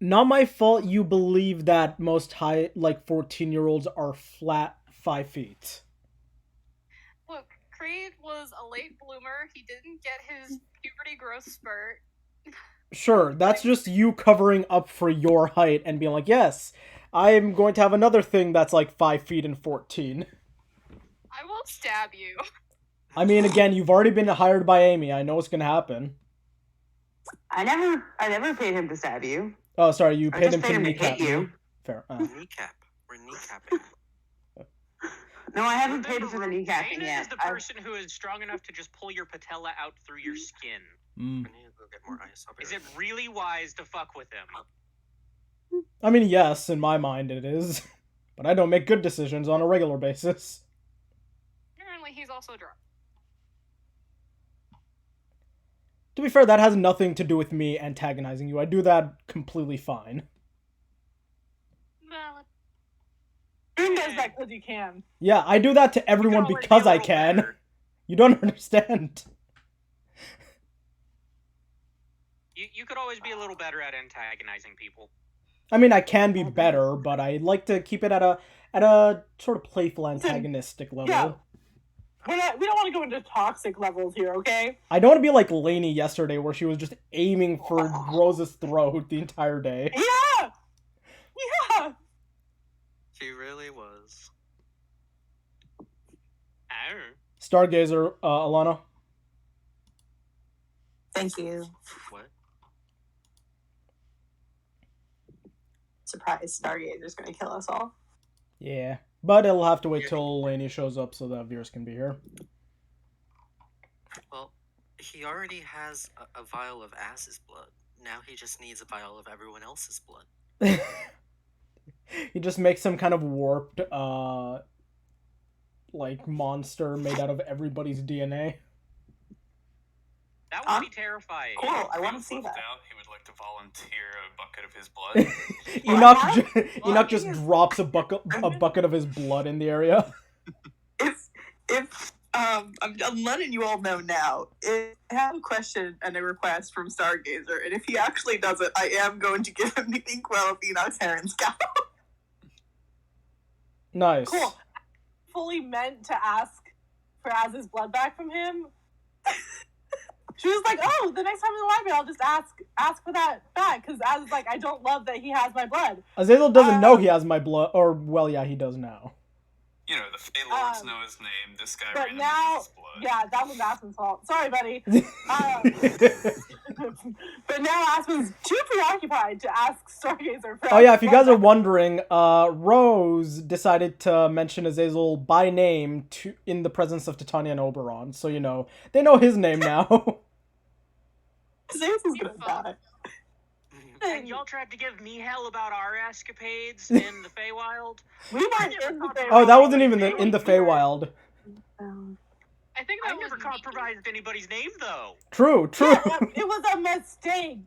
Not my fault you believe that most high, like, 14-year-olds are flat 5 feet. Look, Creed was a late bloomer. He didn't get his puberty growth spurt. Sure, that's just you covering up for your height and being like, yes, I'm going to have another thing that's like 5 feet and 14. I will stab you. I mean, again, you've already been hired by Amy. I know what's gonna happen. I never paid him to stab you. Oh, sorry, you I paid just him paid to him to kneecap hit you. me. Fair. Kneecap. We're kneecapping. No, I haven't paid Remember, him for the kneecapping Dana yet. is the person who is strong enough to just pull your patella out through your skin. We need to go get more ice. Is it really wise to fuck with him? I mean, yes, in my mind it is. But I don't make good decisions on a regular basis. Apparently, he's also drunk. To be fair, that has nothing to do with me antagonizing you. I do that completely fine. Valid. Who does that because you can? Yeah, I do that to everyone always because be a I little can. better. You don't understand. You could always be a little better at antagonizing people. I mean, I can be better, but I like to keep it at a sort of playful antagonistic level. Yeah. We don't want to go into toxic levels here, okay? I don't want to be like Lainey yesterday, where she was just aiming for Rose's throat the entire day. Yeah! Yeah! She really was. Oh. Stargazer, Alana. Thank you. What? Surprise, Stargazer's gonna kill us all. Yeah, but it'll have to wait till Lainey shows up so that Veers can be here. Well, he already has a vial of Ass's blood. Now he just needs a vial of everyone else's blood. He just makes some kind of warped, like, monster made out of everybody's DNA. That would be terrifying. Cool, I want to see Left that. out, he would like to volunteer a bucket of his blood. Enoch just drops a bucket of his blood in the area. If I'm letting you all know now. I have a question and a request from Stargazer, and if he actually does it, I am going to give him the inkwell of Enoch's hair and scalp. Nice. Cool. Fully meant to ask for Az's blood back from him. She was like, "Oh, the next time in the library, I'll just ask for that back." Because Az is like, "I don't love that he has my blood." Azazel doesn't know he has my blood, or well, yeah, he does now. You know, the Fey Lords know his name. This guy But ran now, his blood. yeah, that was Aspen's fault. Sorry, buddy. But now Aspen's too preoccupied to ask Stargazer for. Oh yeah, if you guys are wondering, Rose decided to mention Azazel by name in the presence of Titania and Oberon, so you know they know his name now. Azazel's gonna die. And y'all tried to give me hell about our escapades in the Feywild? We weren't in the Feywild. Oh, that wasn't even in the Feywild. I think I that was never me. compromised anybody's name, though. True. Yeah, it was a mistake.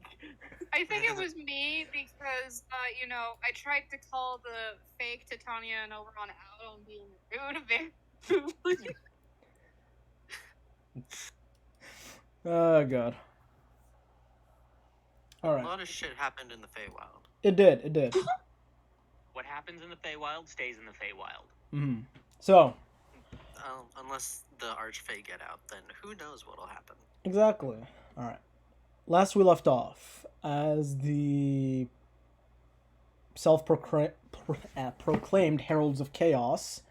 I think it was me because, I tried to call the fake Titania and Oberon out on being rude. Oh god. A Alright. lot of shit happened in the Feywild. It did. What happens in the Feywild stays in the Feywild. Mm-hmm. So, Unless the Archfey get out, then who knows what'll happen. exactly. Alright. Last we left off, as the proclaimed Heralds of Chaos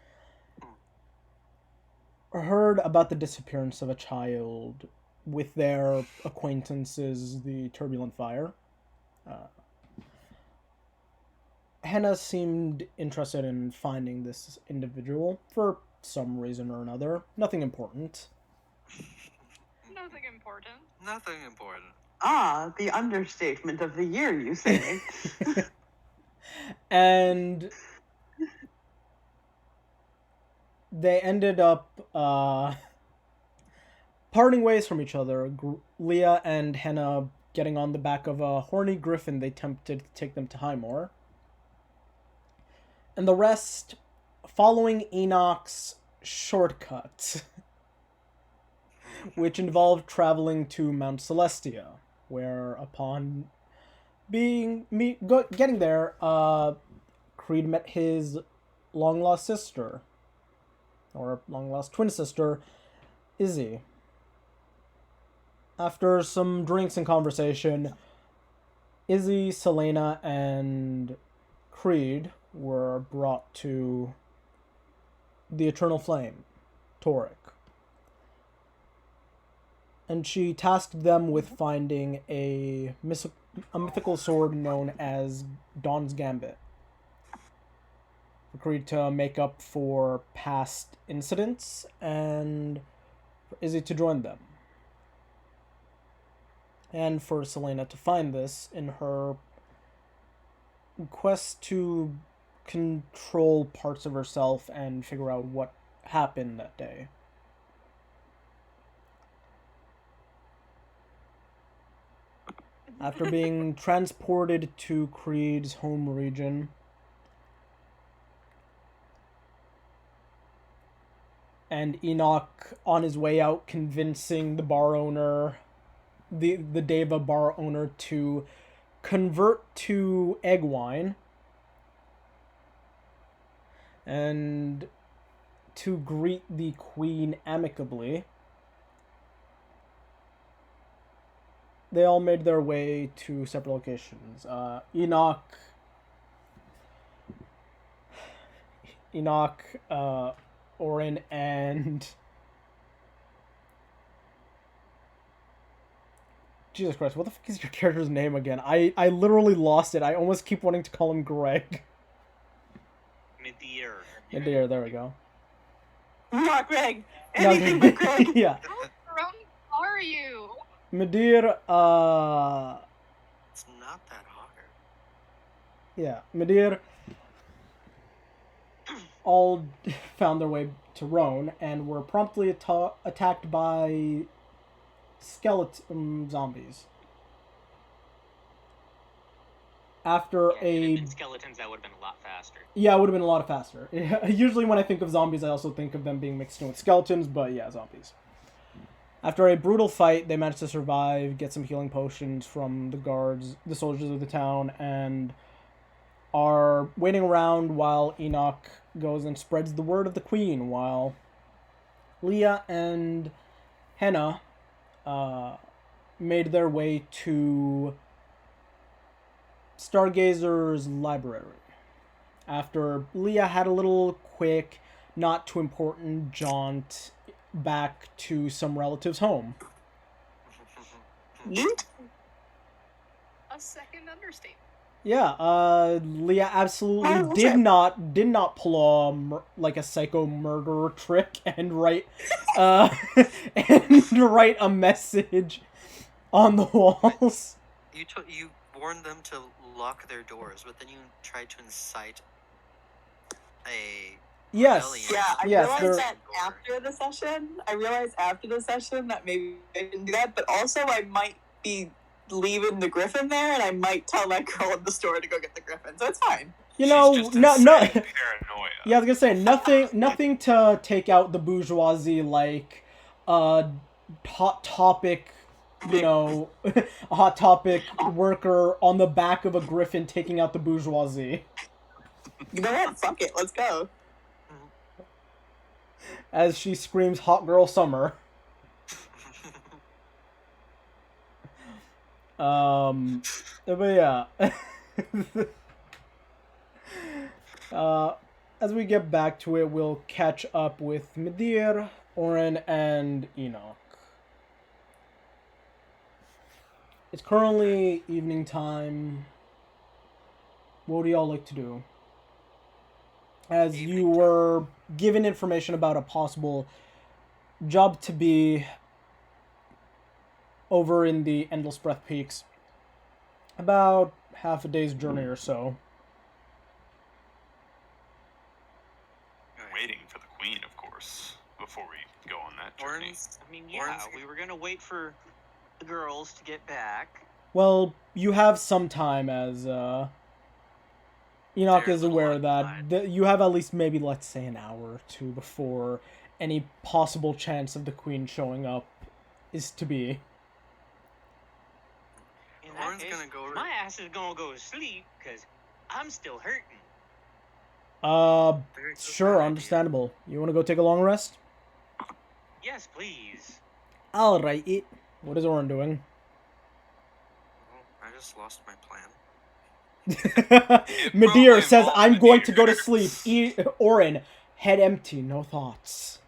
heard about the disappearance of a child with their acquaintances, the Turbulent Fire. Henna seemed interested in finding this individual for some reason or another. Nothing important. Nothing important. Nothing important. Ah, the understatement of the year, you say. And they ended up parting ways from each other. Leah and Henna getting on the back of a horny griffin they attempted to take them to Highmore. And the rest following Enoch's shortcut, which involved traveling to Mount Celestia, where upon Getting there, Creed met his long-lost sister, or long-lost twin sister, Izzy. After some drinks and conversation, Izzy, Selena, and Creed were brought to the Eternal Flame, Toric. And she tasked them with finding a mythical sword known as Dawn's Gambit. For Creed to make up for past incidents, and for Izzy to join them. And for Selena to find this in her quest to control parts of herself and figure out what happened that day. After being transported to Creed's home region, and Enoch on his way out convincing the bar owner, the Deva bar owner, to convert to egg wine and to greet the queen amicably. They all made their way to separate locations. Enoch, Orin, and Jesus Christ, what the fuck is your character's name again? I literally lost it. I almost keep wanting to call him Greg. Midir. Midir, there we go. Not Greg. No, Anything but Greg. yeah. How grown are you? Midir, It's not that hard. yeah, Midir all found their way to Roan and were promptly attacked by skeleton zombies. After Yeah, if it had a... been skeletons, that would have been a lot faster. Yeah, it would have been a lot faster. Usually when I think of zombies, I also think of them being mixed in with skeletons, but yeah, zombies. After a brutal fight, they managed to survive, get some healing potions from the guards, the soldiers of the town, and are waiting around while Enoch goes and spreads the word of the queen, while Leah and Henna made their way to Stargazer's library. After Leah had a little quick, not too important jaunt back to some relative's home. Yeet. A second understatement. Yeah, Leah absolutely Oh, did not pull a psycho murderer trick and write and write a message on the walls. You warned them to lock their doors, but then you tried to incite a Yes. rebellion. Yeah, I Yes, realized there- that after the session that maybe I didn't do that, but also I might be leaving the griffin there, and I might tell that girl in the store to go get the griffin, so it's fine. You know, She's just no. insane paranoia. Yeah, I was gonna say nothing to take out the bourgeoisie, like hot topic, you know, a hot topic worker on the back of a griffin taking out the bourgeoisie. You know what? Fuck it, let's go. As she screams "Hot Girl Summer." But yeah. As we get back to it, we'll catch up with Midir, Orin, and Enoch. It's currently evening time. What do y'all like to do? As you Evening time. were given information about a possible job to be over in the Endless Breath Peaks. About half a day's journey or so. Waiting for the queen, of course, before we go on that journey. Orin's, I mean, yeah, Orin's- we were gonna wait for the girls to get back. Well, you have some time as, Enoch There's is a aware lot that of you have at least maybe, let's say, an hour or two before any possible chance of the queen showing up is to be. In that Orin's gonna go. My ass is gonna go to sleep because I'm still hurting. Very good Sure, idea. understandable. You want to go take a long rest? Yes, please. Alright, it. What is Orin doing? Well, I just lost my plan. Medir probably says, involved I'm going to go to Medir. sleep. Orin, head empty, no thoughts.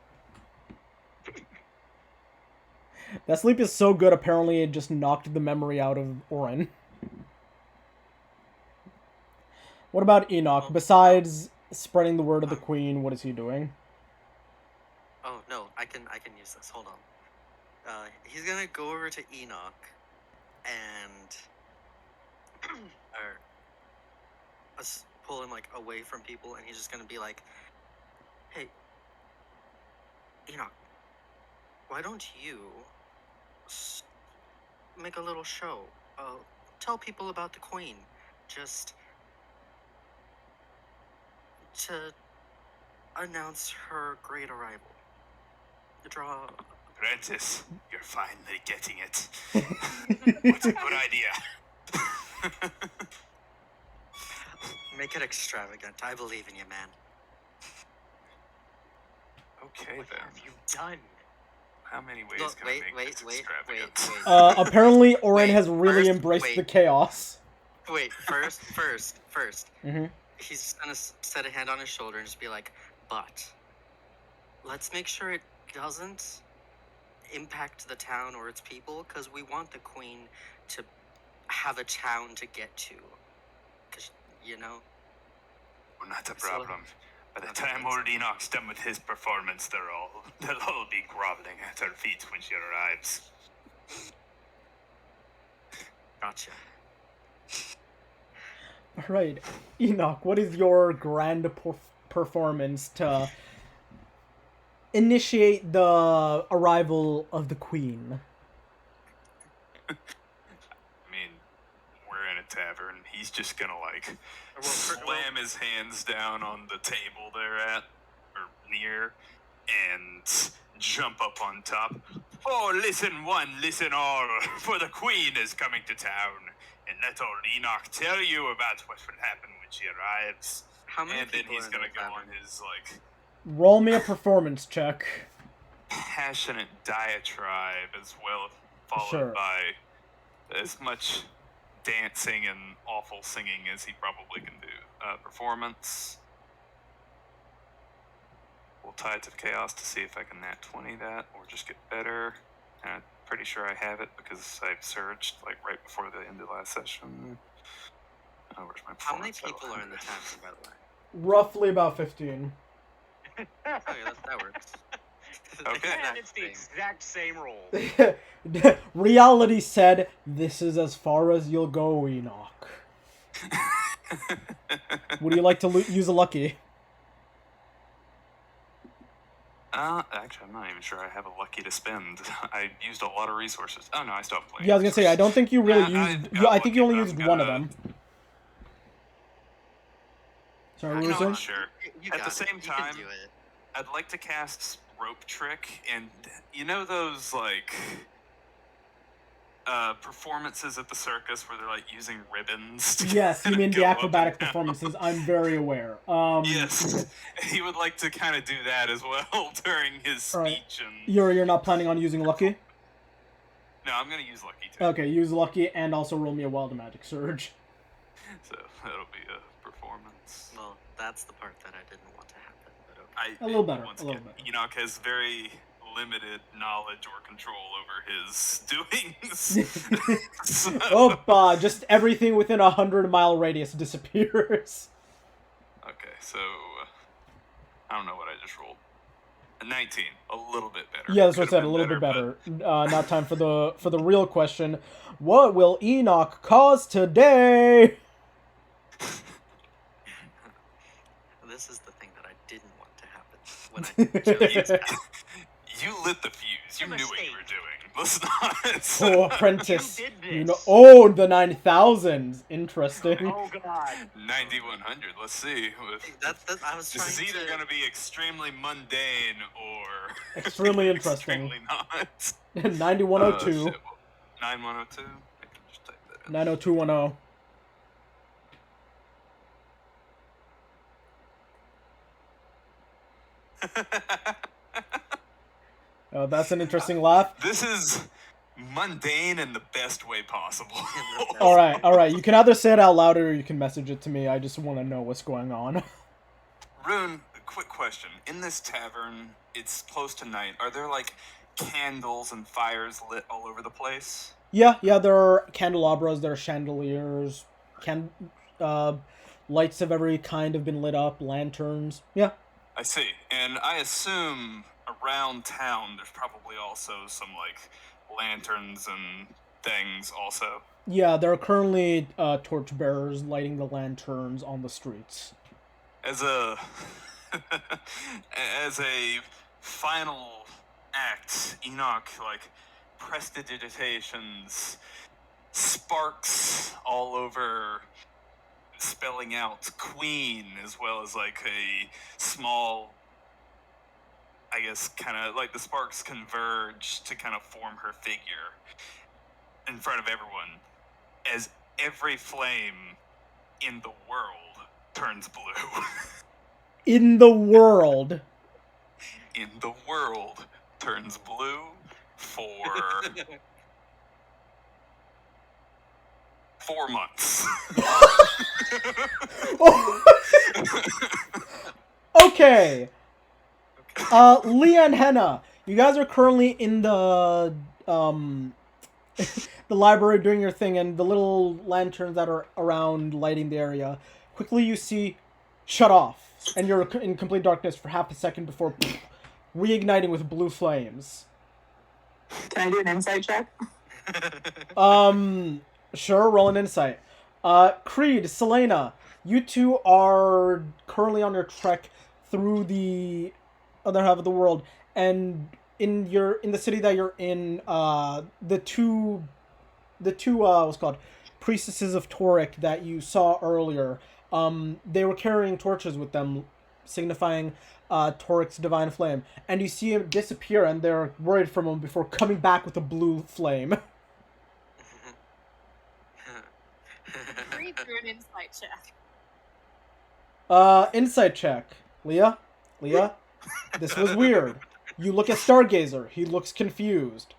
That sleep is so good, apparently it just knocked the memory out of Orin. What about Enoch? Besides spreading the word of the queen, what is he doing? Oh no, I can use this. Hold on. He's gonna go over to Enoch, and pull him like away from people, and he's just gonna be like, "Hey, Enoch, why don't you make a little show? Tell people about the queen, just to announce her great arrival. Draw." Prentice, you're finally getting it. What's a good idea? Make it extravagant. I believe in you, man. Okay What then. have you done? How many ways Look, can I make this extravagant? Apparently Orin Wait, has really first- embraced wait. the chaos. Wait, first. Mm-hmm. He's gonna set a hand on his shoulder and just be like, but let's make sure it doesn't impact the town or its people, because we want the queen to have a town to get to. Because, you know, Well, not a So- problem. By the Okay, time that's- old Enoch's done with his performance, they'll all be groveling at her feet when she arrives. gotcha. Alright, Enoch, what is your grand performance to initiate the arrival of the queen? I mean, we're in a tavern. He's just gonna like slam his hands down on the table they're at, or near, and jump up on top. Oh, listen one, listen all, for the queen is coming to town, and let old Enoch tell you about what will happen when she arrives. How many And then people he's are in gonna the go on tavern? his like Roll me a performance check. passionate diatribe, as well followed Sure. by as much dancing and awful singing as he probably can do. Performance. We'll tie it to the chaos to see if I can nat 20 that or just get better. And I'm pretty sure I have it because I've surged like right before the end of last session. Where's my How many performance? people are in the tavern, by the way? Roughly about 15. Okay, that works. Okay. And it's the exact same roll. Reality said, this is as far as you'll go, Enoch. Would you like to use a lucky? Actually, I'm not even sure I have a lucky to spend. I used a lot of resources. Oh no, I still have plenty. Yeah, I was gonna say, I don't think you really Yeah, used... I've got I think you only lucky, used but one of I'm them. Sorry, what You were know, you saying? sure. You At the got same it. You can time, do it. I'd like to cast Rope Trick, and you know those like performances at the circus where they're like using ribbons. To Yes, you mean go the up and acrobatic down? performances. I'm very aware. Yes, he would like to kind of do that as well during his Alright. speech. And You're not planning on using lucky? no, I'm gonna use Lucky too. Okay, use lucky and also roll me a wild magic surge. So that'll be a performance. Well, that's the part that I didn't want to happen, but okay. I, A little better, Once a little again, better. Enoch has very limited knowledge or control over his doings. So- Just everything within a 100-mile radius disappears. Okay, so I don't know what I just rolled. A 19, a little bit better. Yeah, that's what I Could've said, a been little bit better. but- Not time for the real question. What will Enoch cause today? This is the thing that I didn't want to happen when I chose you, this path. you lit the fuse. You A knew what you mistake. were doing. Let's not. Oh, apprentice. You did You know, this. oh, the 9,000s. Interesting. Oh god. 9100. Let's see. That I was trying This is either to. going to be extremely mundane or Extremely interesting. extremely not. 9102. Shit, well, 9102. I can just type that 90210. Oh, that's an interesting laugh. This is mundane in the best way possible. All right. You can either say it out loud or you can message it to me. I just want to know what's going on. Rune, a quick question. In this tavern, it's close to night. Are there, like, candles and fires lit all over the place? Yeah, there are candelabras, there are chandeliers, lights of every kind have been lit up, lanterns. Yeah. I see. And I assume around town there's probably also some, like, lanterns and things also. Yeah, there are currently torch bearers lighting the lanterns on the streets. As a as a final act, Enoch, like, prestidigitations, sparks all over, spelling out queen, as well as, like, a small, I guess, kind of like the sparks converge to kind of form her figure in front of everyone, as every flame in the world turns blue. In the world. In the world turns blue for 4 months. Okay. Leah and Henna, you guys are currently in the the library doing your thing, and the little lanterns that are around lighting the area. Quickly you see shut off, and you're in complete darkness for half a second before reigniting with blue flames. Can I do an insight check? Sure, roll an insight. Creed, Selena, you two are currently on your trek through the other half of the world, and in the city that you're in, the two what's called priestesses of Toric that you saw earlier, they were carrying torches with them, signifying Toric's divine flame, and you see him disappear, and they're worried for a moment before coming back with a blue flame. Read through an insight check. Insight check. Leah, this was weird. You look at Stargazer. He looks confused.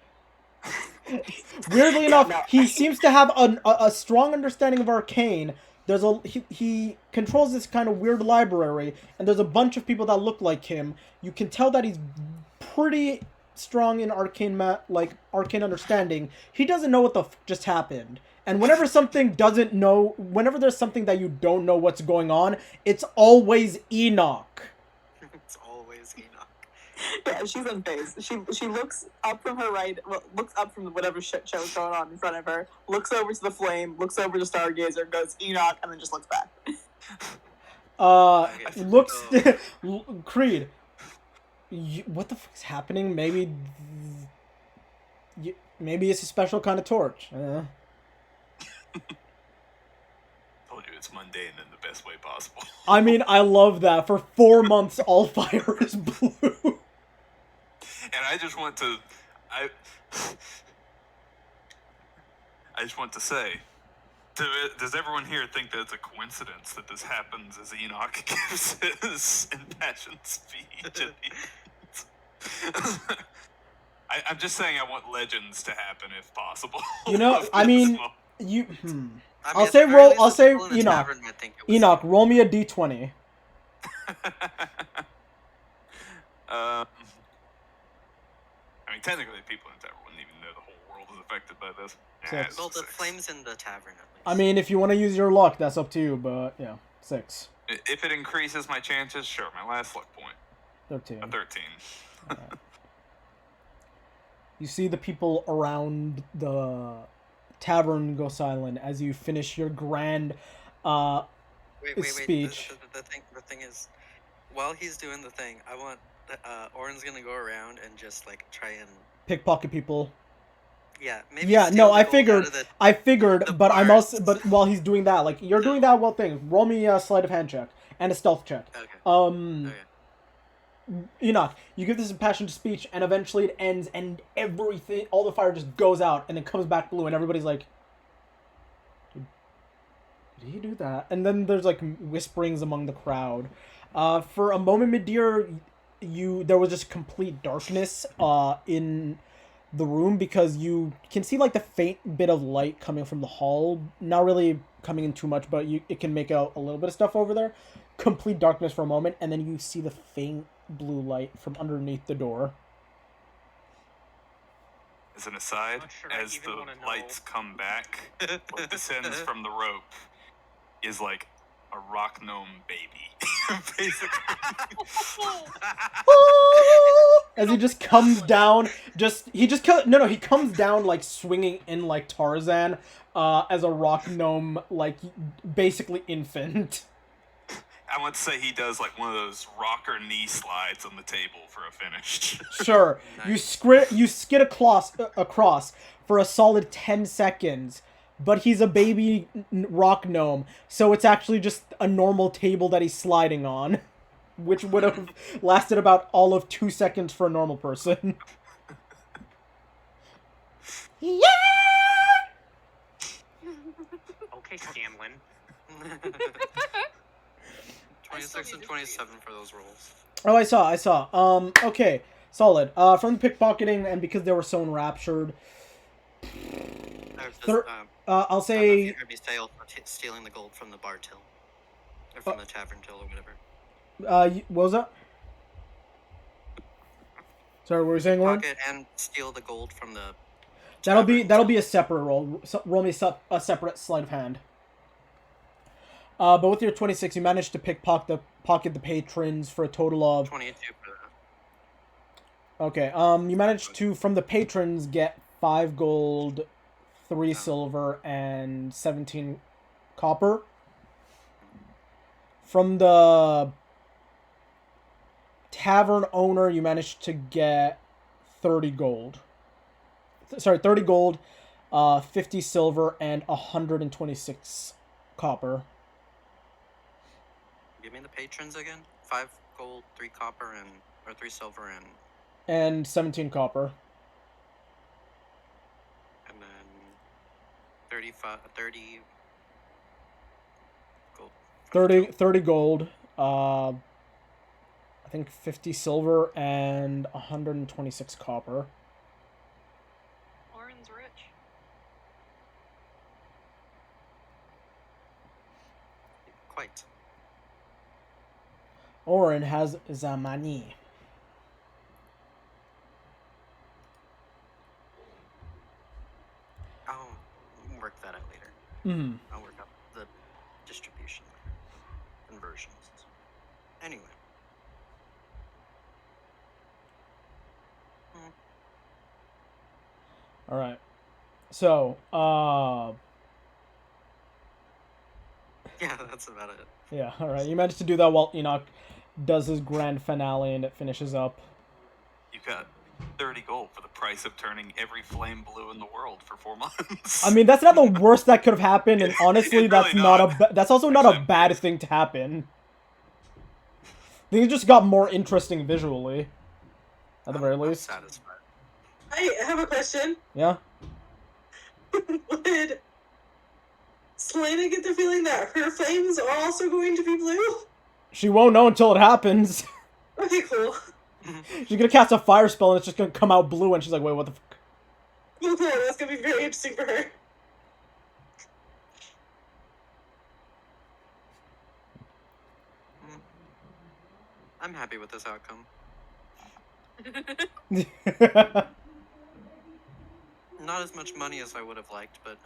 Weirdly enough, he seems to have a strong understanding of arcane. He controls this kind of weird library, and there's a bunch of people that look like him. You can tell that he's pretty strong in arcane understanding. He doesn't know what the just happened. And whenever there's something that you don't know what's going on, it's always Enoch. It's always Enoch. Yeah, she's unfazed. She looks up from her looks up from whatever shit show is going on in front of her, looks over to the flame, looks over to Stargazer, goes Enoch, and then just looks back. Creed, what the fuck's happening? Maybe it's a special kind of torch. Told you it's mundane in the best way possible. I mean, I love that. For 4 months, all fire is blue. And I just want to say, does everyone here think that it's a coincidence that this happens as Enoch gives his impassioned speech? I'm just saying I want legends to happen if possible. You know, I mean, I'll say Enoch. Enoch, roll me a d20. I mean, technically, people in the tavern wouldn't even know the whole world is affected by this. Well, the flames in the tavern, at least. I mean, if you want to use your luck, that's up to you, but, yeah, 6. If it increases my chances, sure, my last luck point. 13. A 13. Right. You see the people around the tavern go silent as you finish your grand speech. The thing is, while he's doing the thing, I want Oren's gonna go around and just like try and pickpocket people. Yeah, maybe. Yeah, no, I figured, but parts. I'm also, but while he's doing that, like, you're doing that well thing. Roll me a sleight of hand check and a stealth check. Okay. Okay. Enoch, you give this impassioned speech, and eventually it ends, and everything, all the fire just goes out, and it comes back blue, and everybody's like, Did he do that? And then there's like whisperings among the crowd. For a moment, Midir, there was just complete darkness in the room because you can see like the faint bit of light coming from the hall. Not really coming in too much, but it can make out a little bit of stuff over there. Complete darkness for a moment, and then you see the faint blue light from underneath the door. As an aside, Not sure I as even the wanna know. lights come back, what descends from the rope is like a rock gnome baby, basically. As he just comes down, he comes down like swinging in like Tarzan, as a rock gnome, like basically infant. I want to say he does like one of those rocker knee slides on the table for a finish. Sure, you skid across for a solid 10 seconds, but he's a baby rock gnome, so it's actually just a normal table that he's sliding on, which would have lasted about all of 2 seconds for a normal person. Yeah! Okay, Scanlon. 26 and 27 for those rolls. Oh, I saw. Okay, solid. From the pickpocketing, and because they were so enraptured, I'll I say... don't know if you heard me say also stealing the gold from the bar till. Or from the tavern till or whatever. What was that? Sorry, what were you saying, Lauren? Pocket and steal the gold from the... That'll tavern be till. a separate roll. Roll me a separate sleight of hand. But with your 26, you managed to pocket the patrons for a total of... 22 for that. Okay, you managed to, from the patrons, get 5 gold, 3 silver, and 17 copper. From the tavern owner, you managed to get 30 gold. 30 gold, 50 silver, and 126 copper. Give me the patrons again. 5 gold, 3 copper, or 3 silver, And 17 copper. and then 30 gold. 30 gold, I think 50 silver, and 126 copper. Lauren's rich. Quite. Oren has Zamani. I'll work that out later. Hmm. I'll work out the distribution conversions. Anyway. Alright. So, Yeah, that's about it. yeah, alright. You managed to do that while Enoch does his grand finale and it finishes up. You got 30 gold for the price of turning every flame blue in the world for 4 months. I mean, that's not the worst that could have happened, and honestly, Really that's that's also not a bad thing to happen. Things just got more interesting visually, at the very I'm least. satisfied. I have a question. Yeah. Would Selena get the feeling that her flames are also going to be blue? She won't know until it happens. Okay, cool. She's gonna cast a fire spell and it's just gonna come out blue, and she's like, wait, what the fuck? Cool, cool. That's gonna be very interesting for her. I'm happy with this outcome. Not as much money as I would have liked, but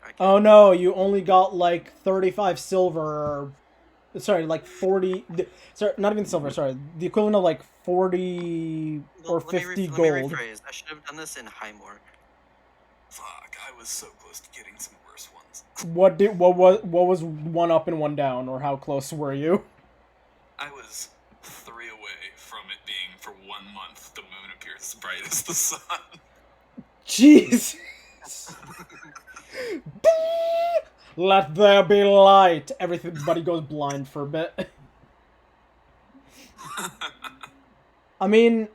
I can. Oh no, you only got like 35 silver. Sorry, like 40. Sorry, not even silver, sorry. The equivalent of like 40 or Let me 50 Let gold. me rephrase. I should have done this in Highmore. Fuck, I was so close to getting some worse ones. What was one up and one down, or how close were you? I was 3 away from it being, for 1 month, the moon appears as bright as the sun. Jeez. Let there be light. Everybody goes blind for a bit. I mean,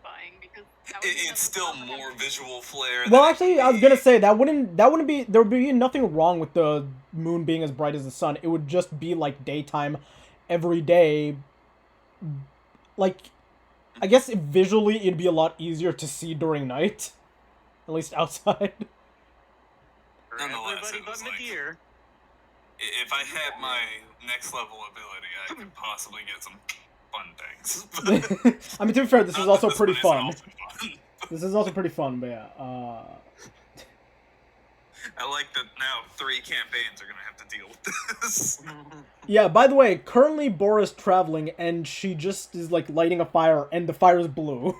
Buying because that It's still more visual flair. Well, than actually, it I was can gonna be. say that wouldn't be there would be nothing wrong with the moon being as bright as the sun. It would just be like daytime every day. Like, I guess visually it'd be a lot easier to see during night, at least outside. For Nonetheless, everybody it but was like- Nadir. If I had my next level ability, I could possibly get some fun things. I mean, to be fair, this is Not also that pretty one isn't fun. also fun. This is also pretty fun, but yeah. I like that now 3 campaigns are gonna have to deal with this. Yeah, by the way, currently Bora's traveling, and she just is, like, lighting a fire, and the fire is blue.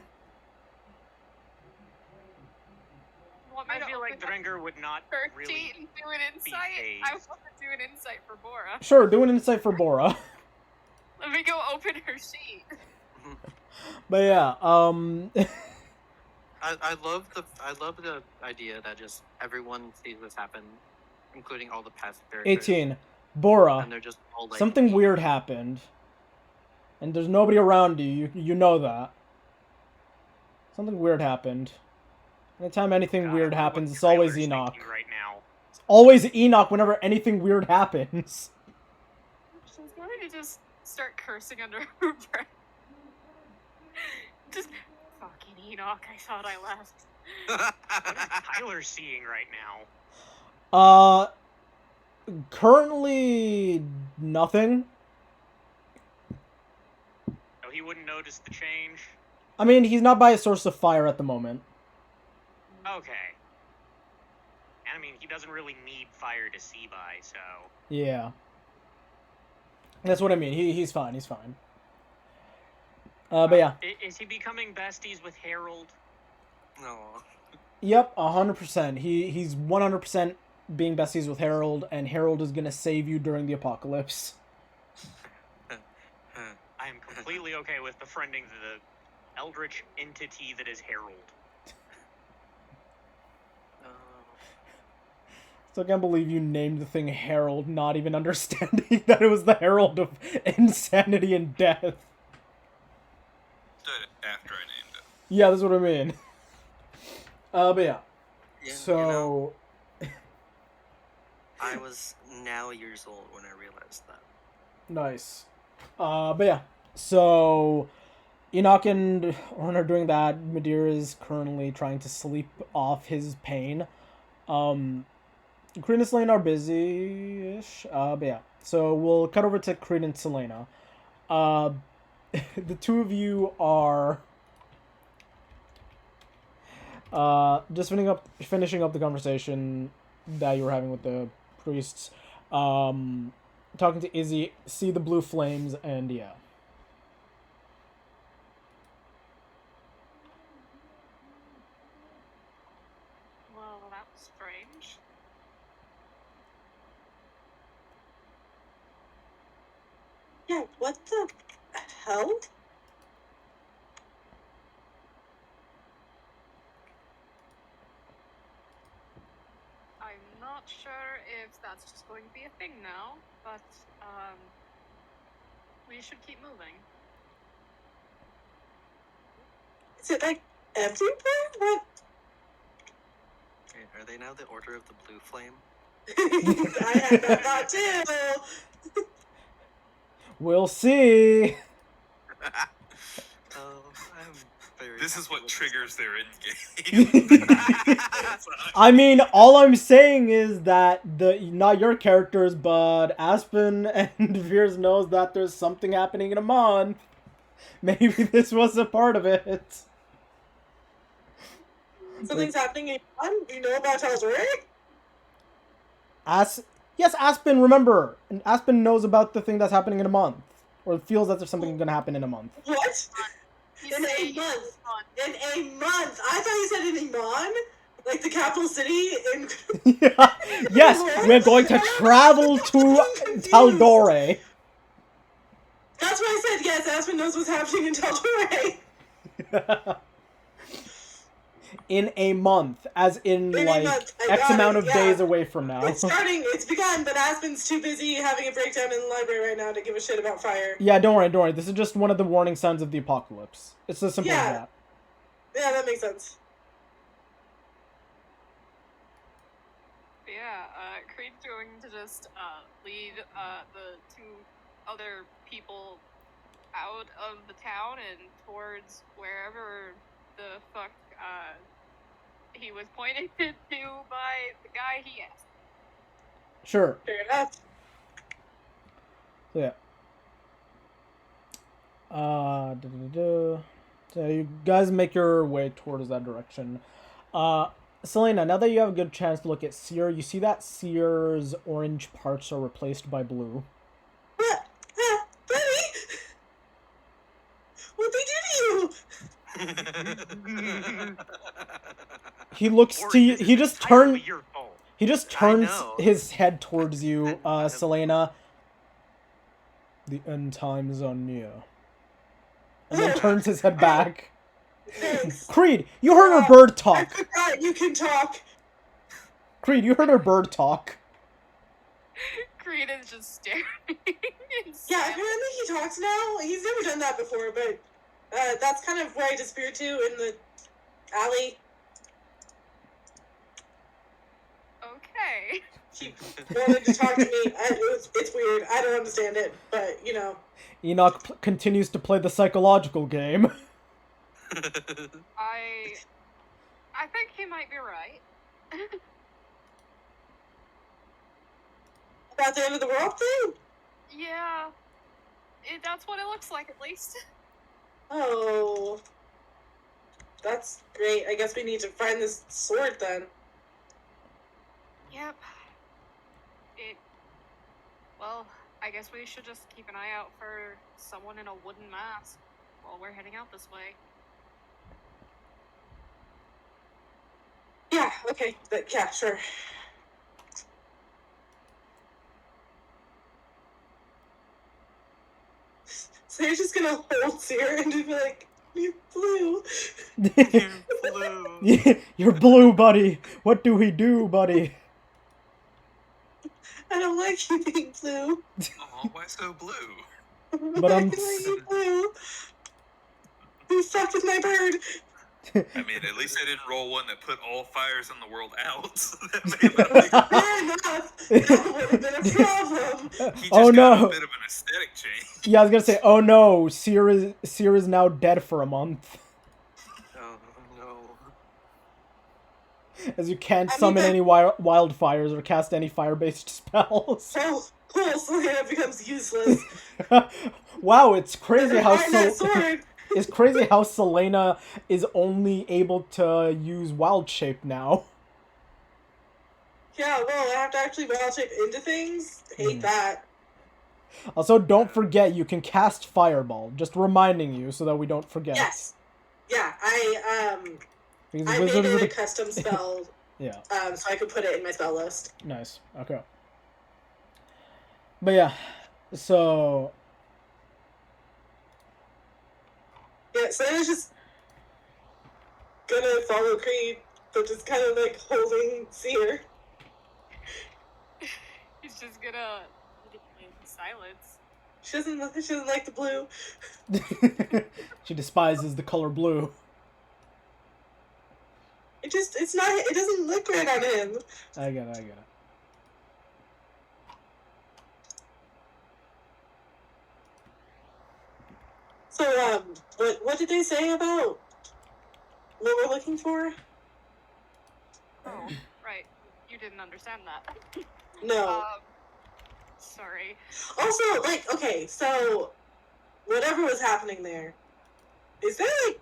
Want me I to feel like open up Dringer would not her really. sheet and do an insight? phased. I want to do an insight for Bora. Sure, do an insight for Bora. Let me go open her sheet. But yeah, I love the idea that just everyone sees what's happened, including all the past characters. 18. Bora, And they're just all like something weird happened. And there's nobody around you, you know that. Something weird happened. Anytime anything God, weird I wonder happens, what it's always Tyler's Enoch. thinking right now. It's always Enoch whenever anything weird happens. She's going to just start cursing under her breath. Just fucking Enoch, I thought I left. What is Tyler seeing right now? Currently nothing. Oh, he wouldn't notice the change. I mean, he's not by a source of fire at the moment. Okay. And I mean, he doesn't really need fire to see by, so. Yeah. That's what I mean. He's fine. He's fine. But yeah. Is he becoming besties with Harold? No. Yep, 100%. He's 100% being besties with Harold, and Harold is gonna save you during the apocalypse. I am completely okay with befriending the eldritch entity that is Harold. Still can't believe you named the thing Herald, not even understanding that it was the herald of insanity and death. After I named it. Yeah, that's what I mean. But yeah. Yeah, So, I was now years old when I realized that. nice. But yeah. So, Enoch and Orn are doing that. Madeira is currently trying to sleep off his pain. Creed and Selena are busy-ish. But yeah. So, we'll cut over to Creed and Selena. The two of you are just finishing up the conversation that you were having with the priests. Talking to Izzy, see the blue flames, and yeah. Well, that was strange. Yeah, what the hell? I'm not sure if that's just going to be a thing now, but we should keep moving. Is it like everywhere? What? Are they now the Order of the Blue Flame? I had that thought too. We'll see. Oh, I'm very. This is happy what with triggers their in-game. I mean, all I'm saying is that not your characters, but Aspen and Veers knows that there's something happening in a month. Maybe this was a part of it. Something's happening in one. You know about Tal'Dorei? Yes, Aspen, remember. And Aspen knows about the thing that's happening in a month. Or feels that there's something gonna happen in a month. What? He's In a saying month. it's In a month. I thought you said in Iman, like the capital city in. Yeah. Yes, we're going to travel to Tal'Dorei. That's why I said yes. Aspen knows what's happening in Tal'Dorei. In a month, as in, In a like, month, I X got amount it, of yeah. days away from now. It's begun, but Aspen's too busy having a breakdown in the library right now to give a shit about fire. Yeah, don't worry. This is just one of the warning signs of the apocalypse. It's as simple as Yeah. that. Yeah, that makes sense. Yeah, Creed's going to just lead the two other people out of the town and towards wherever the fuck he was pointed to by the guy he asked. Sure. Fair enough. So yeah. So you guys make your way towards that direction. Selena, now that you have a good chance to look at Seer, you see that Seer's orange parts are replaced by blue. Buddy! What'd they do to you? He looks Or to you. is it He just entirely your fault? He just I turns know. his head towards you, Selena. The end times are near. And then turns his head back. Thanks. Creed, you heard her bird I talk. forgot you can talk. Creed, you heard her bird talk. Creed is just staring. Yeah, apparently he talks now. He's never done that before, but that's kind of where I disappeared to in the alley. Okay. He wanted to talk to me. It's weird. I don't understand it, but you know. Enoch continues to play the psychological game. I think he might be right. About the end of the world thing? Yeah. That's what it looks like, at least. Oh. That's great. I guess we need to find this sword then. Yep. Well, I guess we should just keep an eye out for someone in a wooden mask while we're heading out this way. Yeah, okay. Yeah, sure. So you're just gonna hold Seer and just be like, you're blue. Blue. You're blue, buddy. What do we do, buddy? I don't like you being blue. Oh, why so blue? But I I'm like you blue. You fucked with my bird. I mean, at least I didn't roll one that put all fires in the world out. That may have been a big Fair enough. That would have been a problem. He just Oh, got no. a bit of an aesthetic change. Yeah, I was gonna say, oh no, Seer is now dead for a month. Oh no. As you can't I mean, summon but- any wildfires or cast any fire-based spells. Oh, cool. Selena becomes useless. Wow, it's crazy how Find that sword. it's crazy how Selena is only able to use wild shape now. Yeah, well, I have to actually wild shape into things. Hate that. Also, don't forget you can cast Fireball. Just reminding you so that we don't forget. Yes. Yeah, Because I made wizards it are a the- custom spell, Yeah, so I could put it in my spell list. nice. Okay. But yeah, so Yeah, Selena's just gonna follow Creed, but just kind of like holding Seer. He's just gonna in silence. She doesn't like the blue. she despises the color blue. It doesn't look right on him. I get it. So, what did they say about what we're looking for? Oh, right. You didn't understand that. No. Sorry. Also, like, okay, so whatever was happening there, is there like,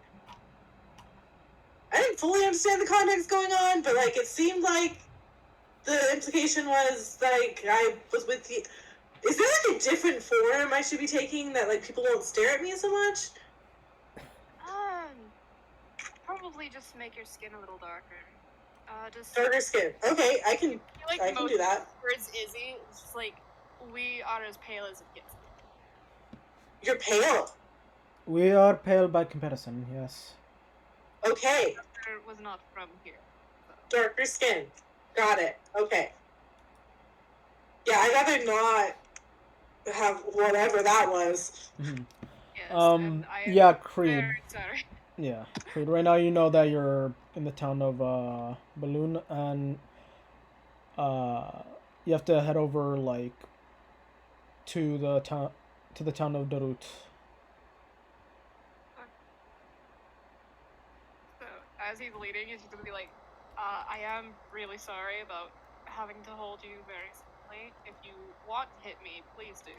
I didn't fully understand the context going on, but like it seemed like the implication was like I was with you. Is there like a different form I should be taking that like people won't stare at me so much? Probably just make your skin a little darker. Just Darker skin. Okay, I can like I can do that. Words Izzy, it's just like we are as pale as it gets. You're pale. We are pale by comparison, yes. Okay, It was not from here. darker skin. Got it. Okay. Yeah, I'd rather not have whatever that was. Mhm. Yes, and I am Yeah, Creed. very sorry. Yeah. Creed, right now you know that you're in the town of Balloon, and you have to head over like to the town of Darut. So as he's leading, he's just gonna be like, I am really sorry about having to hold you very suddenly. If you want to hit me, please do,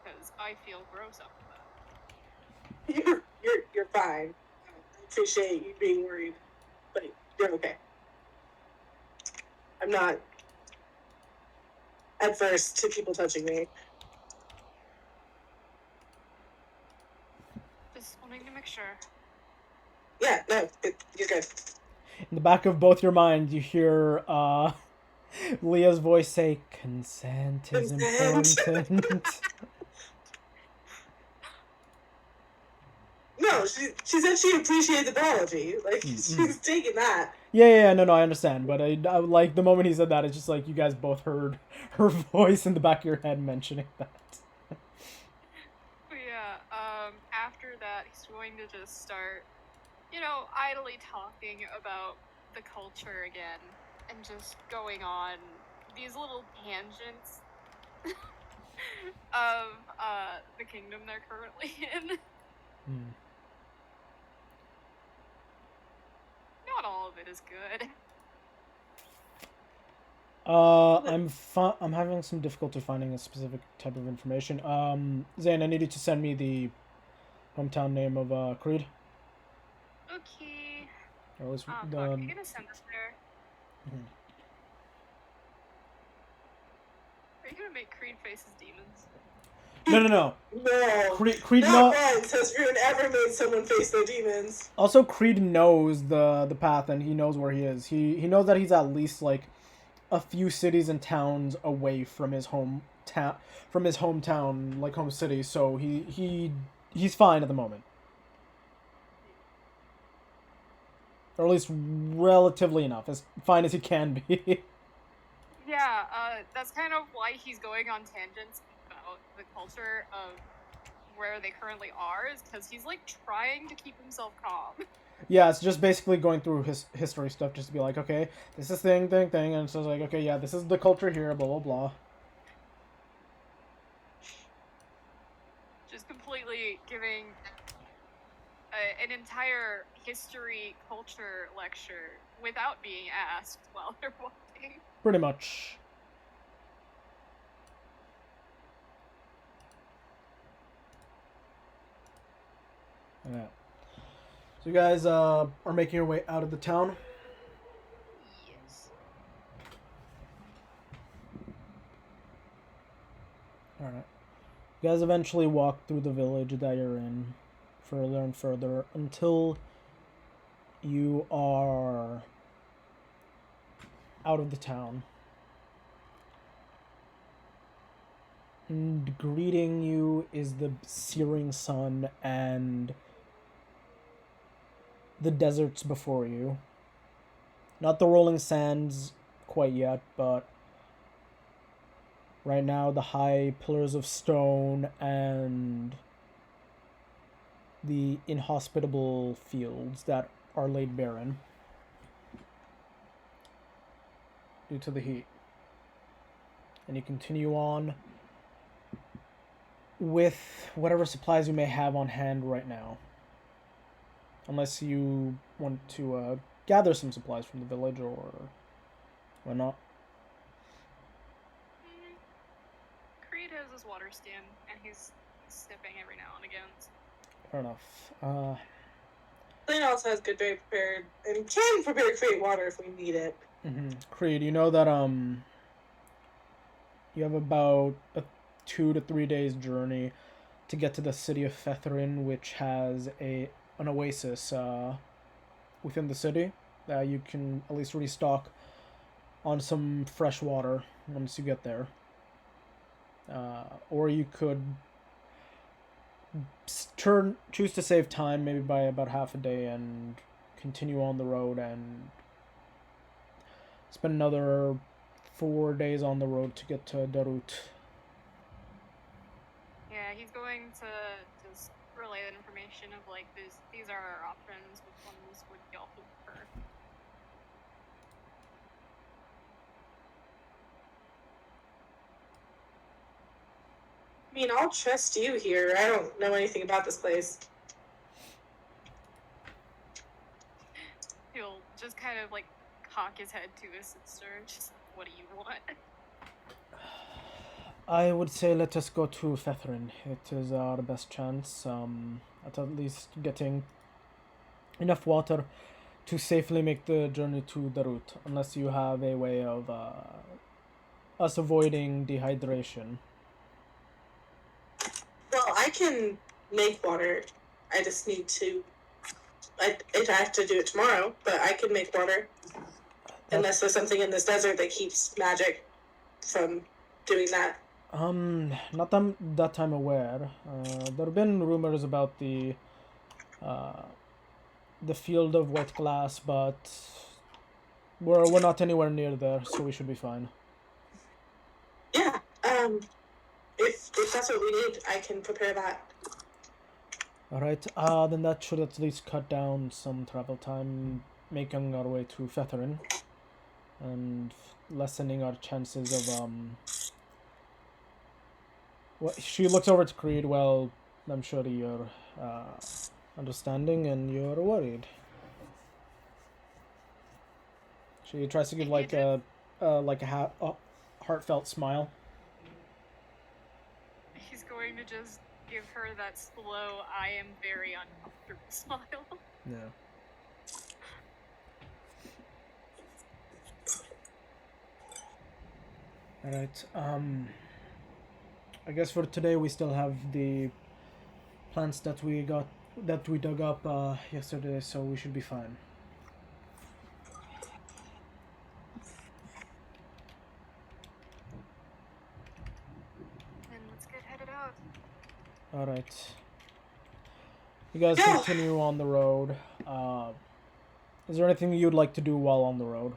because I feel gross after that. You're fine. I appreciate you being worried, but you're okay. I'm not adverse to people touching me. Just wanting to make sure. Yeah, no, you're good. In the back of both your minds, you hear Leah's voice say, "Consent is important." No, she said she appreciated the apology. Like, she's taking that. Yeah, no, I understand. But I like the moment he said that, it's just like you guys both heard her voice in the back of your head mentioning that. But yeah, after that, he's going to just start, idly talking about the culture again, and just going on these little tangents of the kingdom they're currently in. Not all of it is good. I'm having some difficulty finding a specific type of information. Zane, I need you to send me the hometown name of Creed. Okay. Or at least Fuck, the. are you gonna send this there? Mhm. Are you gonna make Creed face as demons? No. No. Creed not once has Rune ever made someone face their demons. Also, Creed knows the path, and he knows where he is. He knows that he's at least like a few cities and towns away from his hometown, like home city. So he's fine at the moment, or at least relatively enough, as fine as he can be. Yeah, that's kind of why he's going on tangents about the culture of where they currently are, is because he's like trying to keep himself calm. Yeah, it's just basically going through his history stuff, just to be like, okay, this is thing, and so it's like, okay, yeah, this is the culture here, blah blah blah. Just completely giving an entire history culture lecture without being asked while they're walking. Pretty much. Yeah. So you guys are making your way out of the town. Yes. All right. You guys eventually walk through the village that you're in, further and further, until you are out of the town. And greeting you is the searing sun and the deserts before you. Not the rolling sands quite yet, but right now the high pillars of stone and the inhospitable fields that are laid barren due to the heat. And you continue on with whatever supplies you may have on hand right now. Unless you want to gather some supplies from the village, or not. Creed has his water stand, and he's sipping every now and again. Fair enough. Lane also has good day prepared and can prepare great water if we need it. Creed, you know that you have about a 2 to 3 days journey to get to the city of Fetherin, which has an oasis within the city that you can at least restock on some fresh water once you get there. Or you could choose to save time, maybe by about half a day, and continue on the road and spend another 4 days on the road to get to Darut. Yeah, he's going to just relay that information of like these are our options. Which ones would y'all prefer? I mean, I'll trust you here. I don't know anything about this place. He'll just kind of like cock his head to his sister. Just, what do you want? I would say let us go to Fethrin. It is our best chance at least getting enough water to safely make the journey to the route, unless you have a way of us avoiding dehydration. Well, I can make water. I just need to. I have to do it tomorrow, but I can make water. Unless there's something in this desert that keeps magic from doing that. Not that I'm aware. There have been rumors about the field of white glass, but we're not anywhere near there, so we should be fine. Yeah. If that's what we need, I can prepare that. Alright, then that should at least cut down some travel time, making our way to Fethrin, and lessening our chances of, Well, she looks over to Creed. Well, I'm sure you're understanding and you're worried. She tries to give like a heartfelt smile. He's going to just give her that slow, I am very uncomfortable smile. Yeah. Alright, I guess for today we still have the plants that we dug up yesterday, so we should be fine. Then let's get headed out. Alright. You guys continue on the road. Is there anything you'd like to do while on the road?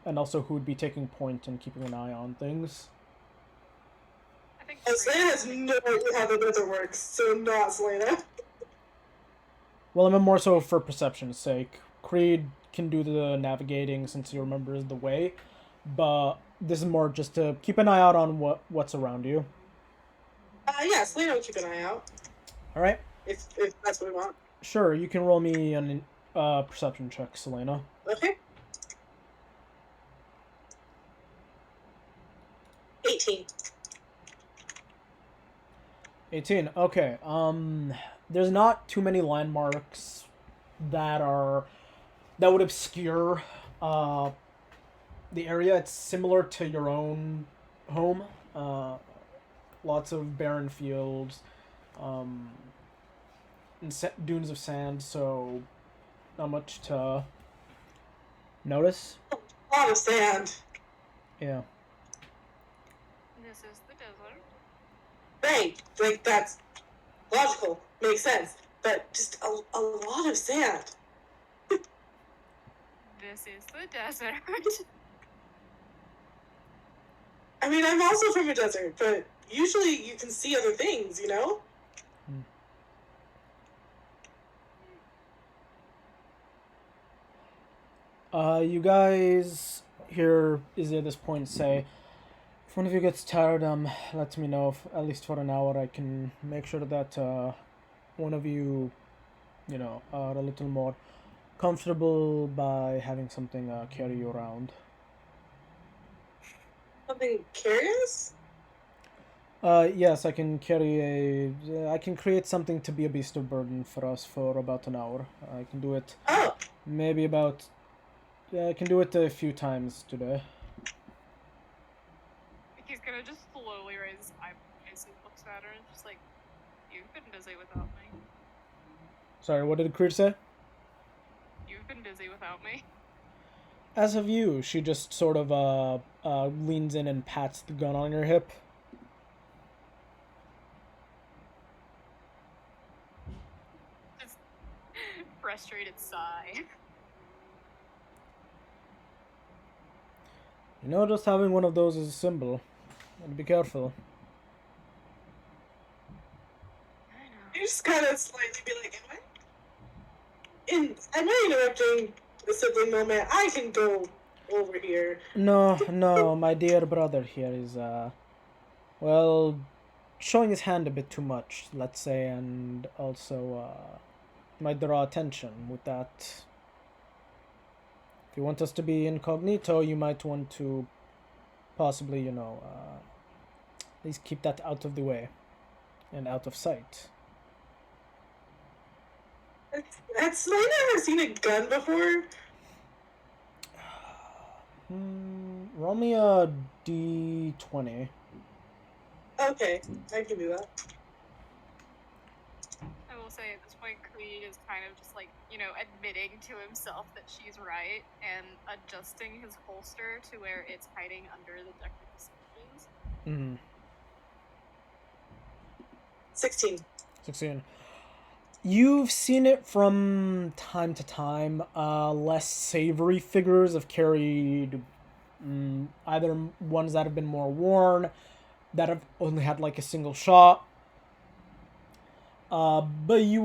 And also who would be taking point and keeping an eye on things? I think Selena has no idea how the desert works, so not Selena. Well, I mean more so for perception's sake. Creed can do the navigating since he remembers the way, but this is more just to keep an eye out on what's around you. Yeah, Selena will keep an eye out. Alright. If that's what we want. Sure, you can roll me an perception check, Selena. Okay. 18. 18. Okay. There's not too many landmarks that would obscure the area. It's similar to your own home. Lots of barren fields, and dunes of sand, so not much to notice. A lot of sand. Yeah. This is the desert. Right. Like, that's logical. Makes sense. But just a lot of sand. This is the desert. I mean, I'm also from a desert, but usually you can see other things, you know? You guys hear Izzy at this point say, if one of you gets tired, let me know. If, at least for an hour, I can make sure that one of you, are a little more comfortable by having something carry you around. Something curious? Yes, I can I can create something to be a beast of burden for us for about an hour. I can do it maybe about... I can do it a few times today. He's gonna just slowly raise his eyebrows and looks at her and just like, you've been busy without me. Sorry, what did Creed say? You've been busy without me. As have you. She just sort of leans in and pats the gun on your hip. Just frustrated sigh. Just having one of those is a symbol. Gotta be careful. I know. You just kind of slightly be like, am I interrupting the sibling moment? I can go over here. No, no, my dear brother here is, well, showing his hand a bit too much, let's say, and also, might draw attention with that. If you want us to be incognito, you might want to possibly, you know, at least keep that out of the way and out of sight. Has Selena ever seen a gun before? Roll me a d20. Okay, I can do that. I will say at this point, Creed is kind of just like, you know, admitting to himself that she's right and adjusting his holster to where it's hiding under the deck of decisions. Mm-hmm. 16. 16. You've seen it from time to time. Less savory figures have carried either ones that have been more worn, that have only had like a single shot. But you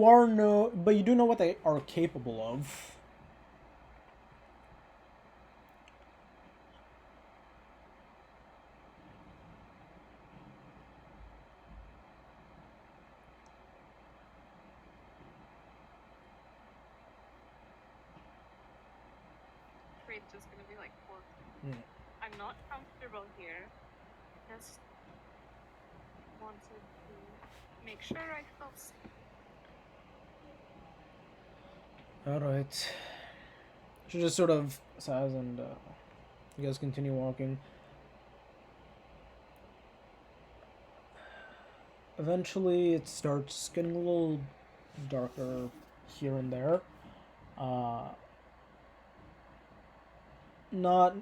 do know what they are capable of. Creed's just gonna be like, well, I'm not comfortable here. Just wanted to make sure I felt safe. Alright. She just sort of sighs and you guys continue walking. Eventually it starts getting a little darker here and there.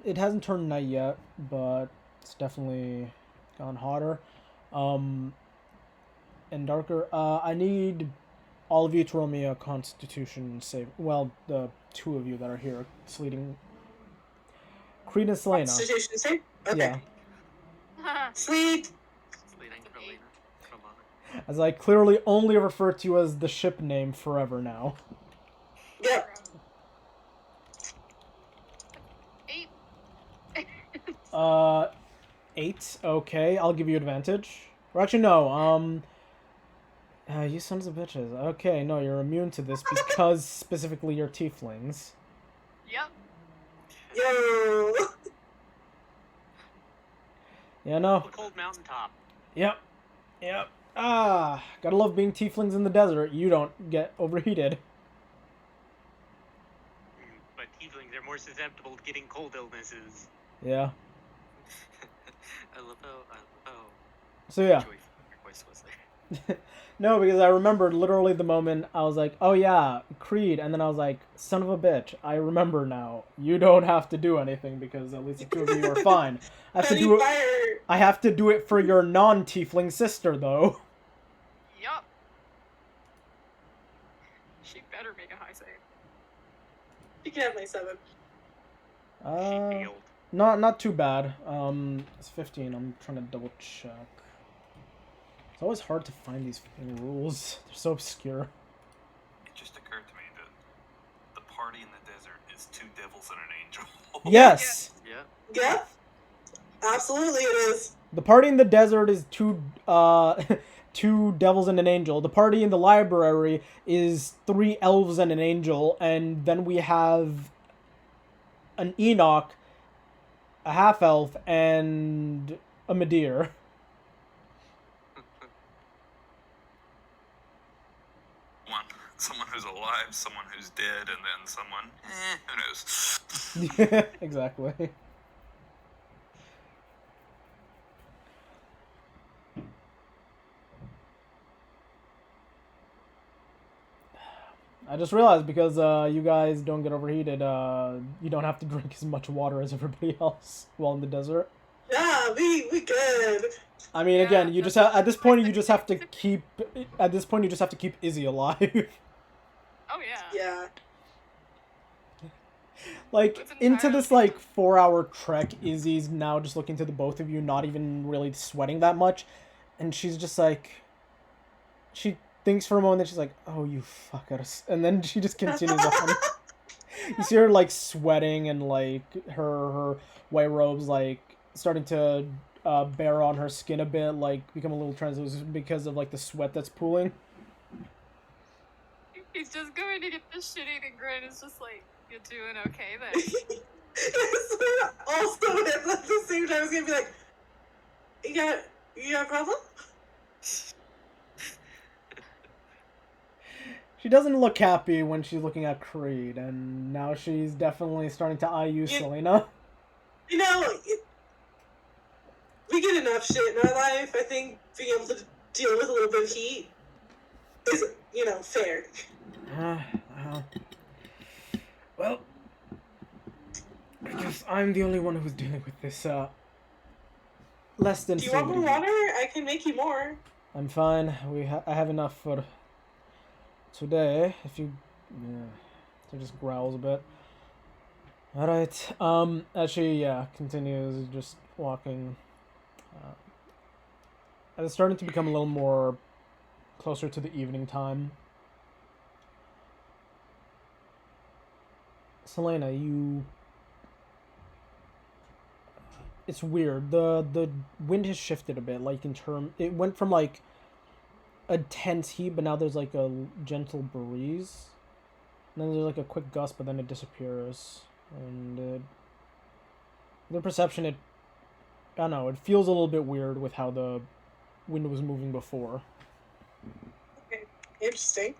It hasn't turned night yet, but it's definitely gone hotter. And darker. I need all of you to roll me a Constitution save. Well, the two of you that are here, Sleeting. Creed and Selena. Constitution save? Okay. Yeah. Sweet. Sleeting for Lena. Come on. As I clearly only refer to you as the ship name forever now. Yep. 8. 8. Okay, I'll give you advantage. Or actually, no. You sons of bitches. Okay, no, you're immune to this because specifically you're tieflings. Yep. Yo. Yeah, no. The cold mountaintop. Yep. Gotta love being tieflings in the desert. You don't get overheated. But tieflings are more susceptible to getting cold illnesses. Yeah. I love how So yeah. joyful your voice was there. No, because I remembered literally the moment I was like, oh yeah, Creed, and then I was like, son of a bitch, I remember now. You don't have to do anything because at least the two of you are fine. I have to do it for your non-tiefling sister, though. Yup. She better make a high save. You can have my 7. She failed. Not too bad. It's 15. I'm trying to double check. It's always hard to find these fucking rules. They're so obscure. It just occurred to me that the party in the desert is 2 devils and an angel. Yes! Yeah. Yeah. Absolutely it is. The party in the desert is 2 devils and an angel. The party in the library is 3 elves and an angel. And then we have an Enoch, a half-elf, and a Medir. Someone who's alive, someone who's dead, and then someone, who knows? Exactly. I just realized because you guys don't get overheated, you don't have to drink as much water as everybody else while in the desert. Yeah, we good. I mean, again, you just at this point you just have to keep Izzy alive. Oh yeah. Yeah. Like, into this, like, 4-hour trek, Izzy's now just looking to the both of you, not even really sweating that much. And she's just like... thinks for a moment, then she's like, "Oh, you fuckers," and then she just continues on. You see her like sweating and like her white robes like starting to bear on her skin a bit, like become a little translucent because of like the sweat that's pooling. He's just going to get the shit-eating grin. It's just like, you're doing okay then. Also, at the same time, I was gonna be like, you got a problem? She doesn't look happy when she's looking at Creed, and now she's definitely starting to eye you, Selena. You know, we get enough shit in our life. I think being able to deal with a little bit of heat is, fair. Well, I guess I'm the only one who's dealing with this, less than Do you want more favorable. water? I can make you more. I'm fine. I have enough for today. If you, she just growls a bit. All right. As she continues just walking. It's starting to become a little more closer to the evening time. Selena, it's weird. The wind has shifted a bit. Like it went from like a tense heat, but now there's like a gentle breeze. And then there's like a quick gust, but then it disappears. And the perception, I don't know, it feels a little bit weird with how the wind was moving before. Okay, interesting.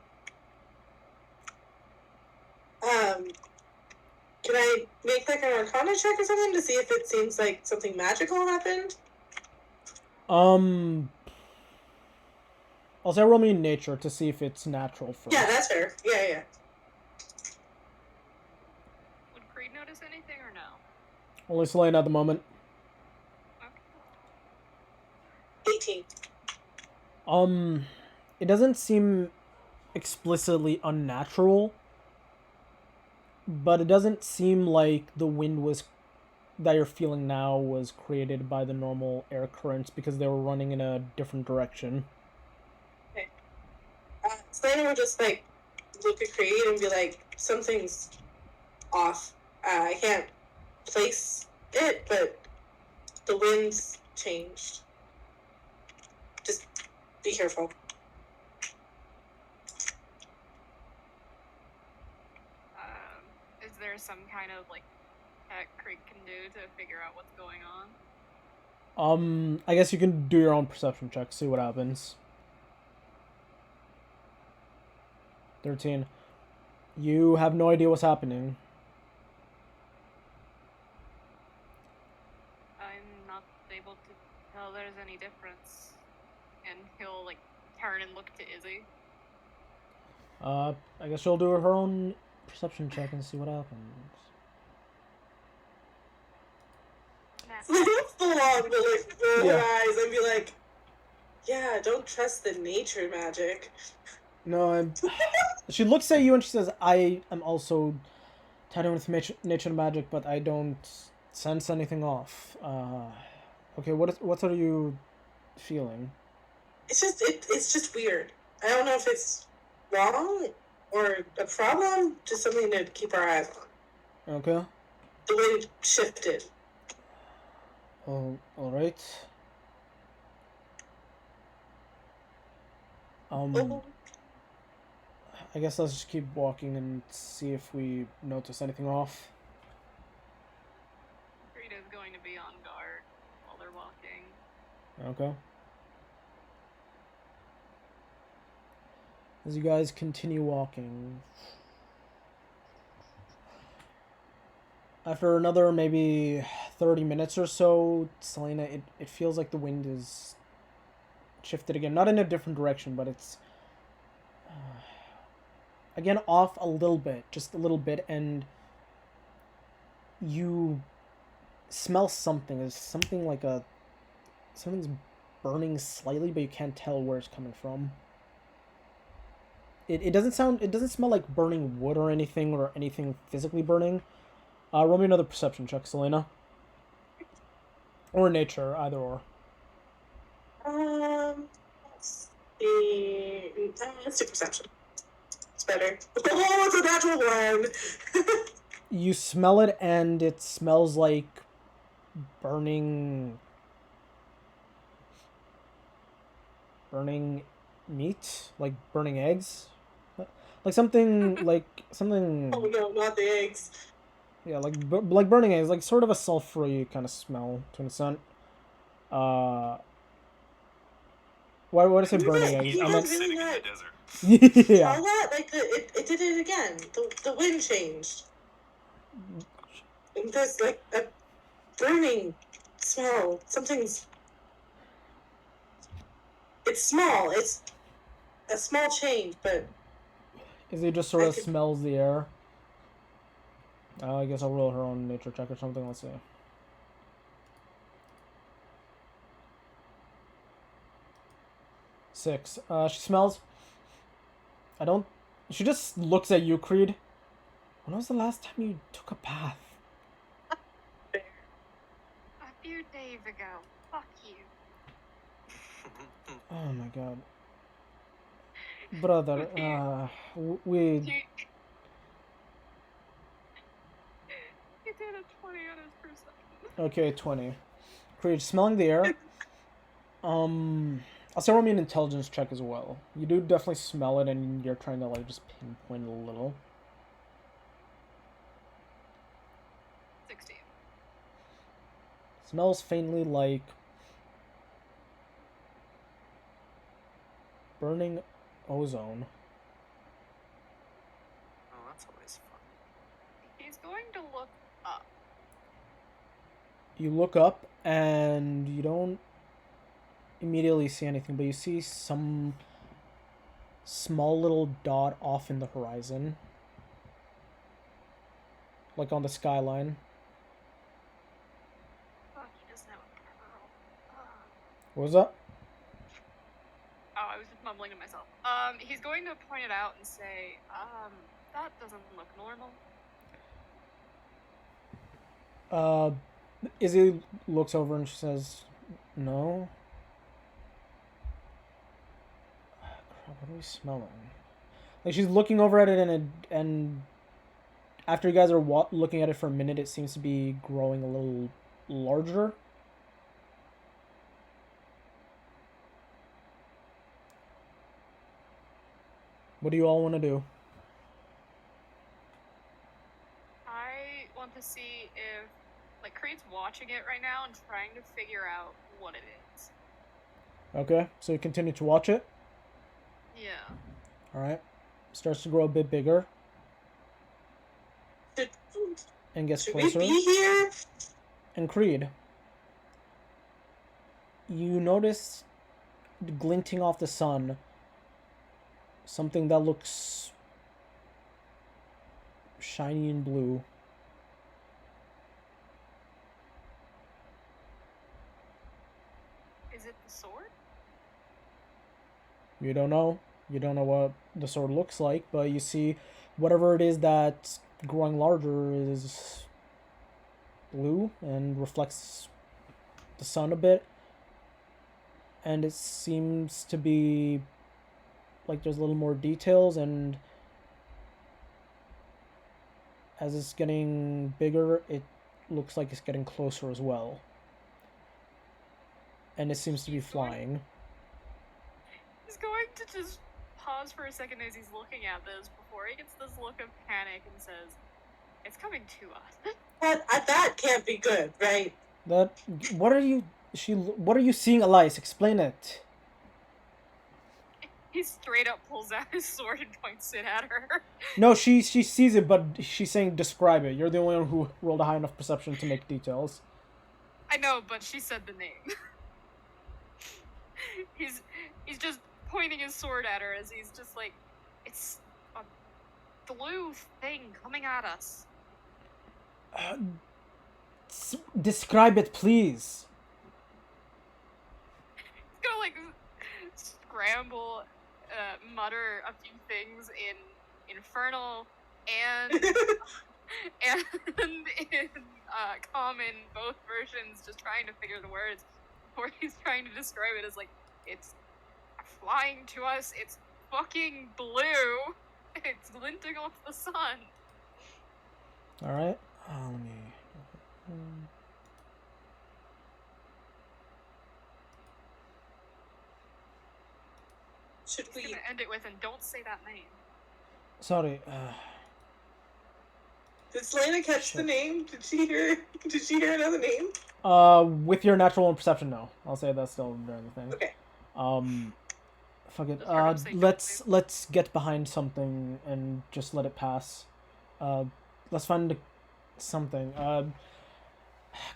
Can I make like an Arcana check or something to see if it seems like something magical happened? I'll say roll me in nature to see if it's natural first. Yeah, that's fair. Yeah. Would Creed notice anything or no? Only Selena at the moment. Okay. 18. It doesn't seem explicitly unnatural, but it doesn't seem like the wind that you're feeling now was created by the normal air currents because they were running in a different direction. Okay. Selena would just like look at Creed and be like, something's off. I can't place it, but the wind's changed. Just be careful. Is there some kind of like that Creed can do to figure out what's going on? I guess you can do your own perception check, see what happens. 13. You have no idea what's happening. I'm not able to tell there's any difference. And he'll like turn and look to Izzy. I guess she'll do her own perception check and see what happens. Full on, but like roll her eyes and be like, yeah, don't trust the nature magic. No, she looks at you and she says, I am also tied in with nature magic, but I don't sense anything off. Okay, what are you feeling? It's just weird. I don't know if it's wrong or a problem, just something to keep our eyes on. Okay. The wind shifted. Oh, alright. I guess let's just keep walking and see if we notice anything off. Rita's going to be on guard while they're walking. Okay. As you guys continue walking, after another maybe 30 minutes or so, Selena, it feels like the wind is shifted again. Not in a different direction, but it's again off a little bit, just a little bit, and you smell something. There's something like something's burning slightly, but you can't tell where it's coming from. It doesn't smell like burning wood or anything physically burning. Roll me another perception check, Selena. Or nature, either or. Let's see. Let's do perception. It's better. Oh, it's a natural one! You smell it, and it smells like burning meat, like burning eggs, like something Oh no, not the eggs. yeah, like burning eggs, like sort of a sulfury kind of smell to an extent. Why would I say burning eggs? You I guys meant really Sitting in not the desert. yeah. smell that? Like it did it again. The wind changed. And there's like a burning smell. Something's. It's small. It's a small change, but Is it just sort of I could- smells the air? I guess I'll roll her own nature check or something. Let's see. Six. She smells. I don't. She just looks at you, Creed. When was the last time you took a bath? A few days ago. Fuck you. Oh my god. Brother, we. He did a 20 on his perception. Okay, 20. Creed, smelling the air. I'll say roll me an intelligence check as well. You do definitely smell it, and you're trying to like just pinpoint it a little. 16. Smells faintly like burning ozone. Oh, that's always fun. He's going to look up. You look up and you don't immediately see anything, but you see some small little dot off in the horizon, like on the skyline. Oh, he doesn't have a pearl. What was that? Oh, I was just mumbling to myself. He's going to point it out and say, that doesn't look normal. Izzy looks over and she says, "No." Crap, what are we smelling? Like she's looking over at it, and after you guys are looking at it for a minute, it seems to be growing a little larger. What do you all want to do? I want to see if, like, Creed's watching it right now and trying to figure out what it is. Okay, so you continue to watch it. Yeah. All right, starts to grow a bit bigger Should, and gets should we closer. be here? And Creed, you notice glinting off the sun something that looks shiny and blue. Is it the sword? You don't know. You don't know what the sword looks like, but you see whatever it is that's growing larger is blue and reflects the sun a bit. And it seems to be like there's a little more details, and as it's getting bigger, it looks like it's getting closer as well. And it seems to be flying. He's going to just pause for a second as he's looking at this before he gets this look of panic and says, "It's coming to us." That can't be good, right? What are you seeing, Elias? Explain it. He straight up pulls out his sword and points it at her. No, she sees it, but she's saying describe it. You're the only one who rolled a high enough perception to make details. I know, but she said the name. He's just pointing his sword at her as he's just like, it's a blue thing coming at us. Describe it, please. He's gonna like scramble, mutter a few things in Infernal and and in Common, both versions, just trying to figure the words before he's trying to describe it as like, it's flying to us, it's fucking blue. It's glinting off the sun. All right. Let me. Should I'm we? gonna end it with, and don't say that name. Sorry. Did Selena catch the Shit. name? Did she hear? Did she hear another name? With your natural perception, no. I'll say that's still during the thing. Okay. Fuck it. Just heard him say Let's get behind something and just let it pass. Let's find something.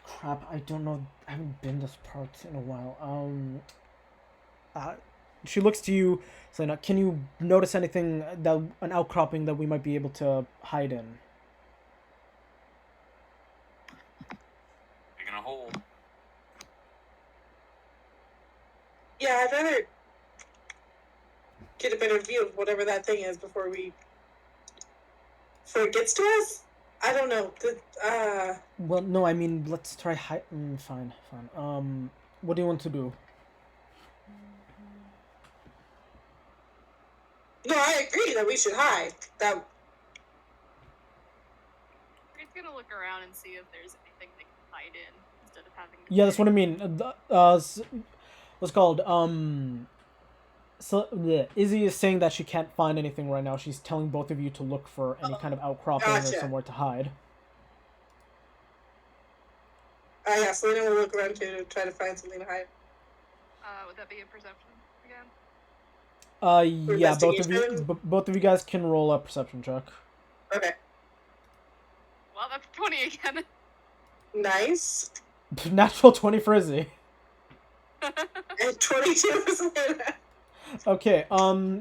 Crap. I don't know. I haven't been this part in a while. She looks to you, Selena. Can you notice anything an outcropping that we might be able to hide in? Digging a hole. Yeah, I'd rather get a better view of whatever that thing is before it gets to us. I don't know. Well, no. I mean, let's try hide. Fine. What do you want to do? No, I agree that we should hide. That We're just gonna look around and see if there's anything they can hide in instead of having. To Yeah, that's what I mean. What's it called? So Izzy is saying that she can't find anything right now. She's telling both of you to look for any kind of outcropping or Gotcha. somewhere to hide. yeah, Selena will look around too to try to find something to hide. Would that be a perception again? Yeah, Investigation? both of you guys can roll a perception check. Okay. Well, that's 20 again. Nice. Natural 20 for Izzy. And 22 for Selena. Okay,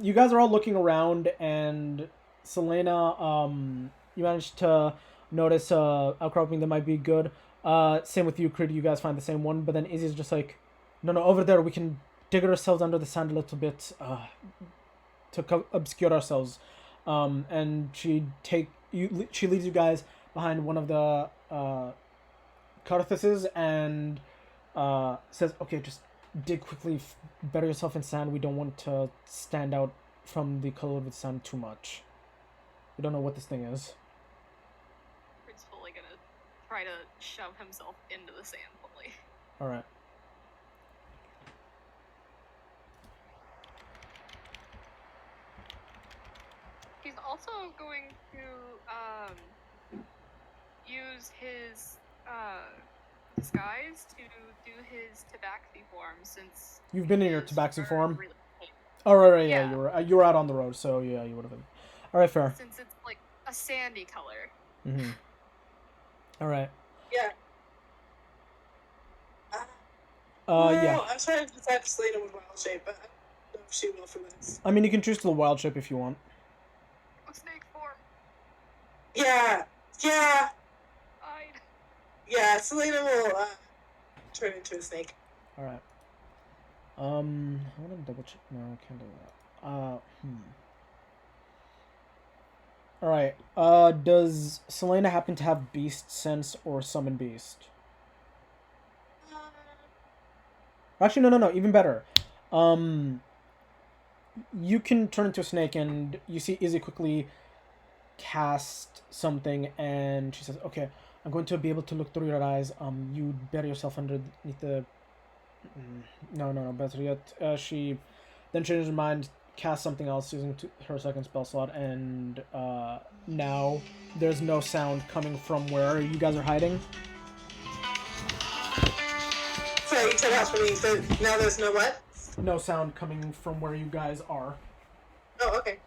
you guys are all looking around, and Selena, you managed to notice outcropping that might be good. Same with you, Creed. You guys find the same one, but then Izzy's just like, no, over there. We can dig ourselves under the sand a little bit, to obscure ourselves. And she leads you guys behind one of the caricases and says, "Okay, just dig quickly, bury yourself in sand. We don't want to stand out from the color of the sand too much. We don't know what this thing is." He's fully gonna try to shove himself into the sand fully. All right. He's also going to use his disguise to do his tabaxi form since You've been in your his tabaxi fur form? really- Oh, right, yeah, Yeah. you were out on the road, so yeah, you would have been. All right, fair. Since it's like a sandy color. Mm-hmm. All right. Yeah. Yeah. I'm trying to decide if Selena would wild shape, but I don't know if she will for this. I mean, you can choose the wild shape if you want. A snake form. Yeah. Hide. Yeah, Selena will turn into a snake. All right. I want to double check. No, I can't do that. All right. Does Selena happen to have beast sense or summon beast? Actually, no. Even better. You can turn into a snake, and you see Izzy quickly cast something, and she says, "Okay, I'm going to be able to look through your eyes. You bury yourself underneath the." No. Better yet, she then changes her mind, casts something else using her second spell slot, and now there's no sound coming from where you guys are hiding. Sorry, you cut out for me, so now there's no what? No sound coming from where you guys are. Oh, okay.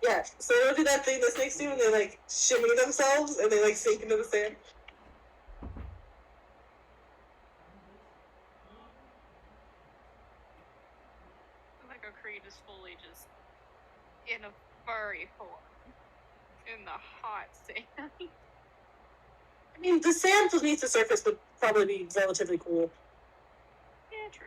Yeah, so they'll do that thing the snakes do, and they like shimmy themselves, and they like sink into the sand. Like a Creed is fully just in a furry form in the hot sand. I mean, the sand beneath the surface would probably be relatively cool. Yeah, true.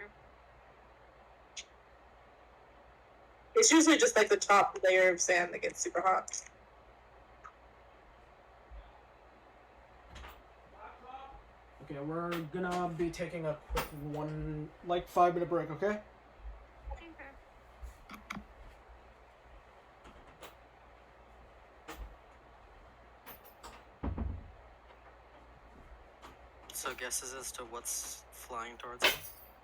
It's usually just like the top layer of sand that gets super hot. Okay, we're gonna be taking a quick 5-minute break, okay? Okay. So guesses as to what's flying towards us?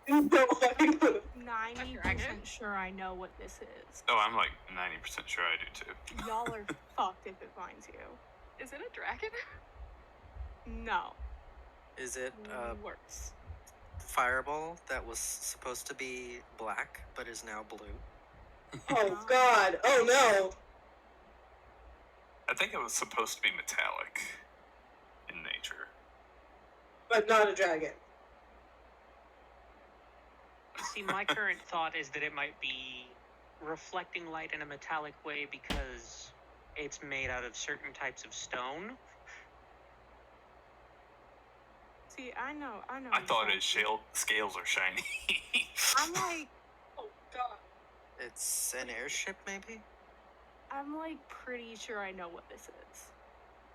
No fucking clue. 90% sure I know what this is. Oh, I'm like 90% sure I do too. Y'all are fucked if it finds you. Is it a dragon? No. Is it Worse. fireball that was supposed to be black but is now blue? Oh god. Oh no. I think it was supposed to be metallic in nature. But not a dragon. See, my current thought is that it might be reflecting light in a metallic way because it's made out of certain types of stone. See, I know. I thought its scales are shiny. I'm like, Oh god. It's an airship, maybe? I'm like pretty sure I know what this is.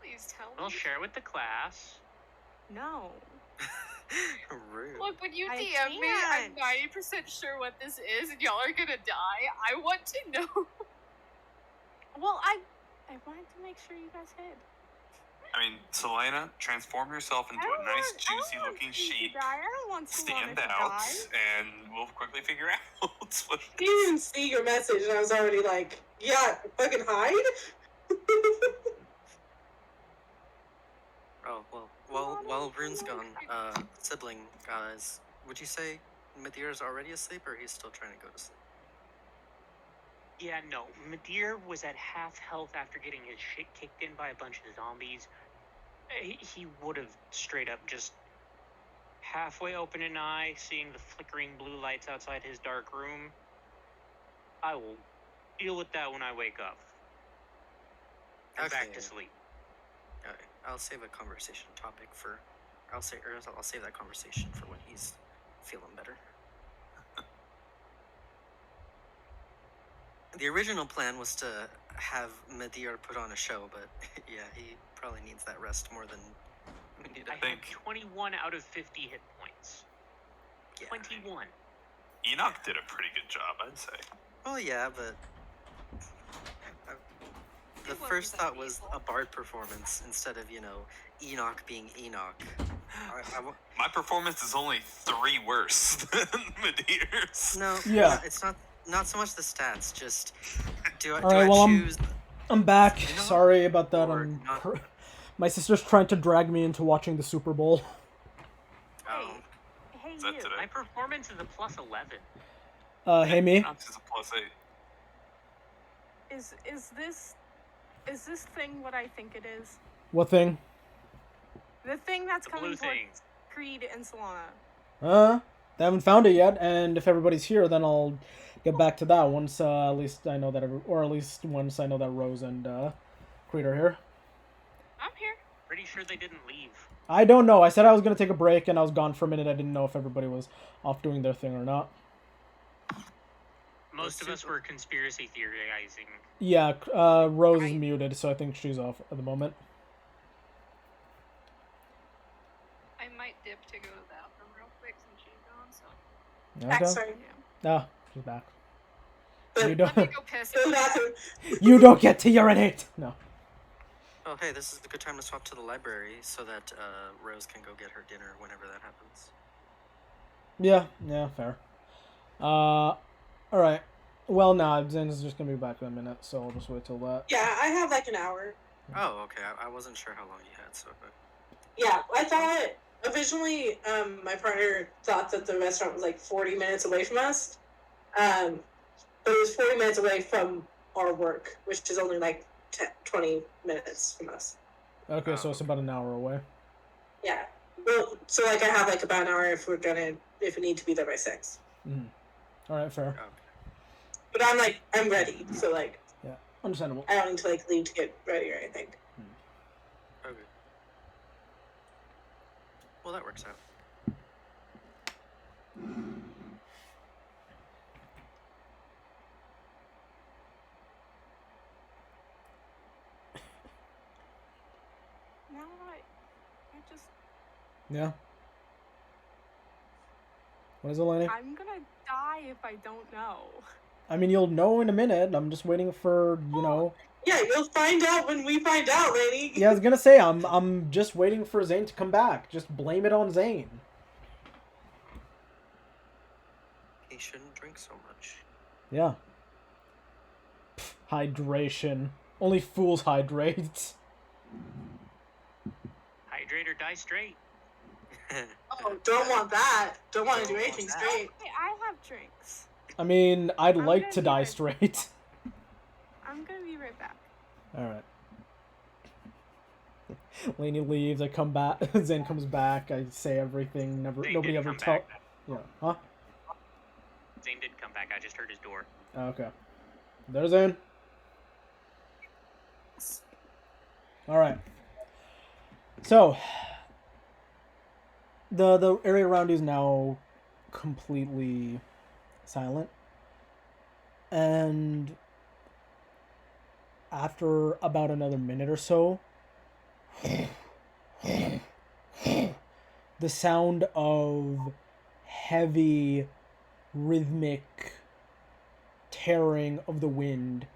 Please tell We'll me. share with the class. No. Rude. Look, when you I DM me, I'm can't. 90% sure what this is, and y'all are gonna die. I want to know. Well, I wanted to make sure you guys hid. I mean, Selena, transform yourself into a nice, juicy looking sheep. I don't want Solana Stand to out, die. and we'll quickly figure out what. He didn't even see your message, and I was already like, yeah, fucking hide? Oh, while Rune's gone, sibling, guys, would you say Madeira's already asleep, or he's still trying to go to sleep? Yeah, no. Madeir was at half health after getting his shit kicked in by a bunch of zombies. He would have straight up just halfway open an eye, seeing the flickering blue lights outside his dark room. I will deal with that when I wake up. Go back to sleep. Okay, I'll save a conversation topic for. I'll save that conversation for when he's feeling better. The original plan was to have Madeir put on a show, but yeah, he probably needs that rest more than we need. I have 21 out of 50 hit points. Yeah. 21. Enoch did a pretty good job, I'd say. Well, yeah, but the first thought was a bard performance instead of Enoch being Enoch. My performance is only 3 worse than Madeir's. No, Yeah. it's not so much the stats. Just do I Alright, well, choose? I'm back. Enoch Sorry about that. or not? My sister's trying to drag me into watching the Super Bowl. Oh, Hey, Is that you. today? My performance is a plus 11. Hey me. Enoch's is a plus 8. Is this thing what I think it is? What thing? The thing that's The coming blue towards thing. Creed and Solana. They haven't found it yet, and if everybody's here, then I'll get back to that once at least I know that, once I know that Rose and Creed are here. I'm here. Pretty sure they didn't leave. I don't know. I said I was gonna take a break, and I was gone for a minute. I didn't know if everybody was off doing their thing or not. Most of us were conspiracy theorizing. Yeah, Rose is muted, so I think she's off at the moment. I might dip to go to the bathroom real quick since she's gone, so. Okay. Sorry. Ah, she's back. You Let me don't. go piss. Go to the bathroom. You don't get to urinate. No. oh, hey, this is a good time to swap to the library so that Rose can go get her dinner whenever that happens. Yeah, fair. All right. Well, nah, Zen's just gonna be back in a minute, so I'll just wait till that. Yeah, I have like an hour. Oh, okay. I wasn't sure how long you had, so. Yeah, I thought originally my partner thought that the restaurant was like 40 minutes away from us. But it was 40 minutes away from our work, which is only like 20 minutes from us. Okay, so it's about an hour away. Yeah. Well, so like I have like about an hour if we need to be there by 6. All right, fair. But I'm ready, so like Yeah, understandable. I don't need to like leave to get ready or anything. Okay. Well, that works out. No, I just Yeah. What is it, Laney? I'm gonna die if I don't know. I mean, you'll know in a minute. I'm just waiting for, you know... Yeah, you'll find out when we find out, lady. Yeah, I was gonna say, I'm just waiting for Zane to come back. Just blame it on Zane. He shouldn't drink so much. Yeah. Pff, hydration. Only fools hydrate. Hydrate or die straight. Oh, don't want that. Don't want to do Don't want anything that. straight. Hey, I have drinks. I mean, I'd I'm like gonna to be die right- straight. I'm gonna be right back. Alright. Lainey leaves, I come back, Zane comes back, I say everything, Zane nobody did ever come talk. back. Yeah. Huh? Zane did come back. I just heard his door. Okay. There's Zane. Alright. So, the area around you is now completely silent. And after about another minute or so, the sound of heavy, rhythmic tearing of the wind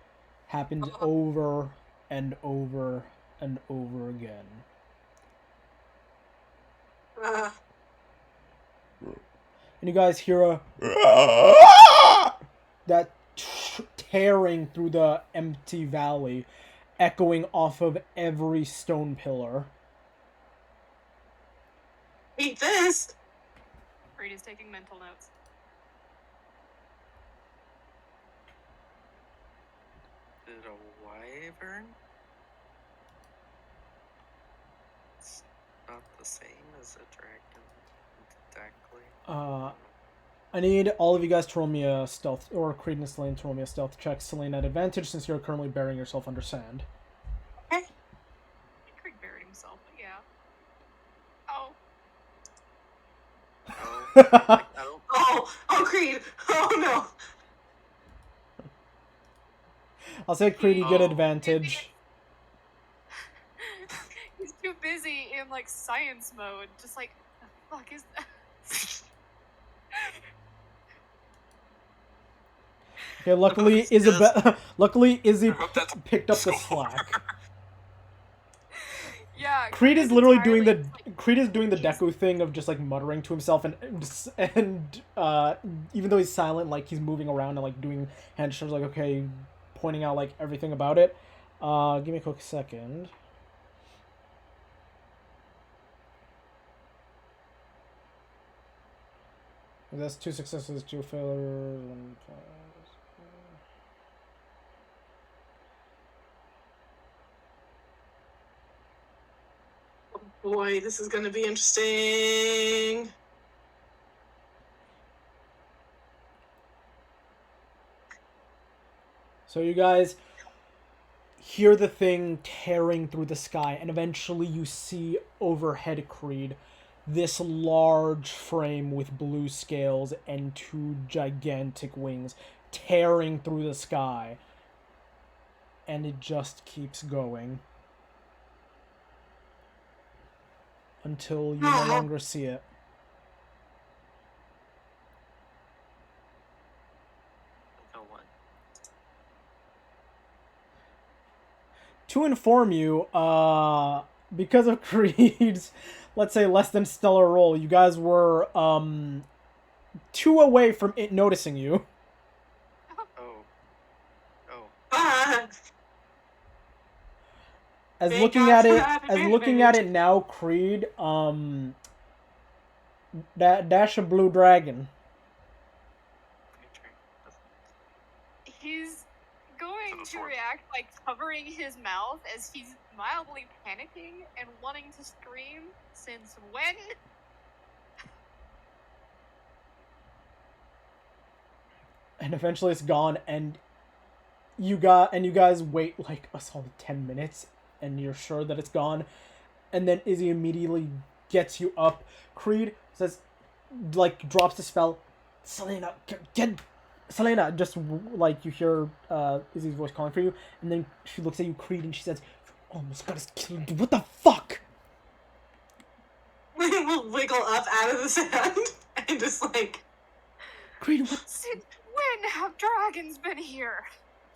happens over and over and over again. And you guys hear a that tearing through the empty valley, echoing off of every stone pillar. Eat this. Brady's taking mental notes. Is it a wyvern? It's not the same as a dragon. Exactly. I need all of you guys to roll me a stealth, or Creed and Selene to roll me a stealth check. Selene at advantage since you're currently burying yourself under sand. I think Craig buried himself, but yeah. Oh. I don't. Oh, Creed. Oh no. I'll say Creed, you get Oh. advantage. He's too busy in like science mode, just like, the fuck is that? Okay, luckily Yes. luckily Izzy I hope that's picked up the score. slack. Yeah. Creed is literally doing the entirely, Creed is doing the he's- Deku thing of just like muttering to himself and even though he's silent, like he's moving around and like doing hand gestures, like okay, pointing out like everything about it. Give me a quick second. That's 2 successes, 2 failures, and Oh boy, this is gonna be interesting. so you guys hear the thing tearing through the sky, and eventually you see overhead, Creed, this large frame with blue scales and 2 gigantic wings tearing through the sky. And it just keeps going. Until you no longer see it. No one. To inform you, because of Creed's, let's say, less than stellar roll, you guys were 2 away from it noticing you. Oh. Oh. Ah, As Thank looking God at for it, that as looking at advantage. it now, Creed, dash a blue dragon. He's going the to sword. react by covering his mouth as he's mildly panicking and wanting to scream. Since when? And eventually it's gone, and you guys wait like a solid 10 minutes, and you're sure that it's gone, and then Izzy immediately gets you up. Creed says, like, drops the spell. Selena, get Selena. Just like you hear Izzy's voice calling for you, and then she looks at you, Creed, and she says, "You almost got us killed. What the fuck?" we'll wiggle up out of the sand and just like Creed, what? Since when have dragons been here?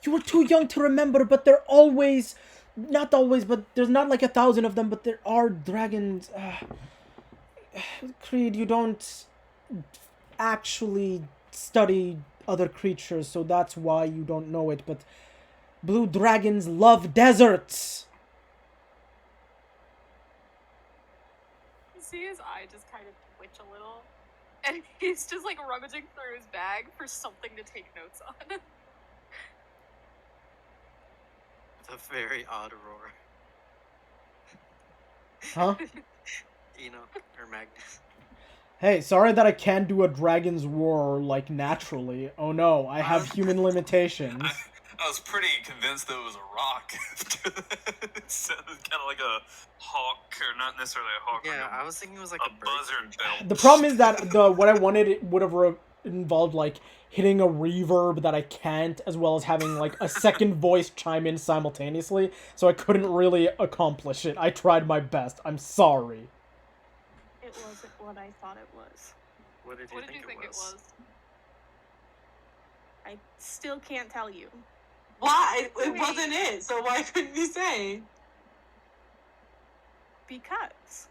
You were too young to remember, but they're always... Not always, but there's not like 1,000 of them, but there are dragons. Creed, you don't actually study other creatures, so that's why you don't know it, but blue dragons love deserts! You see his eye just kind of twitch a little, and he's just like rummaging through his bag for something to take notes on. A very odd roar. Huh? Enoch or Magnus. Hey, sorry that I can't do a dragon's roar, like, naturally. Oh no, I have human limitations. I was pretty convinced that it was a rock. It sounded kind of like a hawk, or not necessarily a hawk. Yeah, like I was thinking it was like a a bird. buzzard bell. The problem is that what I wanted it would have involved, like, hitting a reverb that I can't, as well as having, like, a second voice chime in simultaneously, so I couldn't really accomplish it. I tried my best. I'm sorry. It wasn't what I thought it was. What did you What did think, you think it it was? was? I still can't tell you. Why? It wasn't it, so why couldn't you say? Because.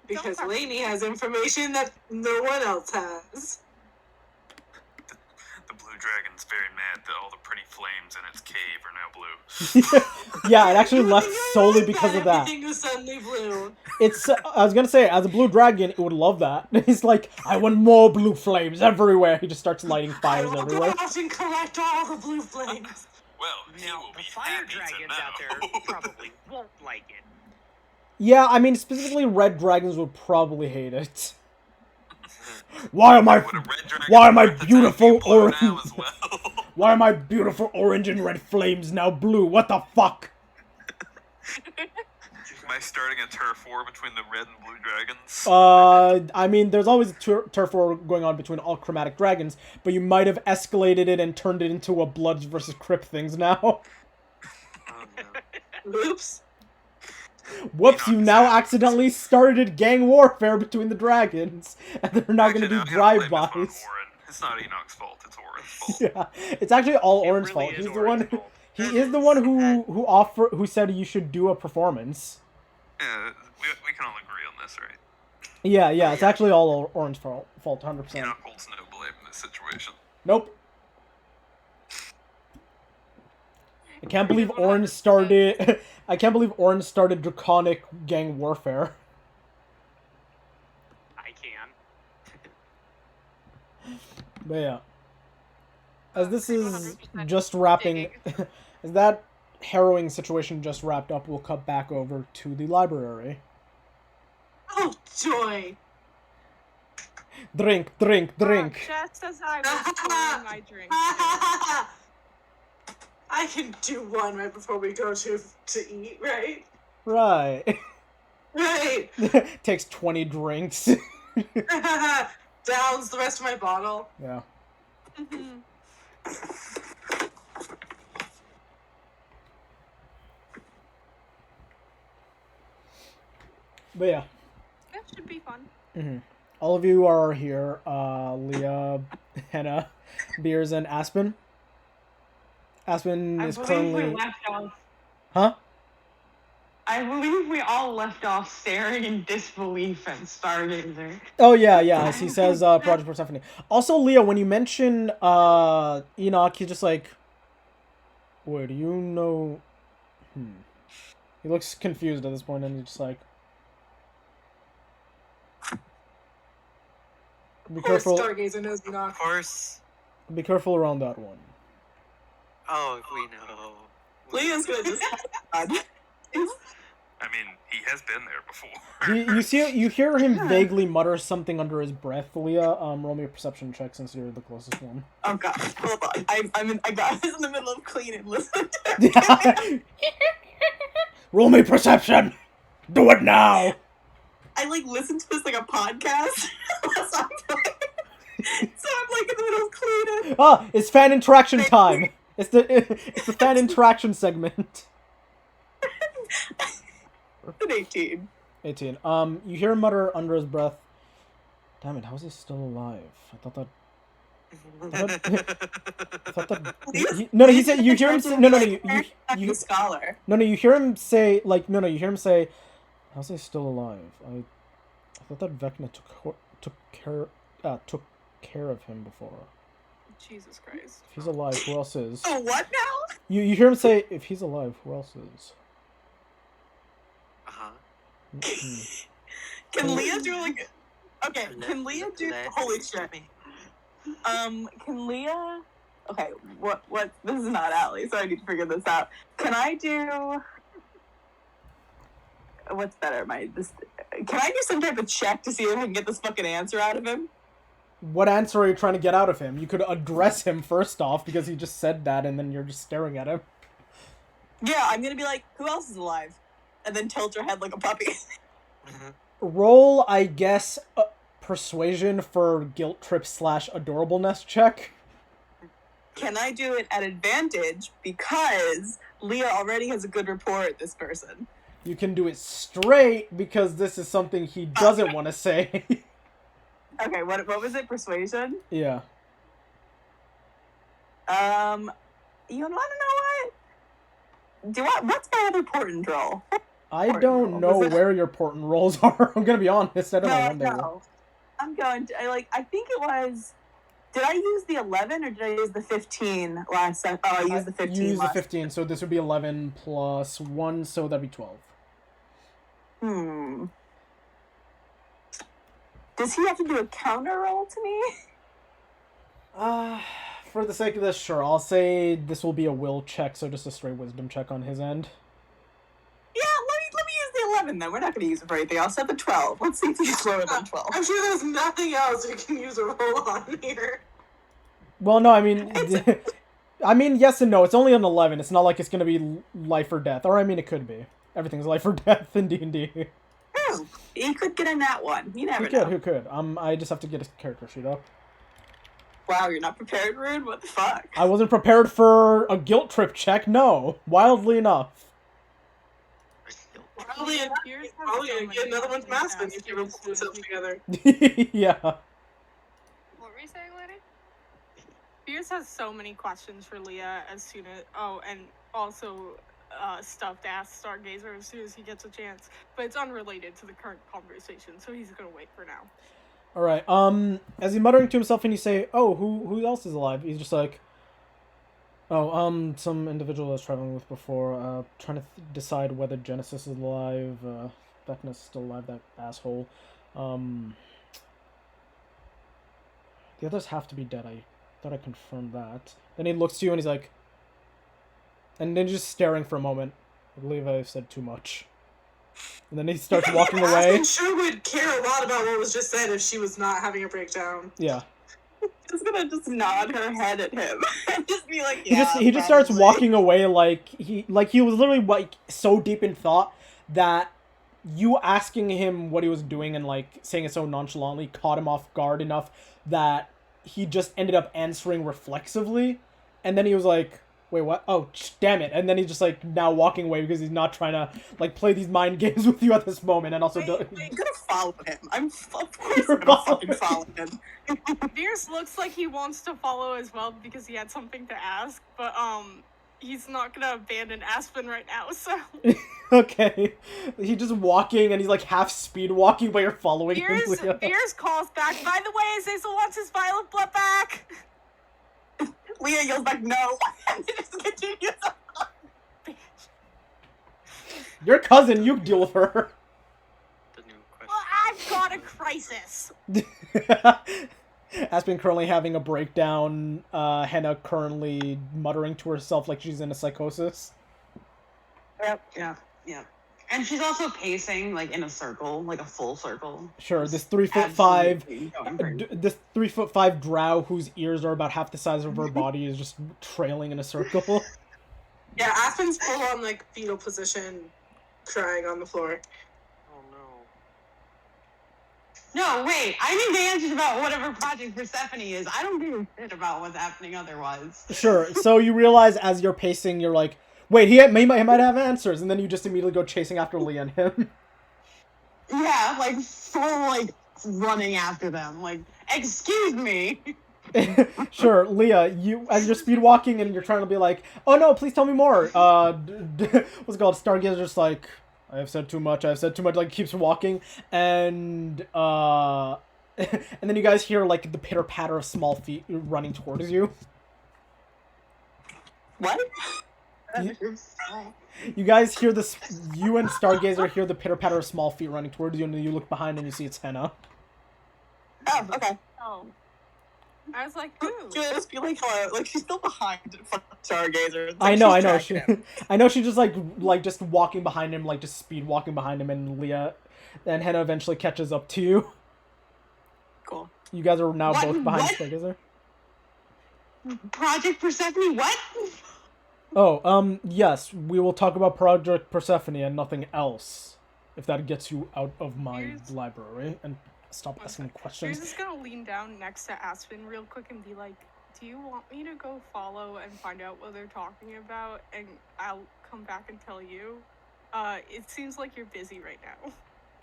Because Don't Lainey has information that no one else has. The blue dragon's very mad that all the pretty flames in its cave are now blue. Yeah, it actually left solely because of that. Everything was suddenly blue. It's, I was gonna say, as a blue dragon, it would love that. He's like, I want more blue flames everywhere. He just starts lighting fires I will everywhere. go out and collect all the blue flames. Well, he Now, will the be fire happy to dragons know. out there probably won't like it. Yeah, I mean, specifically red dragons would probably hate it. Why am I... Would a red dragon Why am I worth the time beautiful being blown orange? out as well? Why are my beautiful orange and red flames now blue? What the fuck? Am I starting a turf war between the red and blue dragons? I mean, there's always a turf war going on between all chromatic dragons, but you might have escalated it and turned it into a Bloods versus Crip things now. Oh no. Oops. Whoops, you now accidentally started gang warfare between the dragons, and they're now going to do Actually, no, I'm gonna blame drive-bys. this on Orin. It's not Enoch's fault, it's Orin's fault. Yeah, it's actually all It Orin's really fault. is He's the Orin's one. fault. He is the one who said you should do a performance. Yeah, we can all agree on this, right? Yeah, it's actually all Orin's fault, 100%. Enoch holds no blame in this situation. Nope. I can't believe Orange started. I can't believe Orange started draconic gang warfare. I can. But yeah, as this is 100% just wrapping, digging. as that harrowing situation just wrapped up, we'll cut back over to the library. Oh, joy. Drink. Just as I was pouring my drink. I can do one right before we go to eat, right? Right. Right. Takes 20 drinks. Downs the rest of my bottle. Yeah. But yeah. That should be fun. Mm-hmm. All of you are here. Leah, Hannah, Beers, and Aspen. Aspen I is believe currently... we left off. Huh? I believe we all left off staring in disbelief at Stargazer. Oh, yeah, as he says, Project Persephone. Also, Leah, when you mention, Enoch, he's just like... Wait, do you know... He looks confused at this point, and he's just like... Be Of course, careful. Stargazer knows Enoch. Of course. Be careful around that one. Oh, we know. Leah's gonna just. I mean, he has been there before. You hear him vaguely mutter something under his breath, Leah. Roll me a perception check since you're the closest one. Oh god, hold on. I was in the middle of cleaning. Listen to it. Roll me perception. Do it now. I listened to this like a podcast. So I'm in the middle of cleaning. Ah, it's fan interaction time. It's the fan interaction segment. An 18. 18. You hear him mutter under his breath. Damn it, how is he still alive? I thought that I thought that, he said, you hear him say, You scholar. you hear him say, like, you hear him say, how's he still alive? I thought that Vecna took care of him before. Jesus Christ. If he's alive, who else is? Oh, what now? You hear him say, if he's alive, who else is? Uh-huh. Can Leah do like? Okay, Let- can Leah do? let- Holy shit. Can Leah? Okay, what? This is not Allie, so I need to figure this out. Can I do? What's better? Can I do some type of check to see if I can get this fucking answer out of him? What answer are you trying to get out of him? You could address him first off, because he just said that, and then you're just staring at him. Yeah, I'm gonna be like, who else is alive? And then tilt her head like a puppy. Roll, I guess, persuasion for guilt trip / adorableness check. Can I do it at advantage because Leah already has a good rapport at this person? You can do it straight because this is something he doesn't want to say. Okay, what was it? Persuasion? Yeah. You wanna know what? What's my other portent roll? I don't know where your portent rolls are. I'm gonna be honest. I don't know when they were. No. I'm going to, I think it was, did I use the 11 or did I use the 15 last time? Oh, I used the 15 You used the last 15, so this would be 11 plus 1, so that'd be 12. Does he have to do a counter roll to me? For the sake of this, sure. I'll say this will be a will check, so just a straight wisdom check on his end. Yeah, let me use the 11 then. We're not going to use it for anything. I'll set the 12. Let's see if he's lower than 12. I'm sure there's nothing else we can use a roll on here. Well, no, I mean, yes and no. It's only an 11. It's not like it's gonna be life or death. Or I mean, it could be. Everything's life or death in D&D. Oh, he could get in that one. You never Who know. could? Who could? I just have to get his character sheet up. Wow, you're not prepared, Rude? What the fuck? I wasn't prepared for a guilt trip check. No, wildly enough. Probably get another one from Aspen if you pull yourself together. Yeah. What were you saying, Lady? Pierce has so many questions for Leah as soon as and also stuff to ask Stargazer as soon as he gets a chance. But it's unrelated to the current conversation, so he's gonna wait for now. All right. As he's muttering to himself, and you say, "Oh, who else is alive?" He's just like, "Oh, some individual I was traveling with before. Trying to decide whether Genesis is alive. Vecna's still alive. That asshole. The others have to be dead. I thought I confirmed that." Then he looks to you and he's like, and then just staring for a moment. I believe I've said too much. And then he starts walking away. Aspen sure would care a lot about what was just said if she was not having a breakdown. Yeah. Just gonna nod her head at him and just be like, yeah. He just starts walking away like he was literally like so deep in thought that you asking him what he was doing and like saying it so nonchalantly caught him off guard enough that he just ended up answering reflexively, and then he was like, "Wait, what? Oh, damn it!" And then he's just like now walking away because he's not trying to like play these mind games with you at this moment, and also I'm gonna follow him. Of course I'm gonna fucking follow him. Pierce looks like he wants to follow as well because he had something to ask, but he's not gonna abandon Aspen right now, so Okay. He's just walking and he's like half speed walking while you're following him. Pierce calls back, "By the way, Azazel wants his vial of blood back." Leah yells back, "No!" and just continues. Your cousin, you deal with her. The new question. Well, I've got a crisis. Aspen currently having a breakdown. Henna currently muttering to herself like she's in a psychosis. Yep. Yeah. And she's also pacing like in a circle, like a full circle. Sure, this 3'5", this 3'5" drow whose ears are about half the size of her body is just trailing in a circle. Yeah, Aspen's full on like fetal position, crying on the floor. Oh No, wait. I need the answers about whatever Project Persephone is. I don't give a shit about what's happening otherwise. Sure, so you realize as you're pacing, you're like, wait, he might have answers, and then you just immediately go chasing after Lee and him. Yeah, like full like running after them. Like, excuse me. Sure, Leah, you as you're speed walking and you're trying to be like, oh no, please tell me more. What's it called? Stargazer just like, I have said too much. Like keeps walking, and and then you guys hear like the pitter patter of small feet running towards you. What? You guys hear this. You and Stargazer hear the pitter patter of small feet running towards you, and then you look behind and you see it's Henna. Oh, okay. Oh. I was like, ooh. Just be like, hello. Like, she's still behind Stargazer. I know. I know she's just like just walking behind him, like just speed walking behind him, and Leah, and Henna eventually catches up to you. Cool. You guys are now both behind What? Stargazer. Project Persephone, what? Oh, yes, we will talk about Project Persephone and nothing else, if that gets you out of my library, and stop asking You're questions. just gonna lean down next to Aspen real quick and be like, do you want me to go follow and find out what they're talking about, and I'll come back and tell you? It seems like you're busy right now.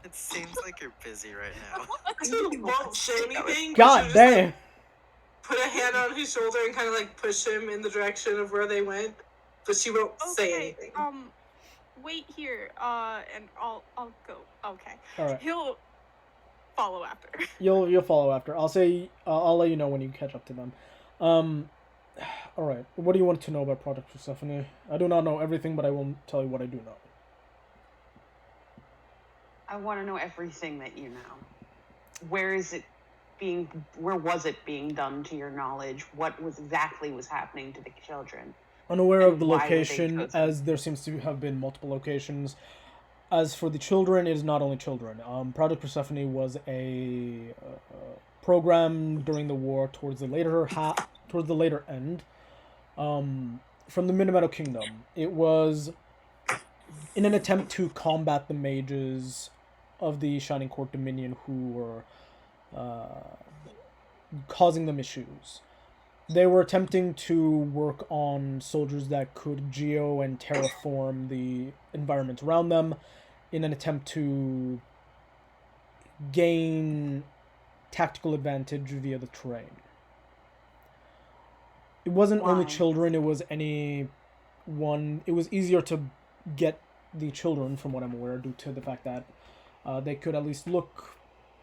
It seems like you're busy right now. Aspen won't say anything. but God she'll just, like, damn! put a hand on his shoulder and kind of like push him in the direction of where they went, but she won't say anything. Wait here, and I'll go. Okay. Alright, He'll follow after. you'll follow after. I'll let you know when you catch up to them. Alright, what do you want to know about Project Persephone? I do not know everything, but I will tell you what I do know. I want to know everything that you know. Where was it being done to your knowledge? What exactly was happening to the children? Unaware And of the why were they location, chosen? as there seems to have been multiple locations. As for the children, it is not only children. Project Persephone was a program during the war towards the later end, from the Mid-Meadow Kingdom. It was in an attempt to combat the mages of the Shining Court Dominion who were causing them issues. They were attempting to work on soldiers that could geo and terraform the environment around them in an attempt to gain tactical advantage via the terrain. It wasn't only Wow. children, it was anyone. It was easier to get the children, from what I'm aware, due to the fact that they could at least look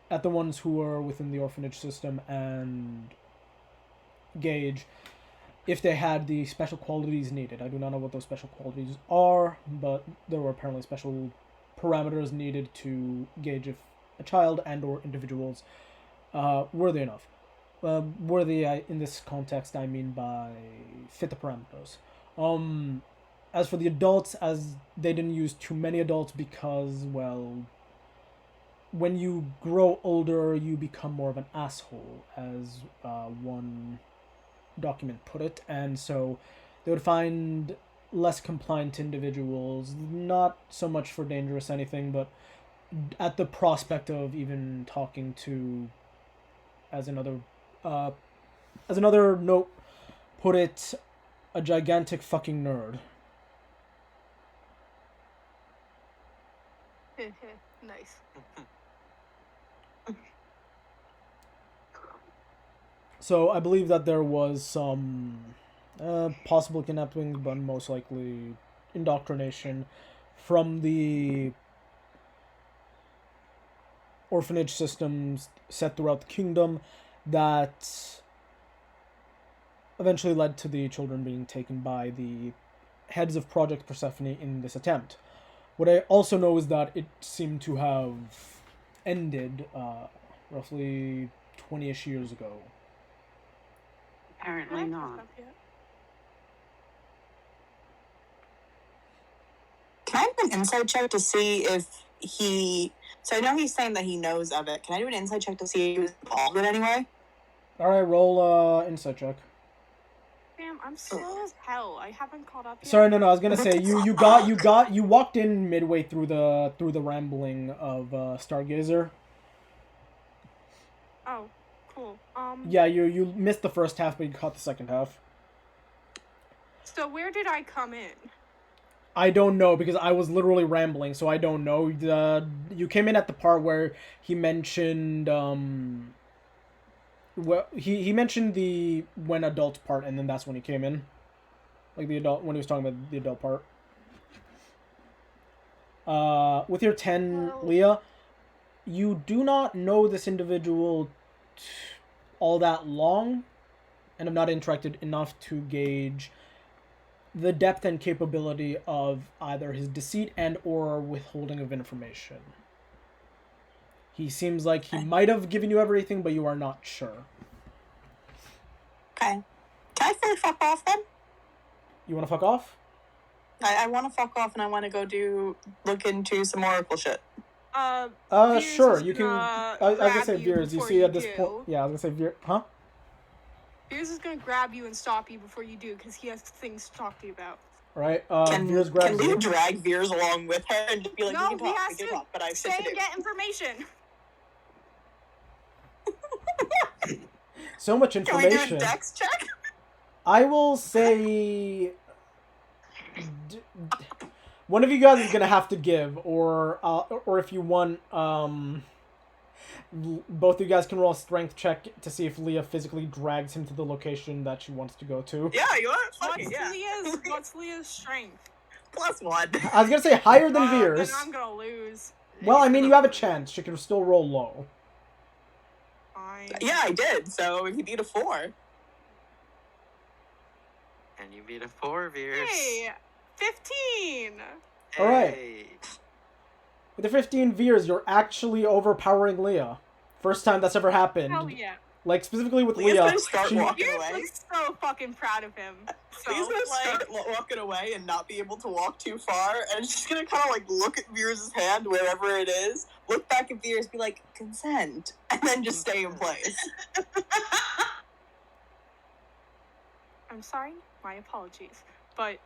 at the ones who are within the orphanage system and gauge if they had the special qualities needed. I do not know what those special qualities are, but there were apparently special parameters needed to gauge if a child and or individuals worthy enough. Worthy, in this context, I mean by fit the parameters. As for the adults, as they didn't use too many adults because, well, when you grow older, you become more of an asshole, as one document put it, and so they would find less compliant individuals, not so much for dangerous anything, but at the prospect of even talking to, as another note put it, a gigantic fucking nerd. Nice. So I believe that there was some possible kidnapping, but most likely indoctrination from the orphanage systems set throughout the kingdom that eventually led to the children being taken by the heads of Project Persephone in this attempt. What I also know is that it seemed to have ended roughly 20-ish years ago. Apparently not. Can I do an insight check to see if he... So I know he's saying that he knows of it. Can I do an insight check to see if he was involved in it anyway? Alright, roll insight check. Damn, I'm slow as hell. I haven't caught up yet. Sorry, no, I was gonna say you walked in midway through the rambling of Stargazer. Oh, cool. Yeah, you missed the first half, but you caught the second half. So where did I come in? I don't know, because I was literally rambling, so I don't know. You came in at the part where he mentioned well, he mentioned the when adult part, and then that's when he came in. Like the adult, when he was talking about the adult part. With your 10, Leah, you do not know this individual all that long, and have not interacted enough to gauge the depth and capability of either his deceit and or withholding of information. He seems like he might have given you everything, but you are not sure. Okay. Can I fully fuck off then? You want to fuck off? I want to fuck off and I want to go look into some Oracle shit. Veers sure. is You can. gonna I was gonna say grab you Veers. You before see you at this do. point. Yeah, I was gonna say Veers. Huh? Veers is gonna grab you and stop you before you do, because he has things to talk to you about. Right. Can Veers grabs Leah you. drag Veers along with her and just be like, No, we he can has talk, but I have Stay shit to and do. get information. So much Can we do a information. dex check? I will say. One of you guys is gonna have to give, or if you want, both of you guys can roll a strength check to see if Leah physically drags him to the location that she wants to go to. Yeah, you want? Fuck it, yeah. What's Leah's strength? +1. I was gonna say higher than Veers. Then I'm gonna lose. Well, I mean, you have a chance. She can still roll low. Fine. Yeah, I did. So if you beat a 4. And you beat a 4, Veers. Hey, 15. All right. Hey. With the 15 Veers, you're actually overpowering Leah. First time that's ever happened. Hell yeah. Like, specifically with Leah's Leah. gonna start walking Veers away. looks so fucking proud of him. So, He's gonna like, start walking away and not be able to walk too far, and she's gonna kind of like look at Veers' hand wherever it is, look back at Veers, be like, consent, and then just stay in place. I'm sorry, my apologies, but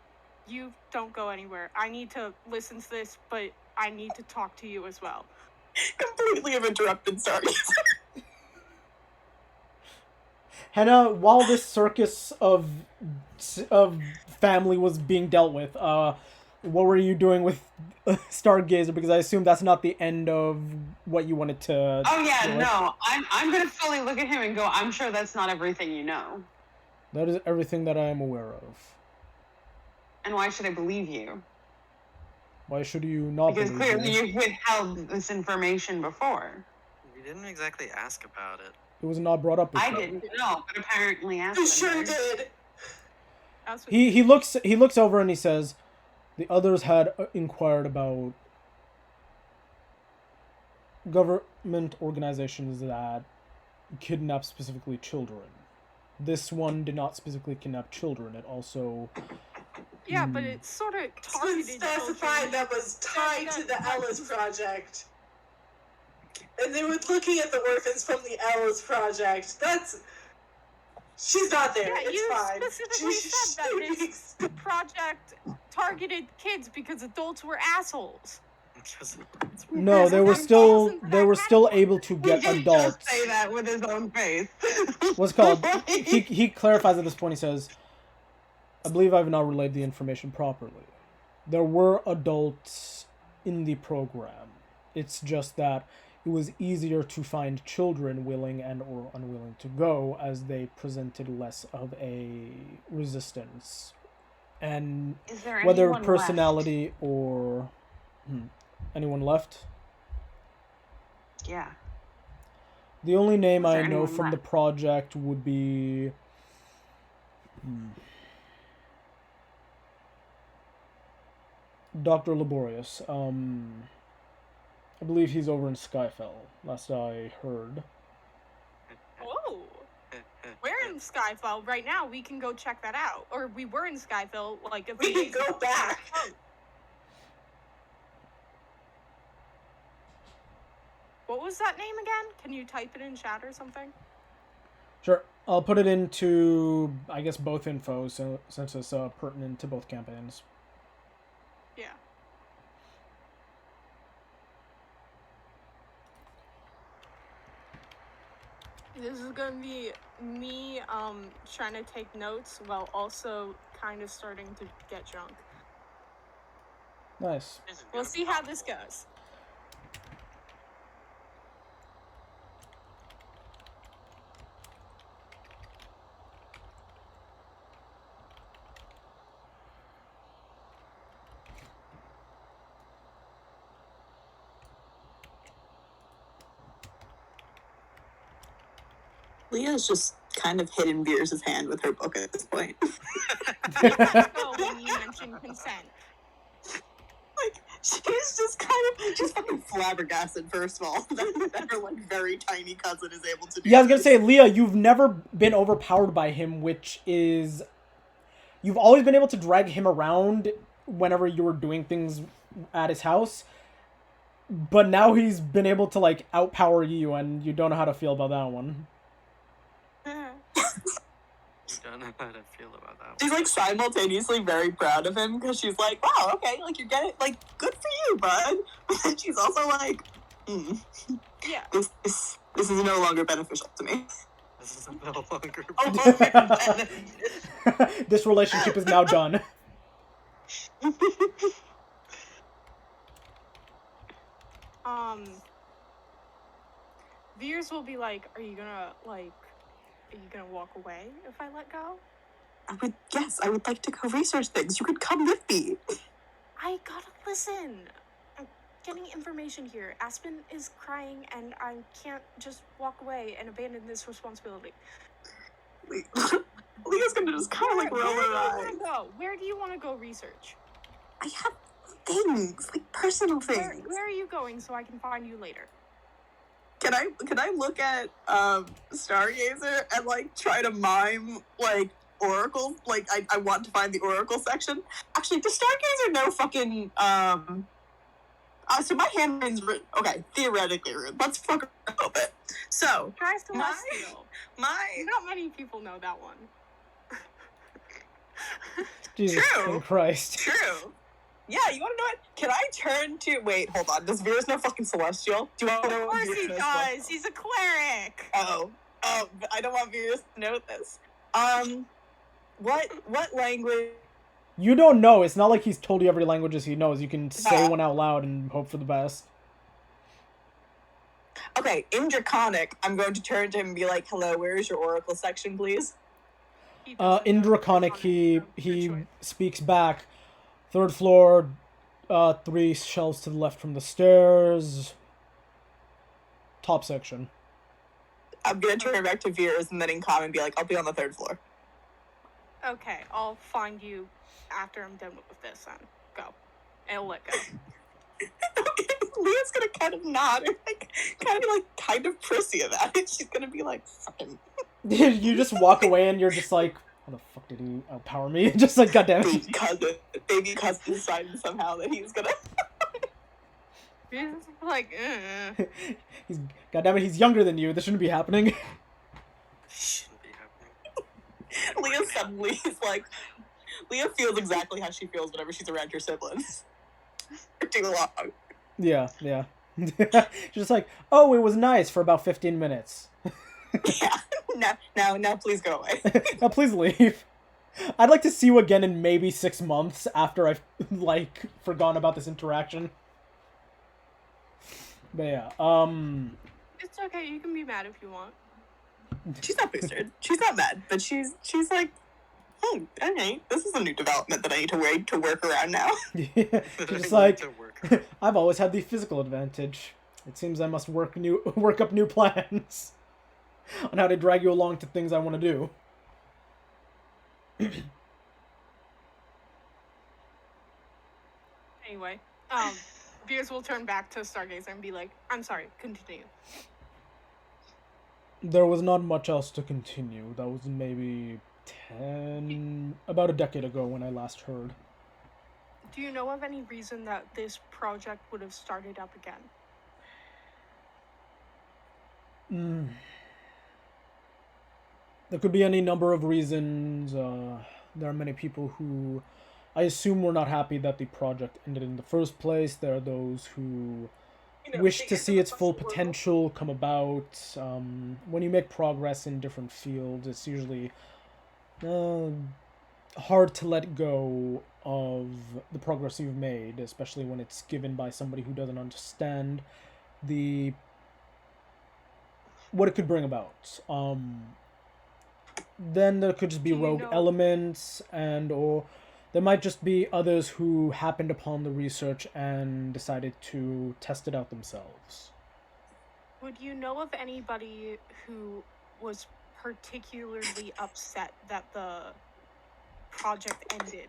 you don't go anywhere. I need to listen to this, but I need to talk to you as well. Completely have interrupted, sorry. Henna, while this circus of family was being dealt with, what were you doing with Stargazer? Because I assume that's not the end of what you wanted to. Oh yeah, deal with. no. I'm gonna fully look at him and go, I'm sure that's not everything you know. That is everything that I am aware of. And why should I believe you? Why should you not Because believe clearly me? you've withheld this information before. We didn't exactly ask about it. It was not brought up before. I didn't know, but apparently You Aspen sure did. did. That's what He looks over and he says, the others had inquired about government organizations that kidnap specifically children. This one did not specifically kidnap children. It also Yeah, but it's sort of It's been targeted specified children. that was tied to the Yeah. Ellis Project. And they were looking at the orphans from the Ellis Project. That's... She's not there. Yeah, it's you fine. specifically said that this project targeted kids because adults were assholes. no. They were still able to get He did adults. just say that with his own face. What's called? He clarifies at this point. He says, "I believe I've not relayed the information properly. There were adults in the program. It's just that it was easier to find children willing and or unwilling to go, as they presented less of a resistance, and Is there whether anyone personality or anyone left." left? Yeah. The only name Was I there know anyone from the left? project would be Dr. Laborious. I believe he's over in Skyfell, last I heard. Oh, we're in Skyfall right now. We can go check that out. Or we were in Skyfall like a We few can days go ago. back. What was that name again? Can you type it in chat or something? Sure, I'll put it into, I guess, both info, so, since it's pertinent to both campaigns. Yeah. This is gonna be me trying to take notes while also kind of starting to get drunk. Nice. We'll see how this goes. Leah's just kind of hidden Veers' hand with her book at this point. Oh, when you mentioned consent. Like, she's just she's fucking flabbergasted, first of all, that her, like, very tiny cousin is able to do Yeah, I was gonna this. say, Leah, you've never been overpowered by him, which is... You've always been able to drag him around whenever you were doing things at his house, but now he's been able to, like, outpower you, and you don't know how to feel about that one. I don't know how to feel about that. She's, like, simultaneously very proud of him, because she's like, wow, okay, like, you're getting, like, good for you, bud. But then she's also like, Yeah. This is no longer beneficial to me. This is no longer. This relationship is now done. Veers will be like, are you gonna walk away if I let go? I would like to go research things. You could come with me. I gotta listen. I'm getting information here. Aspen is crying and I can't just walk away and abandon this responsibility. Leah's gonna just kind of, like, roll her eyes. Where do you want to go research? I have things, like, personal things. Where are you going so I can find you later? Can I look at Stargazer and, like, try to mime, like, Oracle? Like, I want to find the Oracle section. Actually, does Stargazer know fucking so my handwriting's okay, theoretically rude. Let's fuck her a little bit. So Try Celestial. my Not many people know that one. Jesus True. Christ. True. Yeah, you want to know it? Can I turn to... Wait, hold on. Does Veers know fucking Celestial? Do you want to know Of what course Veers he knows does. Celestial? He's a cleric. Oh, but I don't want Veers to know this. What language... You don't know. It's not like he's told you every languages he knows. You can say Yeah. one out loud and hope for the best. Okay, in Draconic, I'm going to turn to him and be like, hello, where is your Oracle section, please? He doesn't In know Draconic, so he good choice. speaks back. 3rd floor, 3 shelves to the left from the stairs. Top section. I'm going to turn back to Veers and then in common be like, I'll be on the 3rd floor. Okay, I'll find you after I'm done with this then. Go. And I'll let go. Okay, Leah's gonna kind of nod and, like, kind of prissy about it. She's gonna be like, fucking... You just walk away and you're just like, how the fuck did he outpower me? Just like, goddammit. Baby cousin decided somehow that he's gonna... He's like, Goddammit, he's younger than you. This shouldn't be happening. Shouldn't be happening. Leah suddenly is like... Leah feels exactly how she feels whenever she's around her siblings. Too long. Yeah. She's just like, oh, it was nice for about 15 minutes. Yeah. Now please go away. Now please leave. I'd like to see you again in maybe 6 months after I've, like, forgotten about this interaction. But yeah, it's okay, you can be mad if you want. She's not boosted. She's not mad, but she's like, okay, this is a new development that I need to work around now. she's just like, I've always had the physical advantage. It seems I must work up new plans on how to drag you along to things I want to do. Anyway, Veers will turn back to Stargazer and be like, I'm sorry, continue. There was not much else to continue. That was maybe about a decade ago when I last heard. Do you know of any reason that this project would have started up again? There could be any number of reasons. There are many people who I assume were not happy that the project ended in the first place. There are those who wish to see its full potential come about. When you make progress in different fields, it's usually hard to let go of the progress you've made, especially when it's given by somebody who doesn't understand what it could bring about. Then there could just be rogue elements, or there might just be others who happened upon the research and decided to test it out themselves. Would you know of anybody who was particularly upset that the project ended.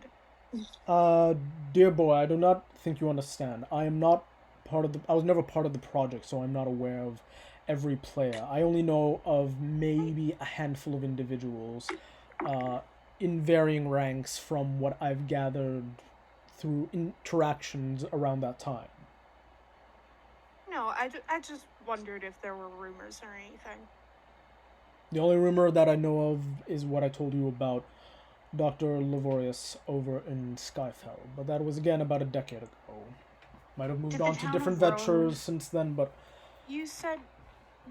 Dear boy, I do not think you understand. I was never part of the project, so I'm not aware of every player. I only know of maybe a handful of individuals, in varying ranks from what I've gathered through interactions around that time. No, I just wondered if there were rumors or anything. The only rumor that I know of is what I told you about Dr. Lavorius over in Skyfell, but that was again about a decade ago. Might have moved Did the on to town different of Rome- ventures since then, but You said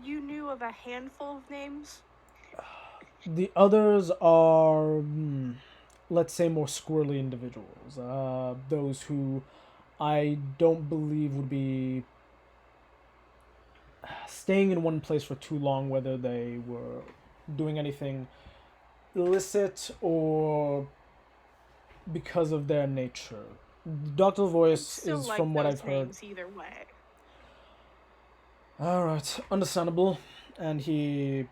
you knew of a handful of names? the others are, let's say, more squirrely individuals. Those who I don't believe would be staying in one place for too long, whether they were doing anything illicit or because of their nature. Dr. Voice Still is like from what those I've heard. names either way. Alright, understandable. And he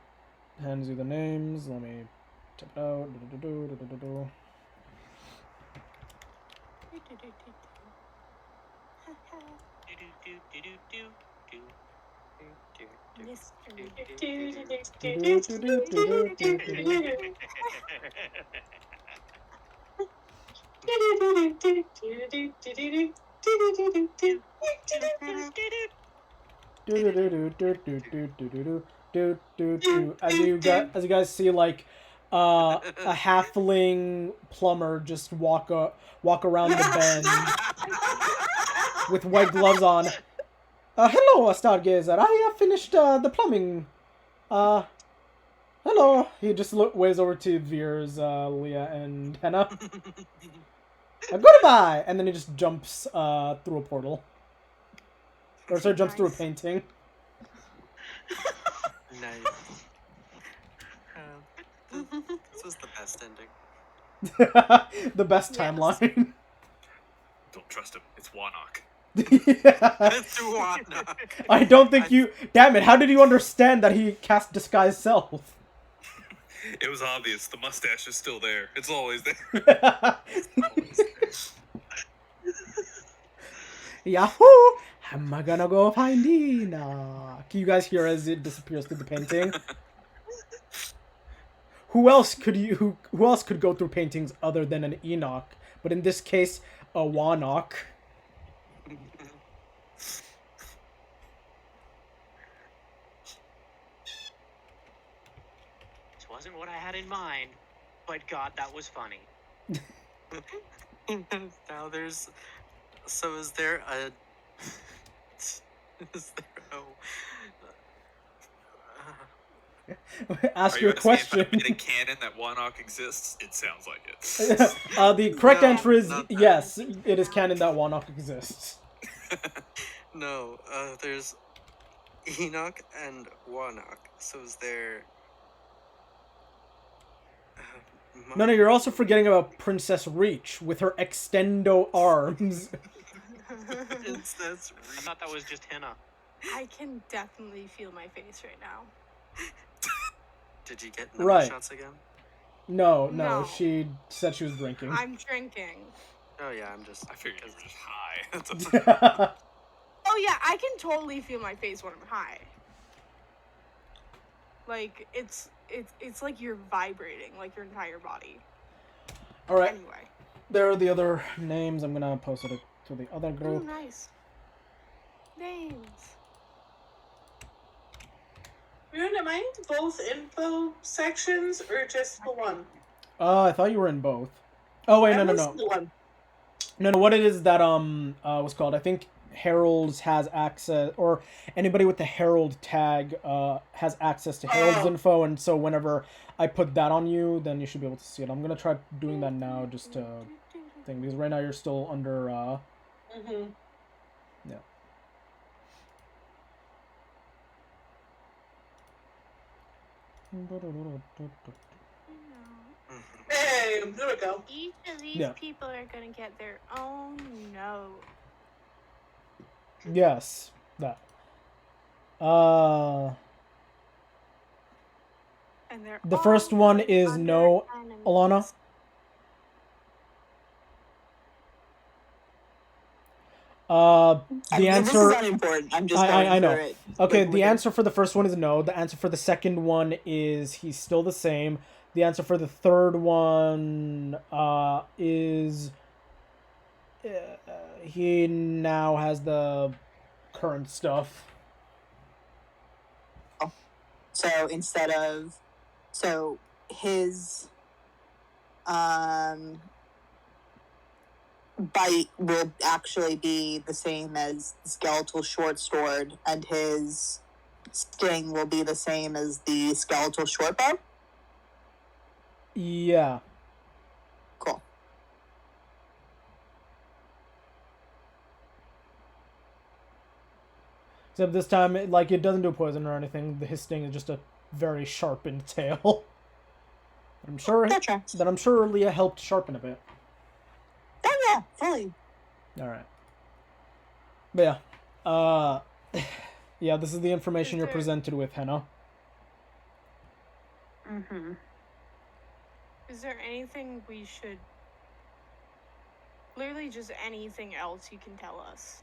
hands you the names. Let me check it out. As you guys see, like a halfling plumber just walk around the bend with white gloves on. Hello, Stargazer. I finished the plumbing. Hello. He just waves over to Veers, Leah, and Henna. Goodbye! And then he just jumps through a portal. Or sorry, jumps through a painting. Nice. This was the best ending. The best timeline. Don't trust him. It's Warnock. It's Warnock. I don't think you... Damn it, how did you understand that he cast Disguise Self? It was obvious. The mustache is still there. It's always there. Yahoo! Am I gonna go find Enoch? You guys hear as it disappears through the painting? Who else could go through paintings other than an Enoch? But in this case, a Warnock. This wasn't what I had in mind, but God, that was funny. Now there's... So is there a... Is there Ask Are your you asking question. if I made a canon that Warnock exists? It sounds like it. The correct No, answer is not that. yes. It is canon that Warnock exists. No, there's Enoch and Warnock. So is there... No, you're also forgetting about Princess Reach with her extendo arms. Princess I Reach. thought that was just henna. I can definitely feel my face right now. Did you get number Right. shots again? No, No. she said she was drinking. I'm drinking. Oh yeah, I'm just... I figured you were just high. That's a... Oh yeah, I can totally feel my face when I'm high. Like it's like you're vibrating, like your entire body. All right, Anyway. there are the other names. I'm gonna post it to the other Oh, group. nice. Names. Am I in both info sections or just the one? I thought you were in both. Oh wait, I no. was in the one. No, what it is that what's called? I think Herald's has access, or anybody with the Herald tag has access to Herald's info, and so whenever I put that on you, then you should be able to see it. I'm gonna try doing that now, just to think, because right now you're still under Mm-hmm. yeah. Hey, there we go. Each of these Yeah. people are gonna get their own note. Yes, that. And they're The all first one going is under no, enemies. Alana. The I mean, answer. This is unimportant. I'm just going I know. through it. Okay, Like, the with it. answer for the first one is no. The answer for the second one is he's still the same. The answer for the third one is he now has the current stuff. So instead of, so his bite will actually be the same as the skeletal short sword, and his sting will be the same as the skeletal short bow. Yeah. Cool. Except this time, it doesn't do poison or anything. His sting is just a very sharpened tail. I'm sure That tracks. that I'm sure Leah helped sharpen a bit. Oh yeah, fully. All right. But yeah, yeah. This is the information Is you're there- presented with, Henna. Mm-hmm. Is there anything we should... Literally just anything else you can tell us.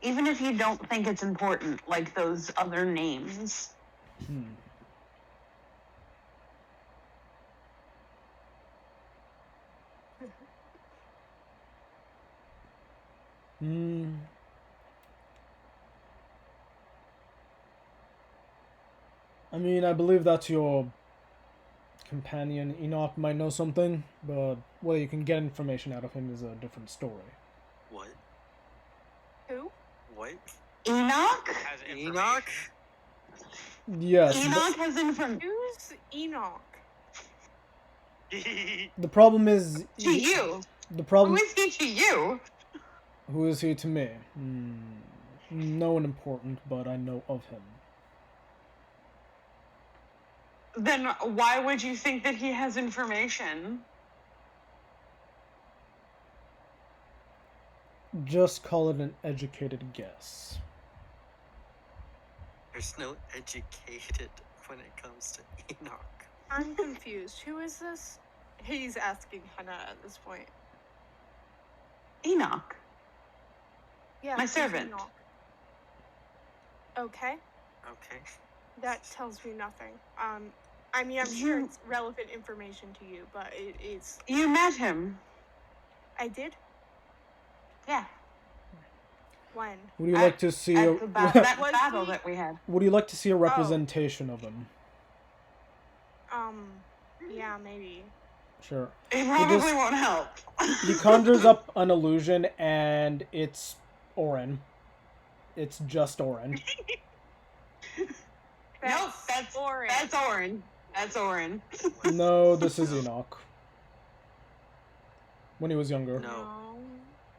Even if you don't think it's important, like those other names. I mean, I believe that your companion Enoch might know something, but whether you can get information out of him is a different story. What? Who? What? Enoch? Has information. Enoch? Yes. Enoch has information. Who's Enoch? The problem is To you. the problem. Who is he to you? Who is he to me? No one important, but I know of him. Then why would you think that he has information? Just call it an educated guess. There's no educated when it comes to Enoch. I'm confused. Who is this? He's asking Hannah at this point. Enoch. Yeah, My who's servant. Enoch? Okay, Okay. that tells me nothing. I mean, I'm sure it's relevant information to you, but it's... You met him. I did? Yeah. When? Would you like to see At the that Was battle he- that we had. Would you like to see a representation of him? Yeah, maybe. Sure. It probably just- won't help. He conjures up an illusion, and it's Oren. It's just Oren. Nope, that's Oren. That's Oren. That's Oren. No, this is Enoch. When he was younger. No.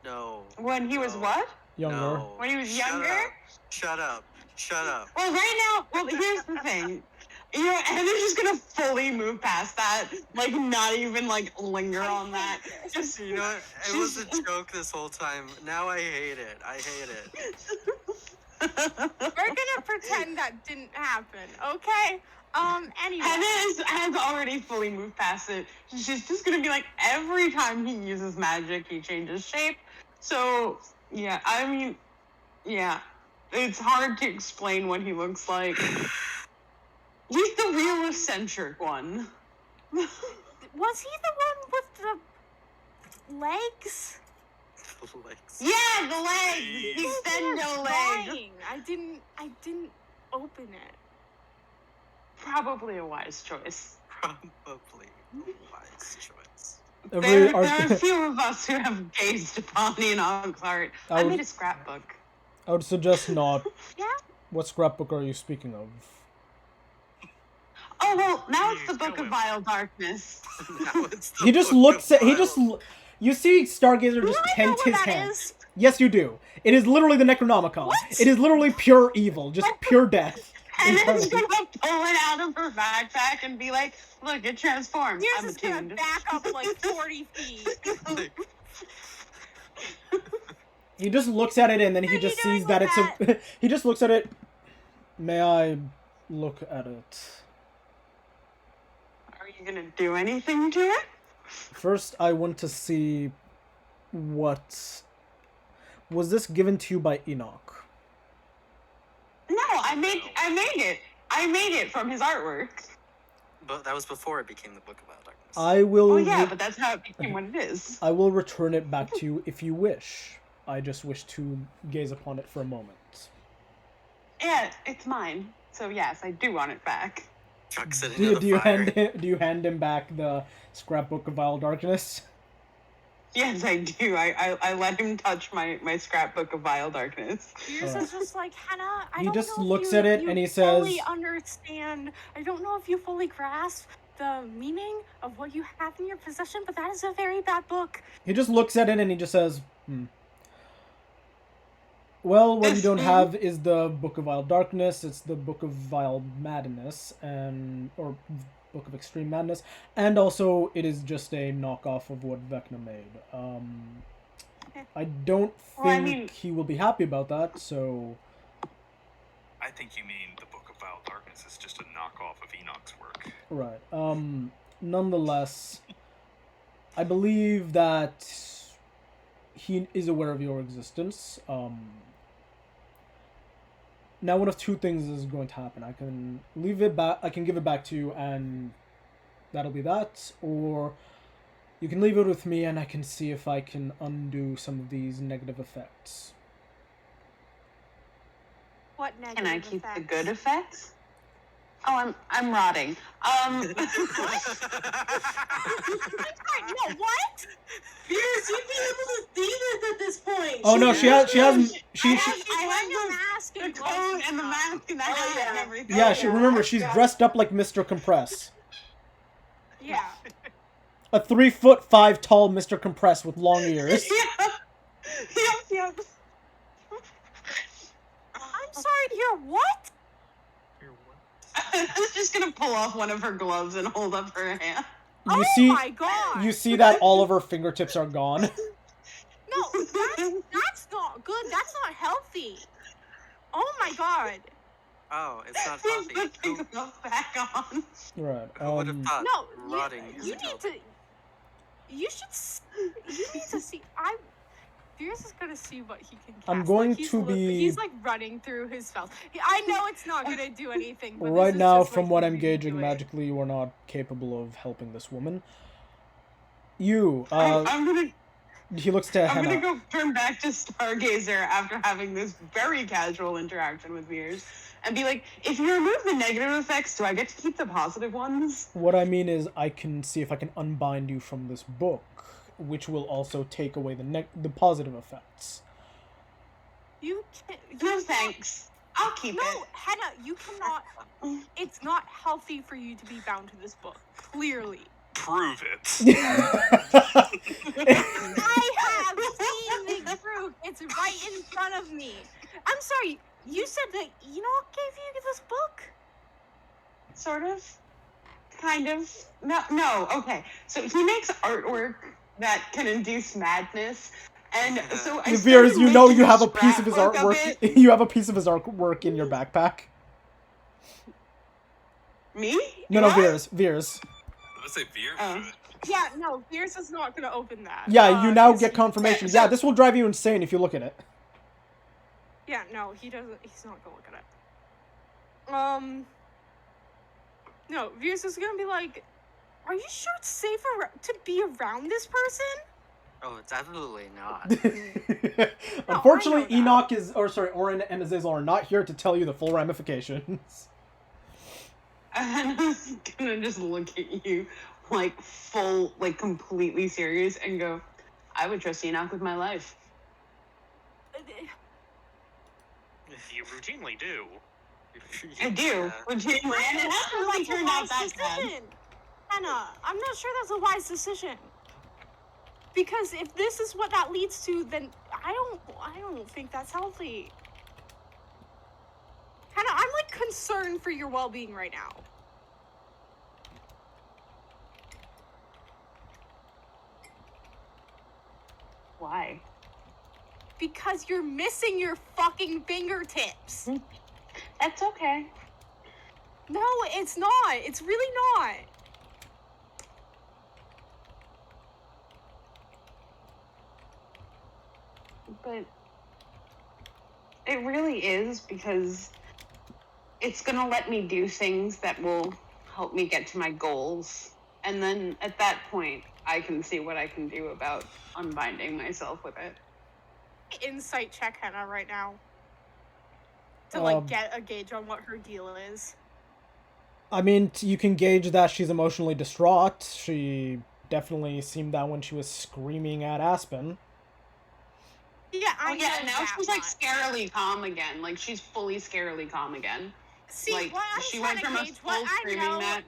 No. When he was No. what? Younger. No. When he was Shut younger? up. Shut up. Shut up. Well, right now, well, here's the thing. You know, Heather's just gonna fully move past that. Like, not even, like, linger on that. Just, You know, it was a joke this whole time. Now I hate it. I hate it. We're gonna pretend that didn't happen, okay? Anyway. Hannah has already fully moved past it. She's just gonna be like, every time he uses magic, he changes shape. So, yeah, I mean, yeah. It's hard to explain what he looks like. He's the real eccentric one. Was he the one with the legs? Legs. Yeah, the legs! Jeez. The extendo leg! Lying. I didn't open it. Probably a wise choice. Probably a wise choice. There are a few of us who have gazed upon Enoch's art. I would- made a scrapbook. I would suggest not. Yeah. What scrapbook are you speaking of? Oh, well, now it's the Please Book go of in. Vile Darkness. Now it's the He just book looks of at. He just. violence. You see Stargazer Do just I know tent what his that hand. is? Yes, you do. It is literally the Necronomicon. What? It is literally pure evil, just pure death. And then Incarnate. she's gonna pull it out of her backpack and be like, look, it transforms. You're I'm just gonna attuned. back up like 40 feet. Like, He just looks at it and then he What are just you doing sees that with it's a. He just looks at it. May I look at it. Are you gonna do anything to it? First, I want to see what... Was this given to you by Enoch? No, I made it. I made it from his artwork. But that was before it became the Book of Wild Darkness. I will... Oh yeah, but that's how it became what it is. I will return it back to you if you wish. I just wish to gaze upon it for a moment. Yeah, it's mine. So yes, I do want it back. Chucks it Do, into do the you fire. do you hand him back the scrapbook of Vile Darkness? Yes, I do. I let him touch my scrapbook of vile darkness. Pierce is just like, Hannah, I He don't just know if looks you, at it you and he fully says- understand. I don't know if you fully grasp the meaning of what you have in your possession, but that is a very bad book. He just looks at it and he just says, Well, what you don't have is the Book of Vile Darkness, it's the Book of Vile Madness, or Book of Extreme Madness, and also it is just a knockoff of what Vecna made. I don't think he will be happy about that, so... I think you mean the Book of Vile Darkness is just a knockoff of Enoch's work. Right. Nonetheless, I believe that he is aware of your existence. Now, one of two things is going to happen. I can leave it back. I can give it back to you, and that'll be that. Or you can leave it with me, and I can see if I can undo some of these negative effects. What negative Can I keep effects? the good effects? Oh, I'm rotting. No, what? Pierce, you'd be able to see this at this point. Oh no, she hasn't. I have the mask the and gloves coat and the stuff. mask and the hat yeah. and everything. Yeah, remember she's dressed up like Mr. Compress. Yeah. A 3'5" tall Mr. Compress with long ears. Yep. I'm sorry to hear what? I was just gonna pull off one of her gloves and hold up her hand. You see, my god! you see that all of her fingertips are gone. No, that's not good. That's not healthy. Oh my god. Oh, it's not Put the healthy. gloves back on. Right. Who would have thought No, rotting you isn't need healthy? to. You need to see. Fierce is gonna see what he can cast. I'm going he's to be- He's like running through his spells. I know it's not gonna do anything. But Right this is now, just from what what he's I'm gonna gauging do. magically, you are not capable of helping this woman. You, I'm gonna he looks to I'm Henna. gonna go turn back to Stargazer after having this very casual interaction with Veers and be like, if you remove the negative effects, do I get to keep the positive ones? What I mean is, I can see if I can unbind you from this book, which will also take away the positive effects. You can't. No thanks. I'll keep No, it. Henna, you cannot. It's not healthy for you to be bound to this book. Clearly. Prove it. I have seen the proof. It's right in front of me. I'm sorry. You said that Enoch gave you this book? Sort of. Kind of. No, okay. So he makes artwork that can induce madness. And so I Veers, started you know making you have a piece of his scrapbook artwork. You have a piece of his artwork in your backpack. Me? No, Veers. Let's say Veer Oh. should. Yeah, no, Fierce is not gonna open that. Yeah, you now He's- get confirmation. so- Yeah, this will drive you insane if you look at it. Yeah, no, he doesn't. He's not gonna look at it. No, Fierce is gonna be like, "Are you sure it's safe to be around this person?" Oh, it's absolutely not. Unfortunately, I know that. Orin and Azazel are not here to tell you the full ramifications. And I was gonna just look at you like completely serious and go, I would trust Enoch with my life. You routinely do. I do. Yeah. Routinely, and it hasn't really turned out that bad. Anna, I'm not sure that's a wise decision. Because if this is what that leads to, then I don't think that's healthy. Hannah, I'm like concerned for your well-being right now. Why? Because you're missing your fucking fingertips. That's okay. No, it's not. It's really not. But it really is, because it's gonna let me do things that will help me get to my goals. And then at that point, I can see what I can do about unbinding myself with it. Insight check Henna right now. To, get a gauge on what her deal is. I mean, you can gauge that she's emotionally distraught. She definitely seemed that when she was screaming at Aspen. Yeah, I know now that she's, like, much. scarily calm again. Like, she's fully scarily calm again. See, like, what I'm she trying went to from a gauge, full what I screaming know... match.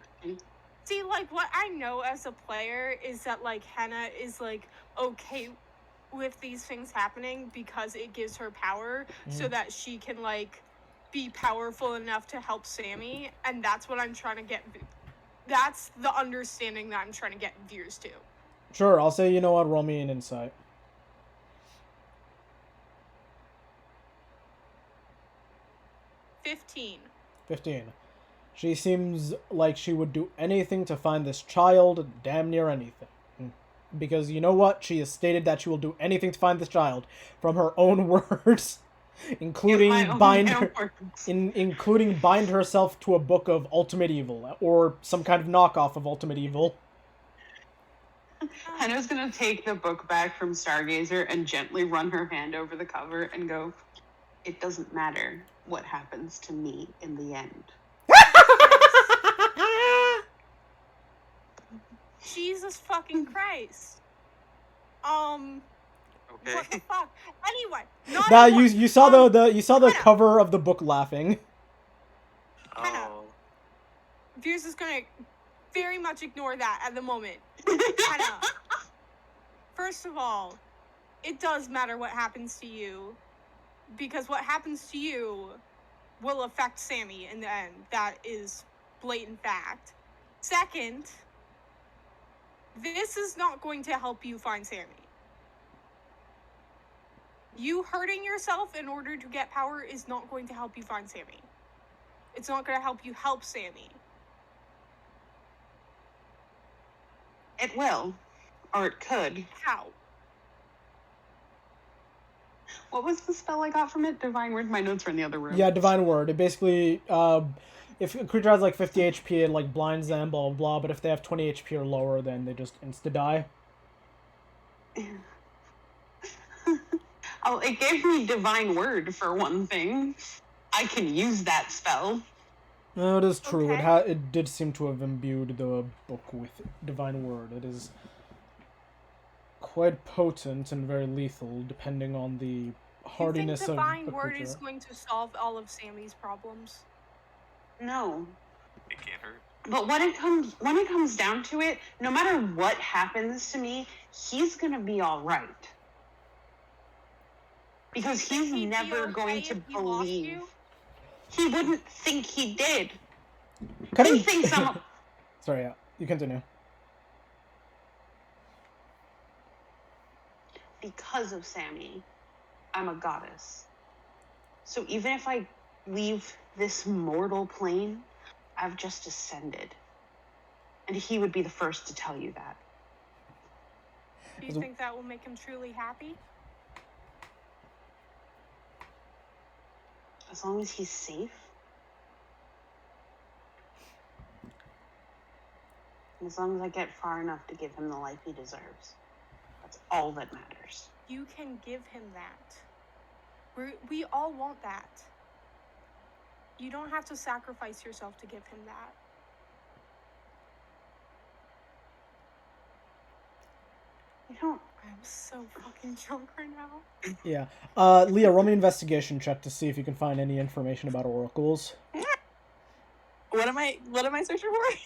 See, like, what I know as a player is that, like, Henna is, like, okay with these things happening because it gives her power so that she can, like, be powerful enough to help Sammy, and that's what I'm trying to get... That's the understanding that I'm trying to get viewers to. Sure, I'll say, you know what, roll me an insight. 15. 15. She seems like she would do anything to find this child, damn near anything. Because you know what? She has stated that she will do anything to find this child, from her own words, including including bind herself to a book of Ultimate Evil, or some kind of knockoff of Ultimate Evil. Henna's gonna take the book back from Stargazer and gently run her hand over the cover and go, "It doesn't matter what happens to me in the end." Jesus fucking Christ. Okay. What the fuck? Anyway, You saw the cover of the book laughing. Oh. Veers is gonna very much ignore that at the moment. Henna, first of all, it does matter what happens to you, because what happens to you will affect Sammy in the end. That is blatant fact. Second, this is not going to help you find Sammy. You hurting yourself in order to get power is not going to help you find Sammy. It's not going to help you help Sammy. It will. Or it could. How? What was the spell I got from it? Divine Word? My notes are in the other room. Yeah, Divine Word. It basically, if a creature has like 50 HP, it like blinds them, blah blah blah. But if they have 20 HP or lower, then they just insta-die. Oh, it gave me Divine Word for one thing. I can use that spell. No, it is true. Okay. It did seem to have imbued the book with Divine Word. It is quite potent and very lethal, depending on the hardiness you think of Divine the Word creature. is going to solve all of Sammy's problems? No. It can't hurt. But when it comes down to it, no matter what happens to me, he's gonna be alright. Because he's He'd be never okay going to if he lost believe. you? He wouldn't think he did. Can He I- thinks I'm Sorry, yeah. You continue. because of Sammy, I'm a goddess. So even if I leave this mortal plane, I've just ascended. And he would be the first to tell you that. Do you think that will make him truly happy? As long as he's safe. And as long as I get far enough to give him the life he deserves. That's all that matters. You can give him that. We all want that. You don't have to sacrifice yourself to give him that. You don't. I'm so fucking drunk right now. Yeah. Leah, roll me an investigation check to see if you can find any information about oracles. What am I searching for?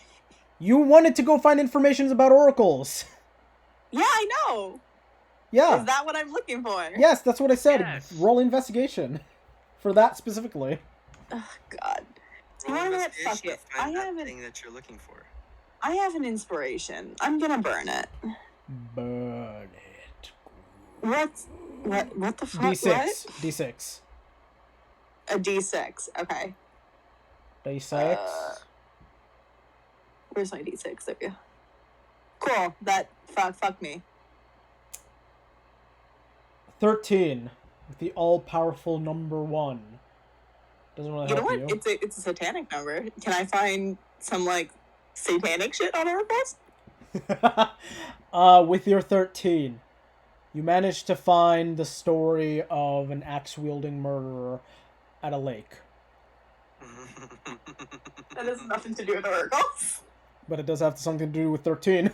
You wanted to go find information about oracles. Yeah, I know. Yeah. Is that what I'm looking for? Yes, that's what I said. Yes. Roll investigation. For that specifically. Oh, God. You Roll know what? investigation Fuck to it. find I that have an- thing that you're looking for. I have an inspiration. I'm gonna burn it. Burn it. What the fuck? D6. What? D6. A D6. Okay. D6. Where's my D6? There we go. Cool. That fuck me. 13. With the all-powerful number 1. Doesn't really You know help what? you. It's a satanic number. Can I find some like satanic shit on oracles? With your 13, you managed to find the story of an axe-wielding murderer at a lake. That has nothing to do with oracles. But it does have something to do with 13.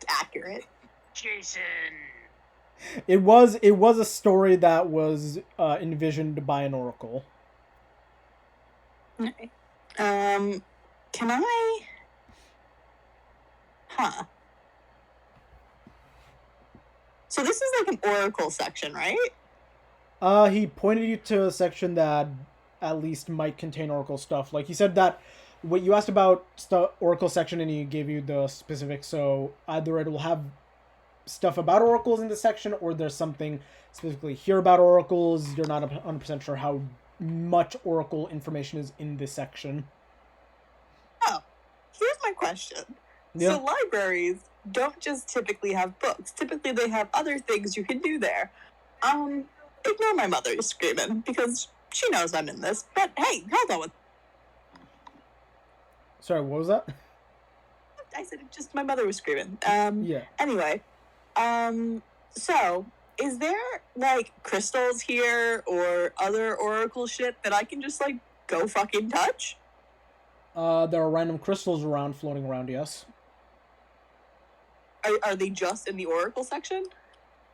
Accurate. Jason. It was a story that was envisioned by an oracle. Okay. Can I? Huh. So this is like an oracle section, right? He pointed you to a section that at least might contain oracle stuff. Like, he said that what you asked about oracle section and he gave you the specifics, so either it will have stuff about oracles in the section or there's something specifically here about oracles. You're not 100% sure how much oracle information is in this section. Oh, here's my question. Yeah. So libraries don't just typically have books. Typically they have other things you can do there. Ignore my mother screaming because she knows I'm in this. But hey, hold on. Sorry, what was that? I said it just my mother was screaming. Yeah. Anyway, so is there like crystals here or other oracle shit that I can just like go fucking touch? There are random crystals around, floating around, yes. Are they just in the oracle section?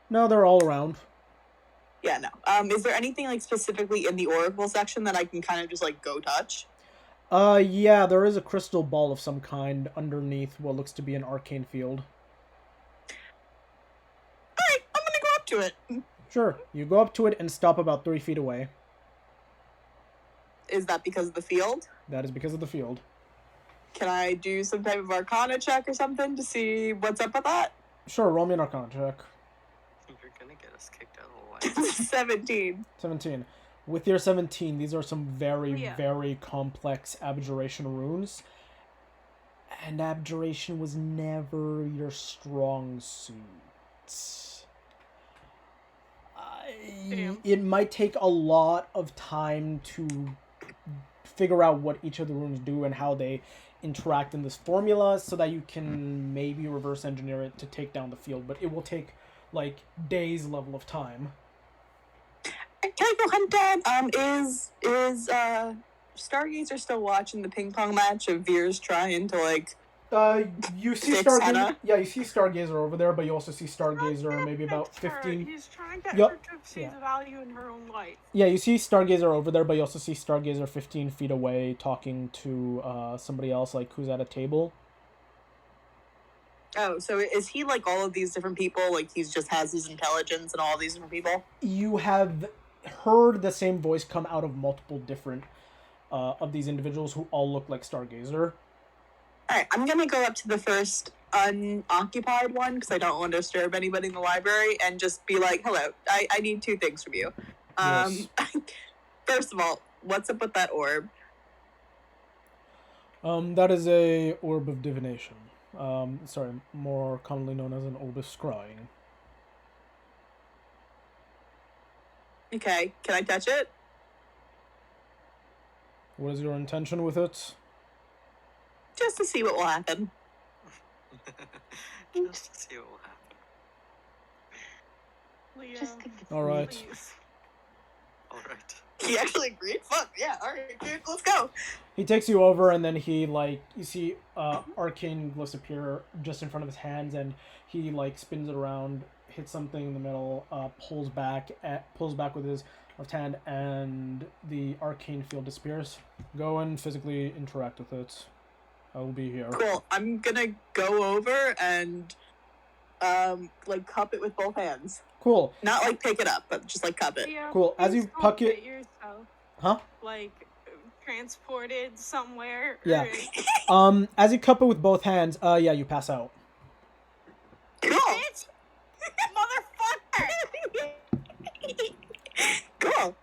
No, they're all around. Yeah, no. Is there anything like specifically in the oracle section that I can kind of just like go touch? Yeah, there is a crystal ball of some kind underneath what looks to be an arcane field. Alright, I'm gonna go up to it. Sure, you go up to it and stop about 3 feet away. Is that because of the field? That is because of the field. Can I do some type of arcana check or something to see what's up with that? Sure, roll me an arcana check. You're gonna get us kicked out of the light. 17. 17. With your 17, these are some very, Yeah. very complex abjuration runes. And abjuration was never your strong suit. Damn. It might take a lot of time to figure out what each of the runes do and how they interact in this formula so that you can maybe reverse engineer it to take down the field. But it will take, like, days level of time. Can I go hunt down? Is Stargazer still watching the ping pong match of Veers trying to like? You see Fix Stargazer. Hannah? Yeah, you see Stargazer over there, but you also see Stargazer maybe about 15. He's trying to get Yup. her to see Yeah. the value in her own life. Yeah, you see Stargazer over there, but you also see Stargazer 15 feet away talking to somebody else, like who's at a table. Oh, so is he like all of these different people? Like he's just has his intelligence and all these different people? You have heard the same voice come out of multiple different of these individuals who all look like Stargazer. Alright, I'm gonna go up to the first unoccupied one because I don't want to disturb anybody in the library and just be like, hello, I need 2 things from you. Yes. First of all, what's up with that orb? That is a orb of divination. Sorry, more commonly known as an orb of scrying. Okay, can I touch it? What is your intention with it? Just to see what will happen. Just to see what will happen. Leah, Just All right. please. Alright. He actually agreed? Fuck, yeah, alright, dude, let's go. He takes you over, and then he, like, you see arcane glyphs appear just in front of his hands, and he, like, spins it around, hits something in the middle, pulls back with his left hand, and the arcane field disappears. Go and physically interact with it. I will be here. Cool, I'm gonna go over and, like, cup it with both hands. Cool. Not, like, pick it up, but just, like, cup it. Leah, Cool, as please you don't puck it- get yourself, Huh? like, transported somewhere. Yeah. or- As you cup it with both hands, yeah, you pass out. Cool. Bitch! Motherfucker! Cool.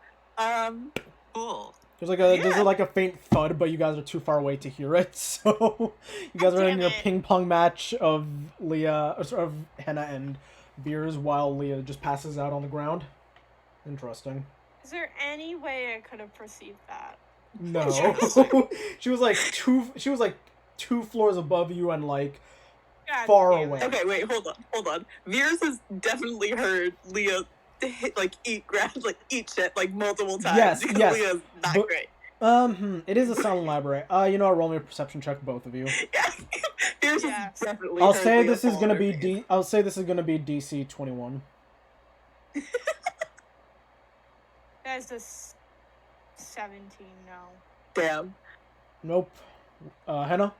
Cool. There's like a faint thud, but you guys are too far away to hear it. So you guys are in your ping pong match of of Henna and Veers, while Leah just passes out on the ground. Interesting. Is there any way I could have perceived that? No. She was like two floors above you and like God far damn it. away. Okay, wait, hold on. Veers has definitely heard Leah eat shit like multiple times. Yes, because yes. Leah's not But- great. It is a silent library. You know what? Roll me a perception check, both of you. Yeah. Veers Yes. has definitely I'll heard say Leah this is fall gonna on her be face. I'll say this is gonna be DC 21. That is a 17, no. Damn. Nope. Henna?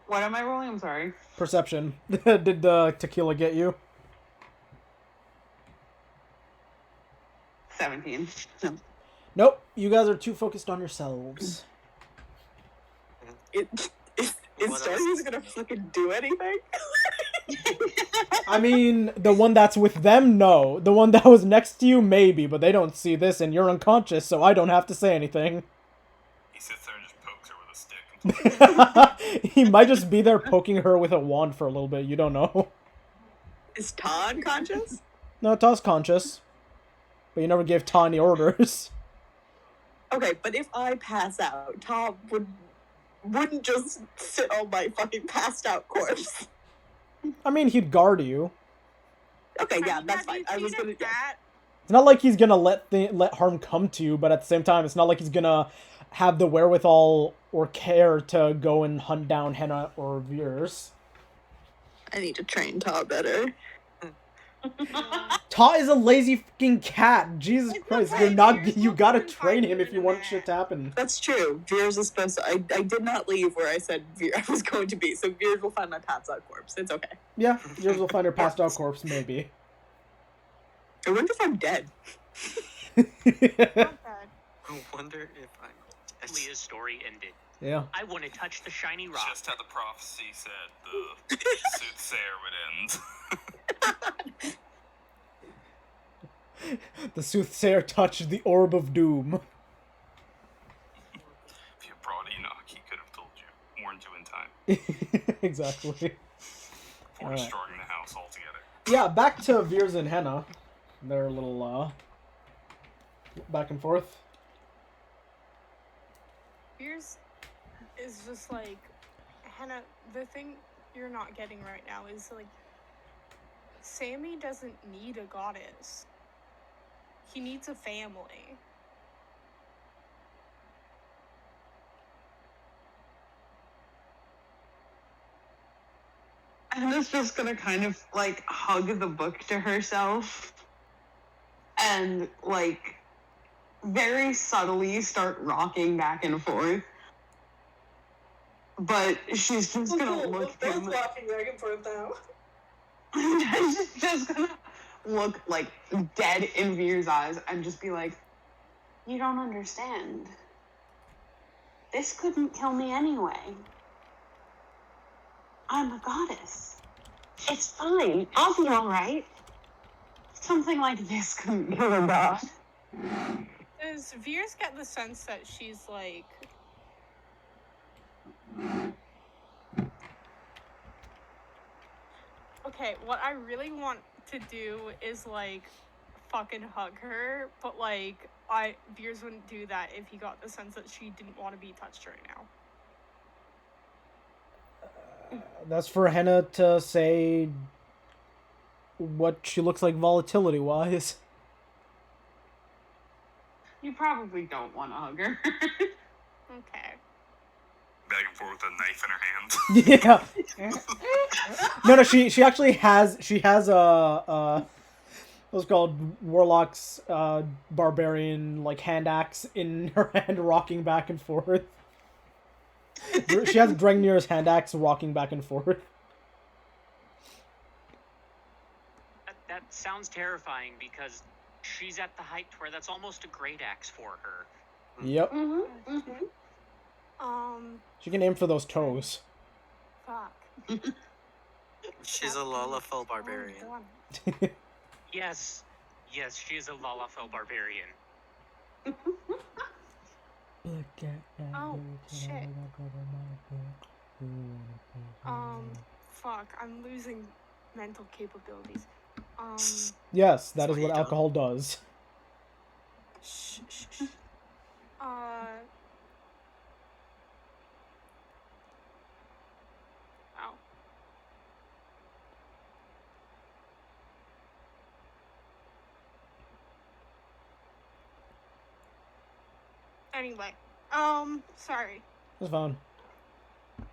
What am I rolling? I'm sorry. Perception. Did the tequila get you? 17. Nope. You guys are too focused on yourselves. Is What Stargaze else? gonna fucking do anything? I mean, the one that's with them, no. The one that was next to you, maybe, but they don't see this and you're unconscious, so I don't have to say anything. He sits there and just pokes her with a stick. He might just be there poking her with a wand for a little bit, you don't know. Is Ta unconscious? No, Ta's conscious. But you never gave Ta any orders. Okay, but if I pass out, Ta wouldn't just sit on my fucking passed out corpse. I mean, he'd guard you. Okay, yeah, Have that's you fine. I was seen a gonna. Yeah. cat? It's not like he's gonna let harm come to you, but at the same time, it's not like he's gonna have the wherewithal or care to go and hunt down Henna or Veers. I need to train Ta better. Ta is a lazy fucking cat. Jesus It's Christ, okay, you're not. Veers You will gotta come and train find him you if in you a want minute. shit to happen. That's true. Veers is supposed to. I did not leave where I said I was going to be, so Veers will find my passed out corpse. It's okay. Yeah, yours will find her passed out corpse, maybe. I wonder if I'm dead. Not bad. I wonder if I'm. Leah's story ended. Yeah. I want to touch the shiny rock. Just how the prophecy said the soothsayer would end. The soothsayer touched the orb of doom. If you brought Enoch, he could have told you, warned you in time, Exactly. before Alright. destroying the house altogether. Yeah, back to Veers and Henna. They're a little, back and forth. Here's is just like Hannah, the thing you're not getting right now is like Sammy doesn't need a goddess. He needs a family. Anna's just gonna kind of like hug the book to herself and like very subtly start rocking back and forth. But she's just gonna look We're him. both walking back and forth now. She's just gonna look like dead in Veer's eyes and just be like, "You don't understand. This couldn't kill me anyway. I'm a goddess. It's fine. I'll be alright. Something like this couldn't kill a god." Does Veers get the sense that she's like okay, what I really want to do is like fucking hug her, but like Veers wouldn't do that if he got the sense that she didn't want to be touched right now. That's for Henna to say what she looks like volatility-wise. You probably don't want to hug her. Okay. Back and forth with a knife in her hand. Yeah. No, she actually has what's called Warlock's barbarian like hand axe in her hand, rocking back and forth. She has Drengnir's hand axe rocking back and forth. That sounds terrifying because she's at the height where that's almost a great axe for her. Yep. Mm-hmm. Mm-hmm. She can aim for those toes. Fuck. She's a Lalafell barbarian. Oh, Yes, she is a Lalafell barbarian. Oh, shit. Fuck, I'm losing mental capabilities. Yes, that is what what you don't. alcohol does. Shh. Ow. Anyway, sorry. It's fine.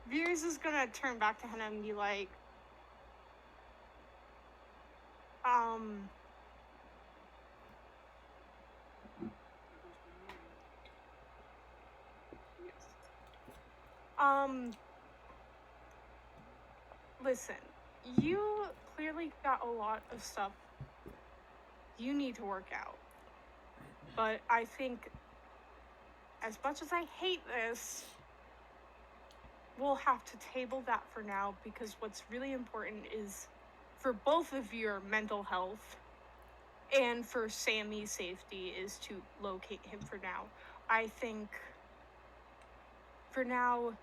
Veers is gonna turn back to Hannah and be like, listen, you clearly got a lot of stuff you need to work out. But I think, as much as I hate this, we'll have to table that for now, because what's really important is for both of your mental health and for Sammy's safety is to locate him for now. I think for now,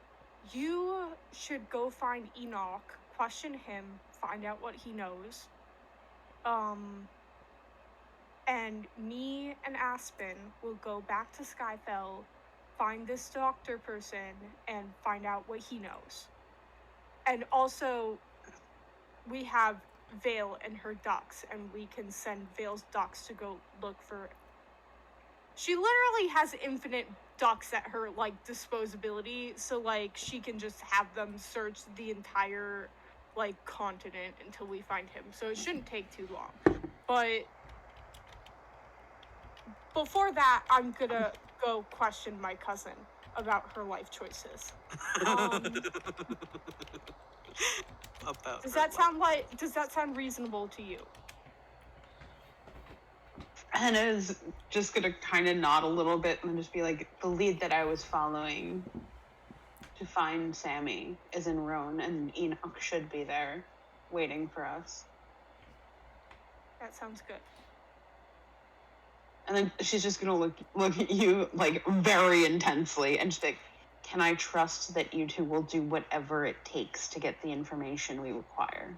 you should go find Enoch, question him, find out what he knows. And me and Aspen will go back to Skyfell, find this doctor person, and find out what he knows. And also, we have Vale and her ducks, and we can send Vale's ducks to go look for... She literally has infinite ducks at her, like, disposability, so, like, she can just have them search the entire, like, continent until we find him. So it shouldn't take too long. But before that, I'm gonna go question my cousin about her life choices. Does that sound reasonable to you? Hannah's just gonna kind of nod a little bit and just be like, the lead that I was following to find Sammy is in Roan, and Enoch should be there waiting for us. That sounds good. And then she's just gonna look at you like very intensely and just be like, can I trust that you two will do whatever it takes to get the information we require?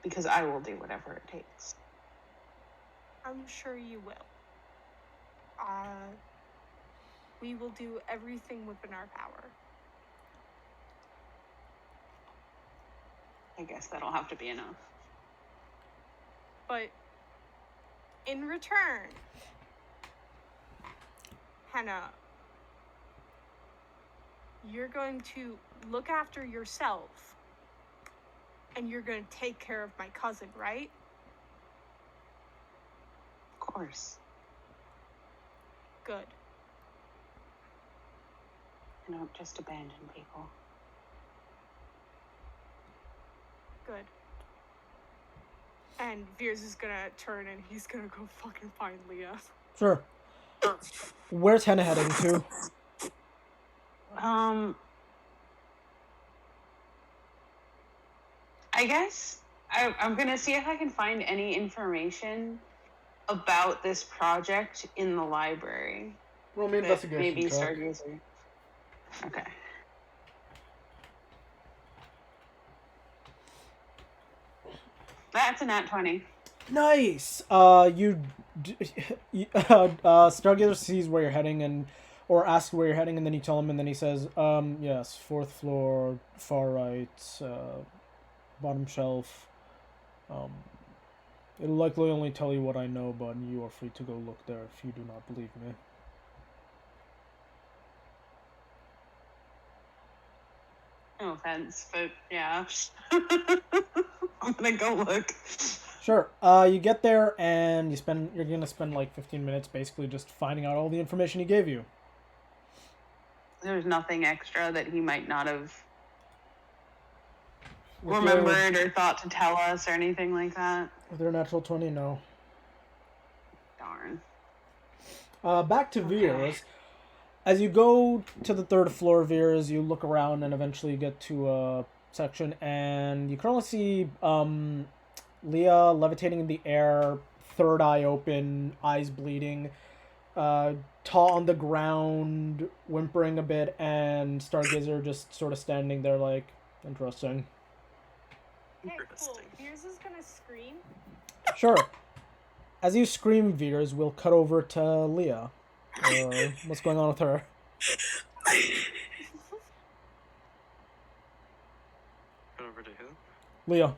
Because I will do whatever it takes. I'm sure you will. We will do everything within our power. I guess that'll have to be enough. But in return, Hannah, you're going to look after yourself, and you're going to take care of my cousin, right? Of course. Good. I don't just abandon people. Good. And Veers is gonna turn and he's gonna go fucking find Leah. Sure. Where's Hannah heading to? I guess I'm gonna see if I can find any information about this project in the library. Roll me investigation. Maybe check. Stargazer. Okay. That's a nat 20. Nice. Stargazer sees where you're heading or asks where you're heading, and then you tell him, and then he says, yes, 4th floor, far right, bottom shelf. It'll likely only tell you what I know, but you are free to go look there if you do not believe me. No offense, but yeah. I'm gonna go look. Sure. You get there, and you're gonna spend like 15 minutes basically just finding out all the information he gave you. There's nothing extra that he might not have remembered or thought to tell us or anything like that. With their natural 20, no. Darn. Back to Veers. As you go to the 3rd floor, Veers, you look around and eventually get to a section, and you currently see Leah levitating in the air, third eye open, eyes bleeding, Taw on the ground, whimpering a bit, and Stargazer just sort of standing there like, interesting. Okay, cool. Interesting. Veers is gonna scream. Sure. As you scream, Veers, we'll cut over to Leah. What's going on with her? Cut over to who? Leah.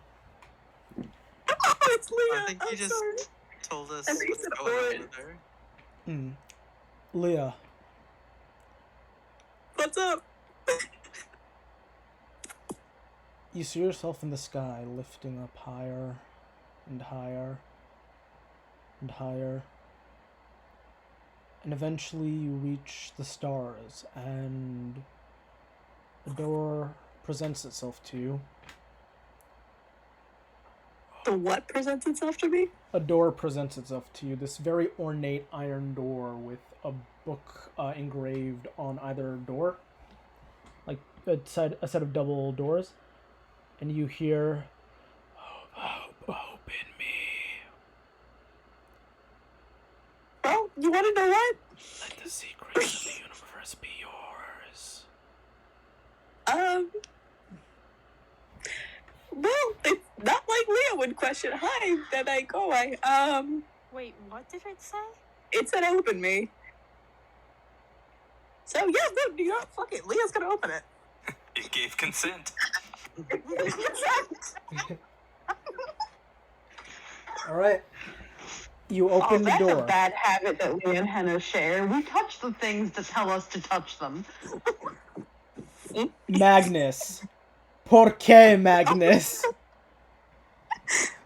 Oh, it's Leah. I think I'm you just sorry. told us I think what's it's going on Owen. with her. Leah. What's up? You see yourself in the sky, lifting up higher and higher and higher. And eventually you reach the stars, and a door presents itself to you. The what presents itself to me? A door presents itself to you, this very ornate iron door with a book engraved on either door, like a set of double doors, and you hear, open me. Well, you want to know what? Let the secrets of the universe be yours. Well, it's not like Leah would question. Hi, then I go. Wait, what did it say? It said open me. So yeah, no, you know, fuck it. Leah's gonna open it. It gave consent. All right. You open the that's door. a bad habit that Leah and Henna share. We touch the things that tell us to touch them. Magnus. ¿Por qué, Magnus?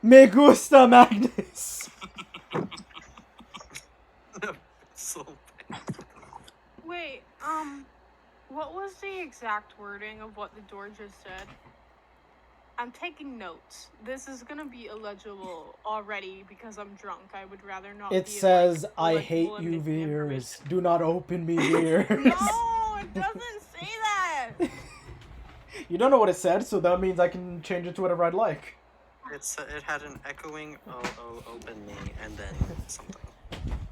Me gusta, Magnus. So bad. Wait, what was the exact wording of what the door just said? I'm taking notes. This is gonna be illegible already because I'm drunk. I would rather not. It be says, like, I illegible hate and you, making Veers. information. Do not open me, Veers. No, it doesn't say that. You don't know what it said, so that means I can change it to whatever I'd like. It had an echoing open me and then something.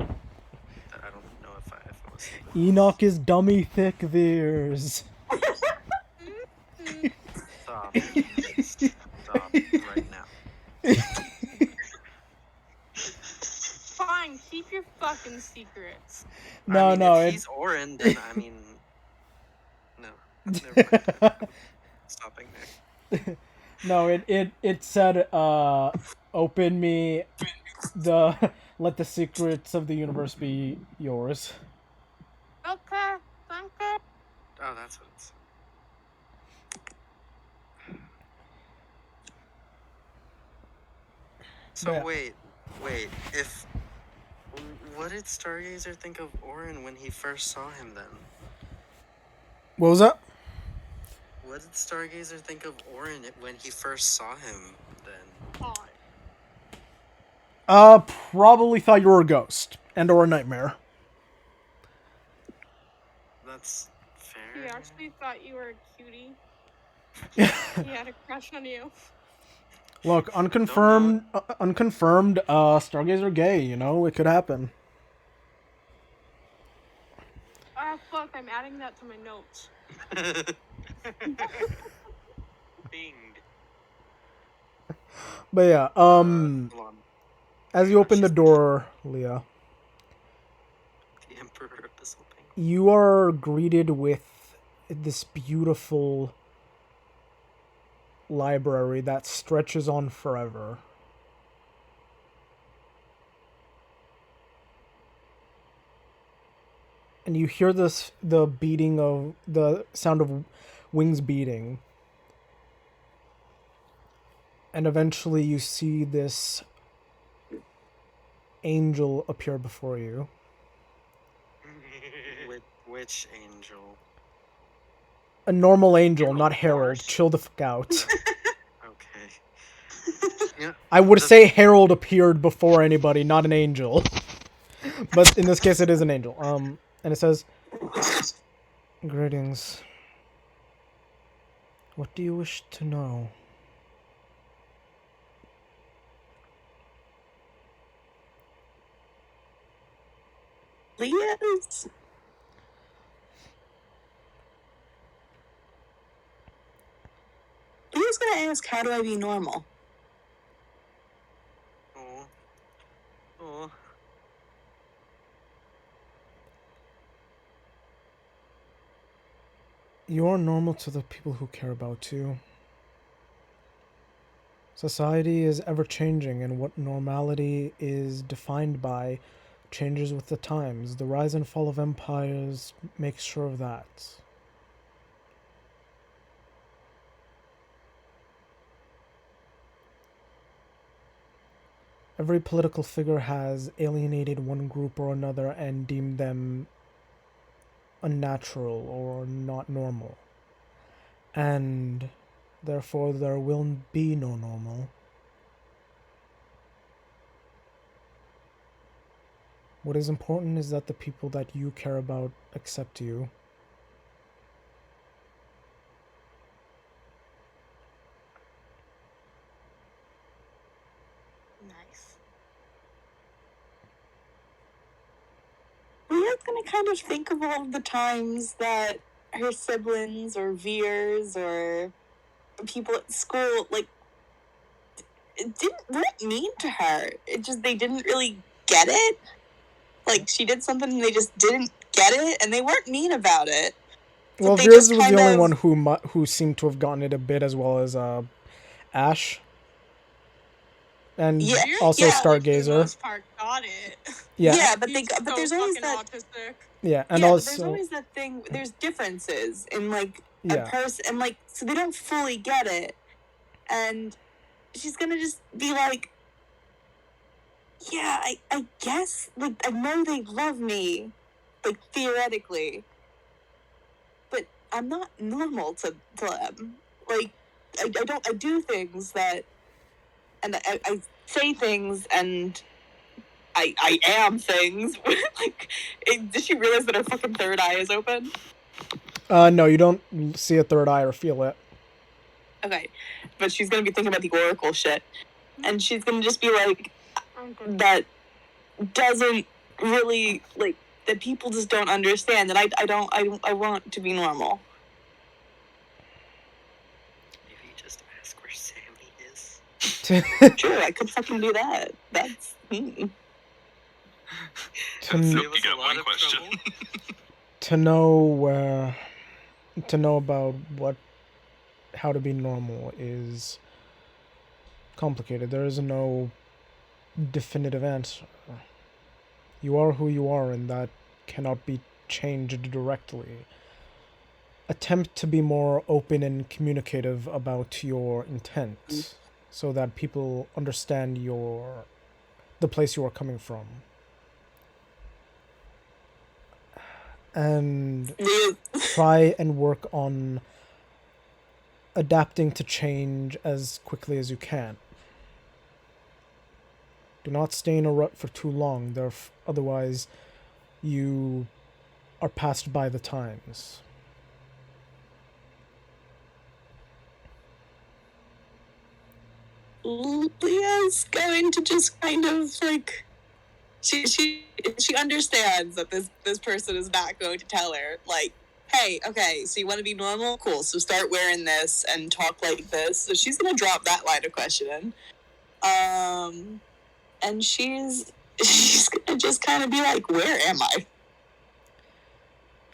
I don't know if it was. Enoch is dummy thick, Veers. Stop. Stop right now. Fine, keep your fucking secrets. No, I mean, no, if he's Orin, then I mean, no. Never mind. Stopping there. No, it said, open me, let the secrets of the universe be yours. Okay, thank you. Oh, that's what it's. So Yeah. wait. If what did Stargazer think of Orin when he first saw him then? What was that? What did Stargazer think of Orin when he first saw him then? Probably thought you were a ghost and or a nightmare. That's fair. He actually thought you were a cutie. He had a crush on you. Look, unconfirmed, Stargazer gay, you know, it could happen. Ah, fuck, I'm adding that to my notes. Binged. But yeah, Hold on. as you open the door, Leah, The Emperor Abyssal Ping. you are greeted with this beautiful library that stretches on forever. And you hear the sound of wings beating. And eventually you see this angel appear before you. Which angel? A normal angel, not Harold. Chill the fuck out. Okay. Yeah. I would say Harold appeared before anybody, not an angel. But in this case, it is an angel. And it says, "Greetings. What do you wish to know?" Leah's. Leah's gonna ask, how do I be normal? Oh. Oh. You are normal to the people who care about you. Society is ever changing, and what normality is defined by changes with the times. The rise and fall of empires makes sure of that. Every political figure has alienated one group or another and deemed them unnatural or not normal. And therefore there will be no normal. What is important is that the people that you care about accept you. Nice. Leah's gonna kind of think of all of the times that her siblings or Veers or people at school, like, weren't mean to her. It just, they didn't really get it. Like, she did something and they just didn't get it, and they weren't mean about it. Well, they Veers just was the kind only of- one who seemed to have gotten it a bit, as well as Ash. And Yeah, also yeah, For the Stargazer. most part, got it. Yeah, but He's but so there's always fucking that. autistic. yeah, and Yeah, but there's also always that thing. There's differences in like a yeah. person, and like so they don't fully get it, and she's gonna just be like, yeah, I guess, like, I know they love me, like, theoretically, but I'm not normal to them. Like, I do things that, and I say things, and I am things. Like, did she realize that her fucking third eye is open? No, you don't see a third eye or feel it. Okay, but she's gonna be thinking about the Oracle shit, and she's gonna just be like, that doesn't really, like, that people just don't understand, and I want to be normal. Maybe just ask where Sammy is. Sure, I could fucking do that. That's You Save us a got lot one of question. trouble. to know about how to be normal is complicated. There is no definitive answer. You are who you are, and that cannot be changed directly. Attempt to be more open and communicative about your intent, so that people understand the place you are coming from. And try and work on adapting to change as quickly as you can. Do not stay in a rut for too long, otherwise you are passed by the times. Leah's going to just kind of, like, she understands that this person is not going to tell her, like, hey, okay, so you want to be normal? Cool, so start wearing this and talk like this. So she's going to drop that line of questioning. And she's going to just kind of be like, where am I?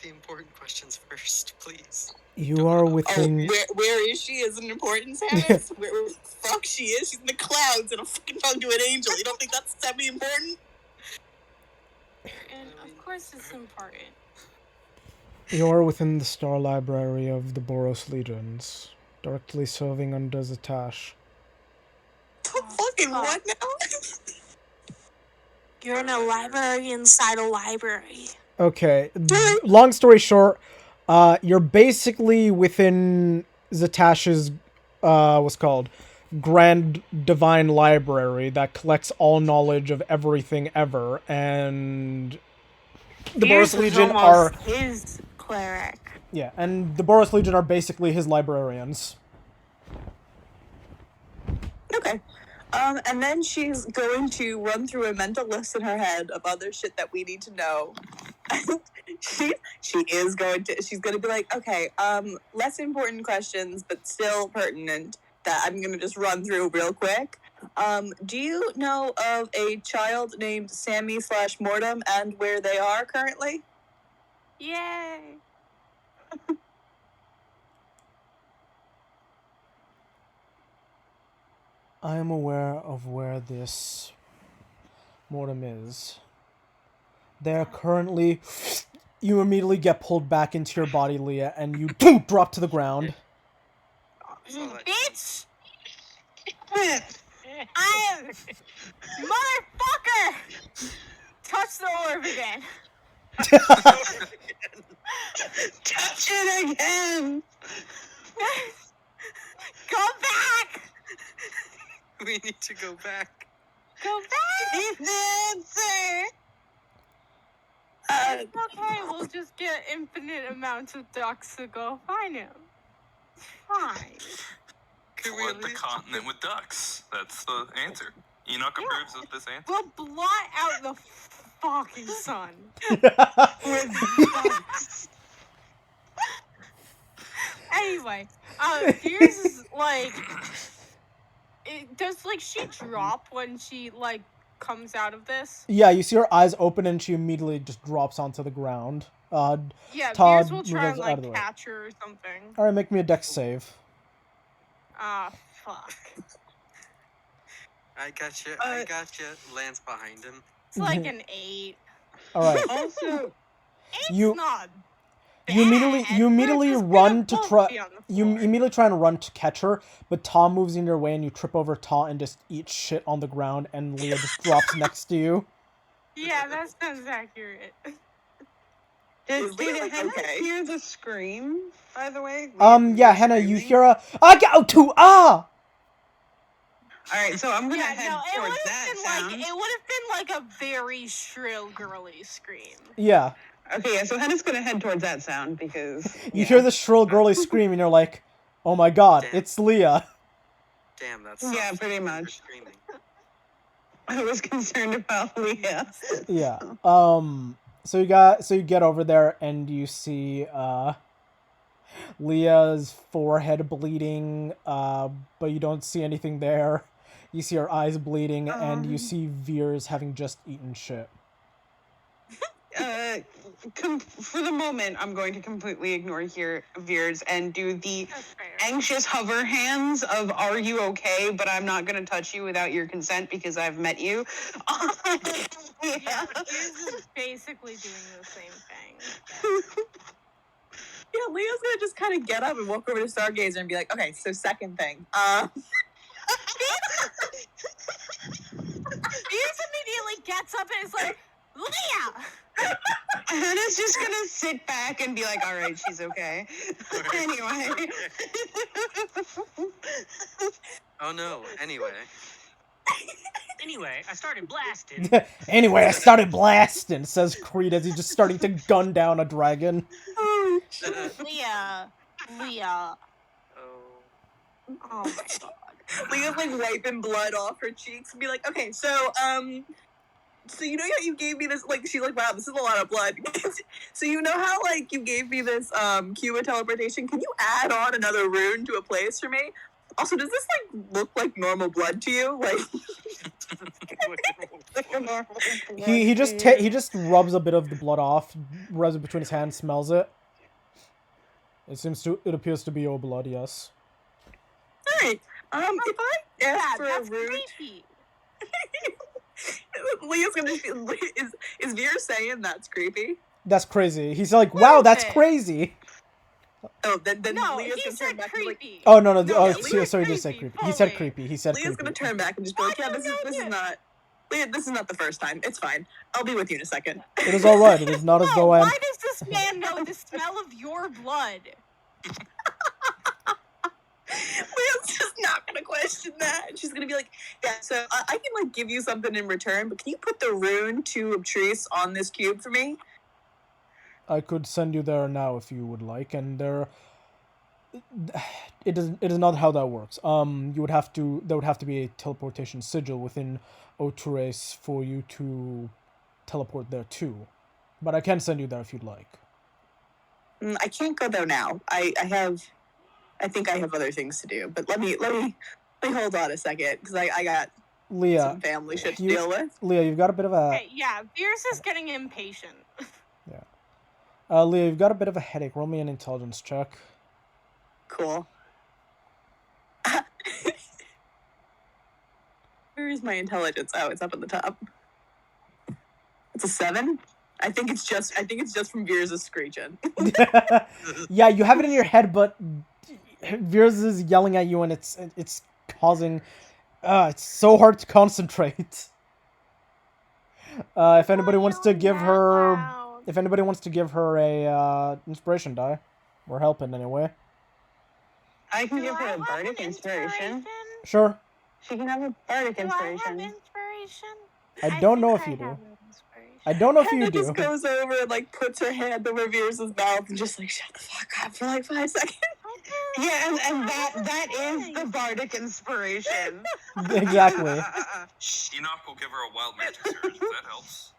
The important questions first, please. You are within... Where is she is an important Samus? where the fuck she is? She's in the clouds and I'm fucking talking to an angel. You don't think that's semi-important? And of course it's important. You are within the Star Library of the Boros Legions, directly serving under Zatash. Fucking what now? You're in a library inside a library. Okay, long story short, you're basically within Zatash's, what's called, Grand Divine Library that collects all knowledge of everything ever, and the Boros Legion are... his cleric. Yeah, and the Boros Legion are basically his librarians. Okay. And then she's going to run through a mental list in her head of other shit that we need to know. She's going to be like, okay, less important questions, but still pertinent that I'm going to just run through real quick. Do you know of a child named Sammy/Mortem and where they are currently? Yay! I am aware of where this Mortem is. They're currently... You immediately get pulled back into your body, Leah, and you drop to the ground. Bitch! I am... Motherfucker! Touch the orb again. Touch it again! Go back! We need to go back. Go back! He's the answer! It's okay, we'll just get infinite amounts of ducks to go find him. Fine. Flood the continent with ducks. That's the answer. Enoch approves of this answer. We'll blot out the fucking sun. Anyway, Fierce is like... Does, like, she drop when she, like, comes out of this? Yeah, you see her eyes open and she immediately just drops onto the ground. Yeah, Todd Fierce will try and, moves out of the like, way. catch her or something. Alright, make me a dex save. Ah, fuck. I gotcha. Lands behind him. It's like an 8. Alright. Also, It's You- not You immediately bad. We're immediately just run gonna to both try. be on the You floor. immediately try and run to catch her, but Ta moves in your way and you trip over Ta and just eat shit on the ground, and Leah just drops next to you. Yeah, that sounds accurate. did Leah Hannah okay? hear the scream, by the way? Yeah, Hannah, you hear a Alright, so I'm gonna Yeah, head no, it would towards have that been sound. like it would have been like a very shrill, girly scream. Yeah, Okay, yeah, so Hannah's gonna head towards that sound because you hear the shrill girly scream and you're like, "Oh my god, Damn. it's Leah." Damn, that's Yeah, pretty much. Screaming. I was concerned about Leah. Yeah. So you get over there and you see Leah's forehead bleeding, but you don't see anything there. You see her eyes bleeding, and you see Veers having just eaten shit. For the moment, I'm going to completely ignore Veers and do the That's fair. anxious hover hands of "Are you okay?" But I'm not going to touch you without your consent because I've met you. Yeah, Fierce is basically doing the same thing. Yeah, Leah's gonna just kind of get up and walk over to Stargazer and be like, okay, so second thing. Fierce immediately gets up and is like, Leah! Hannah's just gonna sit back and be like, "All right, she's okay." Anyway. Oh no. Anyway. Anyway, I started blasting. Anyway, I started blasting, says Creed as he's just starting to gun down a dragon. Leah. Oh. Oh my god. Leah's like wiping blood off her cheeks and be like, okay, so you know how you gave me this, like, she's like, wow, this is a lot of blood. So you know how, like, you gave me this cube of teleportation? Can you add on another rune to a place for me? Also, does this, like, look like normal blood to you? Like, He just rubs a bit of the blood off, rubs it between his hands, smells it. It appears to be your blood, yes. alright, if I ask for a That's rune... creepy. Leah's gonna be, is Veer saying that's creepy? That's crazy. He's like, wow, that's it? crazy. Oh, then No, Leah's he gonna turn said back and be like, creepy. Oh, no, No, oh, Leah's sorry, he did say creepy, creepy. He said fully. creepy. He said Leah's creepy. gonna turn back and just be like, I yeah, this don't is know not... Leah, this is not the first time. It's fine. I'll be with you in a second. It is alright. It is not as No, though I am... why does this man know the smell of your blood? Leah's just not gonna question that. She's gonna be like, yeah, so I can, like, give you something in return, but can you put the rune to Obtrese on this cube for me? I could send you there now if you would like, and there... It is not how that works. You would have to there would have to be a teleportation sigil within Otures for you to teleport there too. But I can send you there if you'd like. I can't go there now. I think I have other things to do. But let me hold on a second because I got Leah, some family shit to deal with. Leah, you've got a bit of a Okay, yeah, Beers is getting impatient. Leah, you've got a bit of a headache. Roll me an intelligence check. Cool. Where is my intelligence? Oh, it's up at the top. It's a 7. I think it's just from Veers' screeching. Yeah, you have it in your head, but Veers is yelling at you, and it's causing. It's so hard to concentrate. If anybody wants to give her, a inspiration die, we're helping anyway. I can Do give I her a have bardic an inspiration. Sure. She can have a bardic Do I have inspiration. inspiration? I don't know if you do. I don't know if you Hannah do. just goes over and like puts her hand over Veers' mouth and just like shut the fuck up for like 5 seconds. Yeah, and that is the bardic inspiration. Exactly. Enoch will give her a wild magic surge if that helps.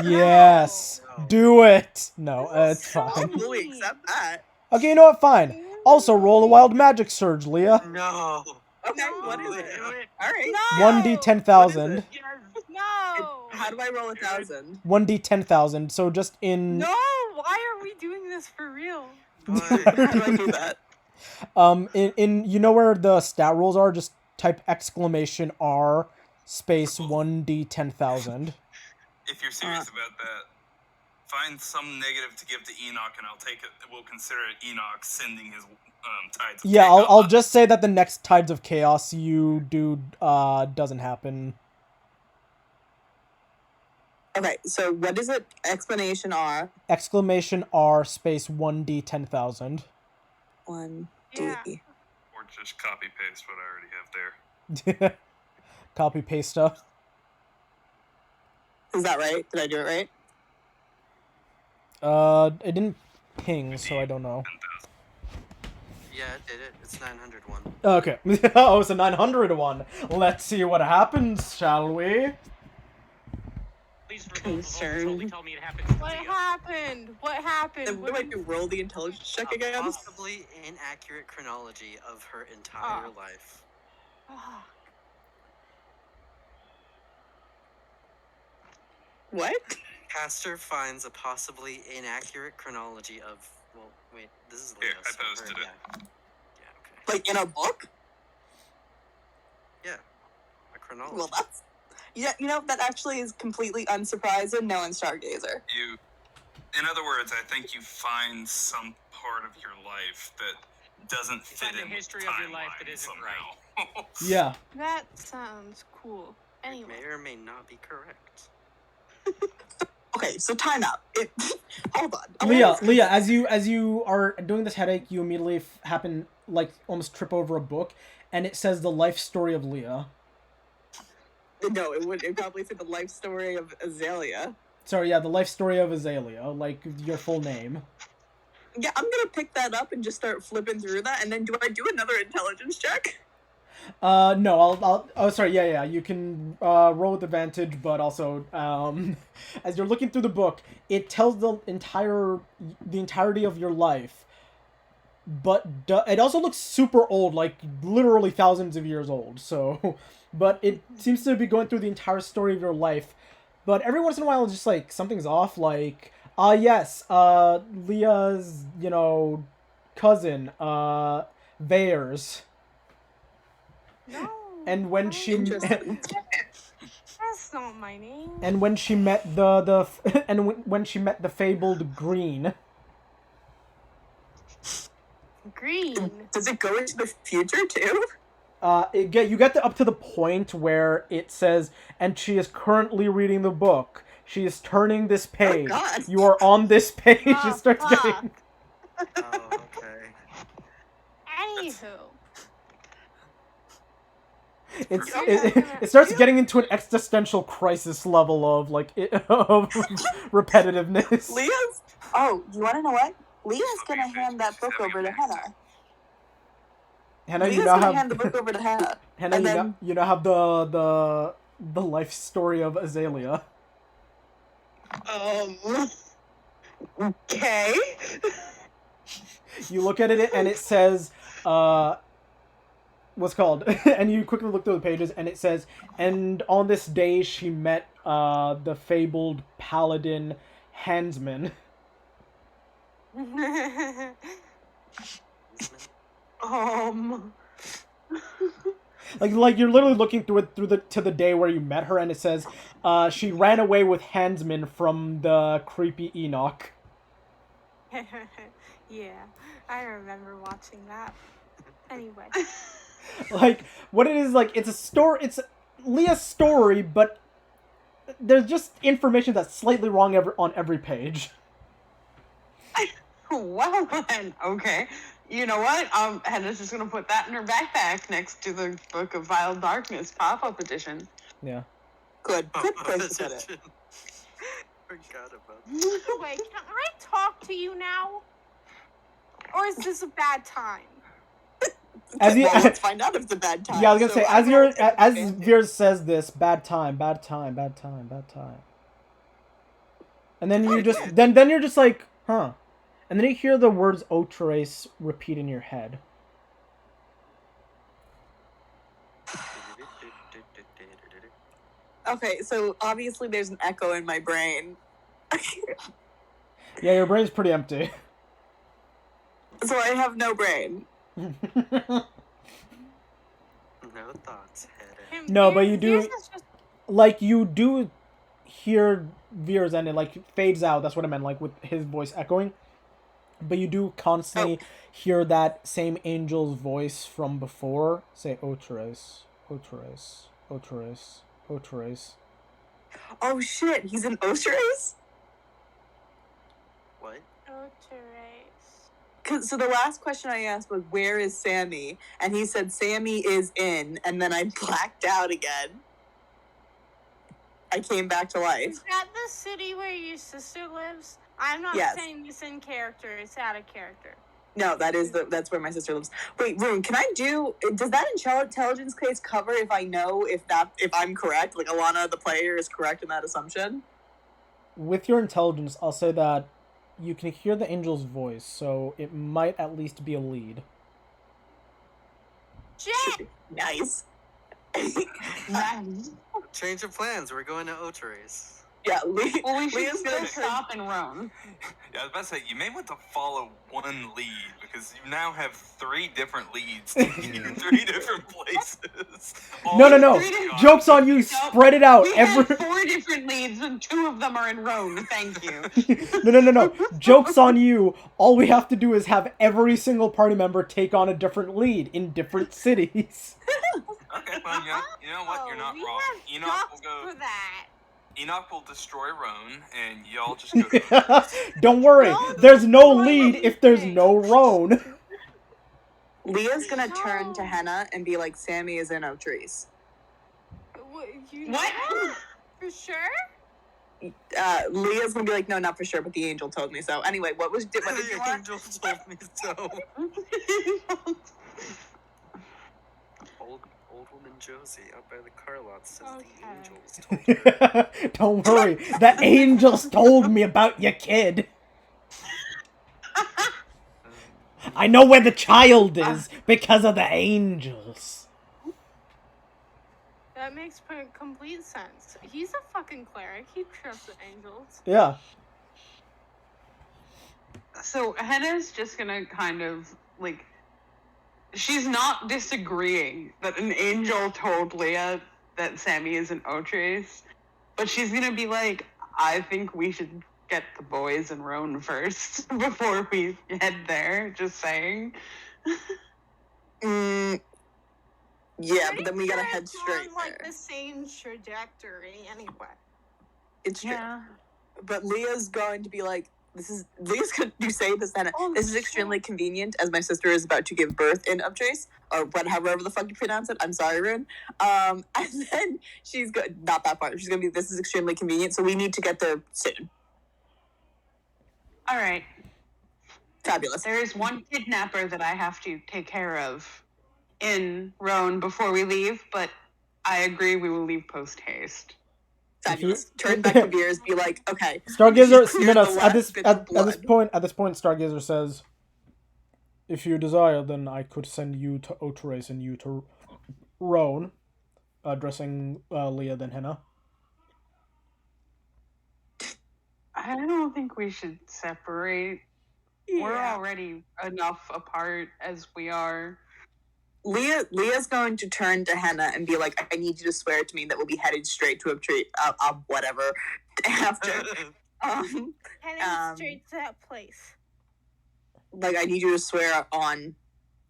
Yes. Do it. No, it's I'll fine. fully accept that. Okay, you know what? Fine. Also, roll a wild magic surge, Leah. No. Okay, what is it? Do it. All right. No! 1d10,000. Yes. No! How do I roll 1,000? 1d10,000. So just in No! Why are we doing this for real? How do I do that? in you know where the stat rolls are? Just type exclamation R space 1d10,000. If you're serious about that, find some negative to give to Enoch, and I'll take it. We'll consider it Enoch sending his tides. Of Yeah, chaos. I'll just say that the next Tides of Chaos you do doesn't happen. Okay, so what is it? Explanation R. Exclamation R space 1d10,000. 1D. Yeah. Or just copy paste what I already have there. Copy paste stuff. Is that right? Did I do it right? It didn't ping, so I don't know. Yeah, it did it. It's 901. Okay. Oh, it's a 901. Let's see what happens, shall we? Please Concern. only tell me it happens to What Leah. happened? What happened? Then what do I do? Roll the intelligence check again? Possibly inaccurate chronology of her entire life. Ah, What? Caster finds a possibly inaccurate chronology of. Well, wait, this is Here, Leah. I so posted her- it. Yeah, okay. Like in a book? Yeah, a chronology. Well, that's... Yeah, you know, that actually is completely unsurprising knowing Stargazer. You, in other words, I think you find some part of your life that doesn't fit find a in with history of your life that timeline isn't somehow. Yeah. that sounds cool. It Anyway. may or may not be correct. Okay, so time out. Hold on. Leah, as you are doing this headache, you immediately almost trip over a book, and it says the life story of Leah. No, it would probably say the life story of Azalea. Sorry, yeah, the life story of Azalea, like your full name. Yeah, I'm gonna pick that up and just start flipping through that, and then do I do another intelligence check? No, I'll sorry, yeah, you can roll with advantage, but also as you're looking through the book, it tells the entirety of your life, but it also looks super old, like literally thousands of years old. So, but it seems to be going through the entire story of your life. But every once in a while, it's just like something's off. Like, yes, Leah's cousin, Vayers. No. And when she Interesting. That's not my name. and when she met when she met the fabled Green. Green. Does it go into the future too? You get up to the point where it says, and she is currently reading the book. She is turning this page. God. You are on this page. Oh, It starts fuck. getting. Oh, okay. Anywho. It starts getting into an existential crisis level of of repetitiveness. Leah's... Oh, you want to know what? Leah's gonna hand that book over to Henna. Hannah, Leah's you now gonna have hand the book over to Hannah. Hannah, and you, then you now have the life story of Azalea. Okay. You look at it and it says, what's called, and you quickly look through the pages and it says, and on this day she met the fabled paladin Hansman. Like you're literally looking through it to the day where you met her, and it says, she ran away with Hansman from the creepy Enoch. Yeah, I remember watching that. Anyway. Like, what it is, like, it's a story, it's Leah's story, but there's just information that's slightly wrong on every page. Well then, okay. You know what? Hannah's just gonna put that in her backpack next to the Book of Vile Darkness pop-up edition. Yeah. good place to put it. Forgot about Wait, can I talk to you now? Or is this a bad time? As you, Well, let's find out if it's a bad time. yeah, I was gonna So say, I'm gonna take as advantage. Veers says this, bad time, bad time, bad time, bad time. And then you just, then you're just like, huh. And then you hear the words Otrace repeat in your head. Okay, so obviously there's an echo in my brain. Yeah, your brain's pretty empty. So I have no brain. No thoughts, Hannah. No, but you do, Veers is just- like, you do hear Veers and it, like, fades out. That's what I meant, like, with his voice echoing. But you do constantly hear that same angel's voice from before say, Otrace, Otrace, Otrace, Otrace. Oh shit, he's an Ostrace? What? So the last question I asked was, where is Sammy? And he said, Sammy is in, and then I blacked out again. I came back to life. Is that the city where your sister lives? I'm not Yes. saying this in character, it's out of character. No, that's where my sister lives. Wait, Rune, does that intelligence case cover if I know if I'm correct? Like, Alana, the player, is correct in that assumption? With your intelligence, I'll say that you can hear the angel's voice, so it might at least be a lead. Shit! Nice. Nice. Change of plans. We're going to Otrace. Yeah, Well, we should Leah's still gonna turn. stop in Rome. Yeah, I was about to say, you may want to follow one lead, because you now have 3 different leads taking you 3 different places. No. Three- Joke's on you, spread it out. We had 4 different leads, and 2 of them are in Rome. Thank you. No. Joke's on you. All we have to do is have every single party member take on a different lead in different cities. Okay, well, you know what? You're not we wrong. have Enoch docs will go. for that. Enoch will destroy Roan, and y'all just go to Don't worry, No, there's no that's lead not if there's anything. no Roan. Leah's gonna turn to No. Henna and be like, Sammy is in Otrace. You know What? that? For sure? Leah's gonna be like, no, not for sure, but the angel told me so. Anyway, what did you The want? angel told me so. Old woman Josie out by the car lot says the Okay. angels told her. Don't worry, the angels told me about your kid. I know where the child is because of the angels. That makes complete sense. He's a fucking cleric. He trusts the angels. Yeah. So Henna's just gonna kind of like, she's not disagreeing that an angel told Leah that Sammy is an Otrace, but she's gonna be like, I think we should get the boys in Roan first before we head there. Just saying. Yeah, but Pretty then we gotta sure head it's straight on, like there. the same trajectory anyway. It's true. But Leah's going to be like, Leah's going to say this, Henna. Oh, This is extremely convenient as my sister is about to give birth in Uptrace, or however the fuck you pronounce it. I'm sorry, Rune. And then she's not that far. She's gonna be, this is extremely convenient, so we need to get there soon. All right. Fabulous. There is one kidnapper that I have to take care of in Roan before we leave, but I agree we will leave post haste. Fabulous. Turn back to Veers, be like, okay. Stargazer, she's no, cleared no, the at last this bits of at this blood. point, Stargazer says, "If you desire, then I could send you to Otrace and you to Roan," addressing Leah then Henna. I don't think we should separate. We're Yeah. already enough apart as we are. Leah's going to turn to Henna and be like, I need you to swear to me that we'll be headed straight to a tree, whatever, after. Heading straight to that place. Like, I need you to swear on...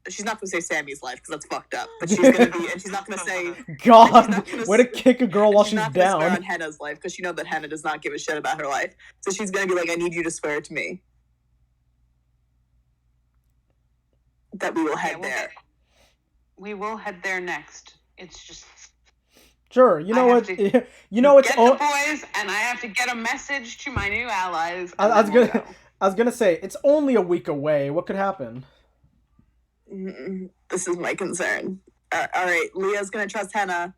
She's not going to say Sammy's life, because that's fucked up. But she's going to be... And she's not going to say... God, way to kick a girl while she's not gonna swear down. on Henna's life, because she knows that Henna does not give a shit about her life. So she's going to be like, I need you to swear to me that we will head there. We will head there next. It's just... Sure, you know I what? have to You know it's get the boys, and I have to get a message to my new allies. I was gonna say it's only a week away. What could happen? This is my concern. All right, Leah's gonna trust Henna,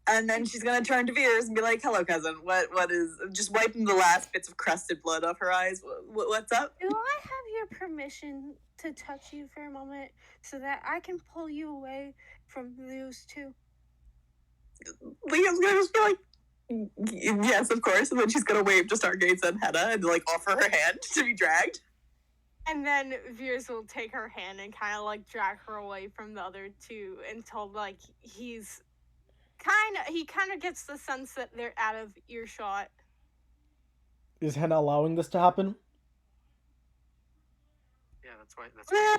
and then she's gonna turn to Veers and be like, "Hello, cousin. What is?" Just wiping the last bits of crusted blood off her eyes. What's up? Do I have your permission to touch you for a moment so that I can pull you away from those two? Leah's gonna just be like, "Yes, of course," and then she's gonna wave to Stargates and Henna and like offer her hand to be dragged. And then Veers will take her hand and kind of like drag her away from the other two until like he kind of gets the sense that they're out of earshot. Is Henna allowing this to happen? Yeah, that's why. Yeah.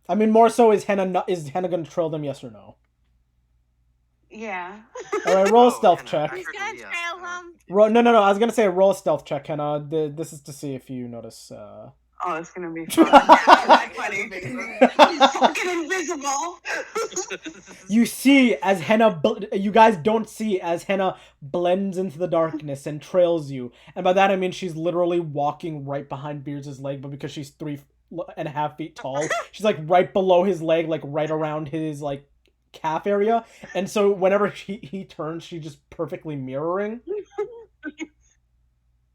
I mean, more so is Henna gonna trail them? Yes or no? Yeah. All right, roll a stealth check. He's gonna trail them. No. I was gonna say roll a stealth check, Henna. This is to see if you notice. Oh, it's gonna be fun. That's funny. He's fucking invisible. You see as Henna, you guys don't see as Henna blends into the darkness and trails you, and by that I mean she's literally walking right behind Beers' leg, but because she's 3.5 feet tall, she's like right below his leg, like right around his like calf area, and so whenever he turns, she's just perfectly mirroring.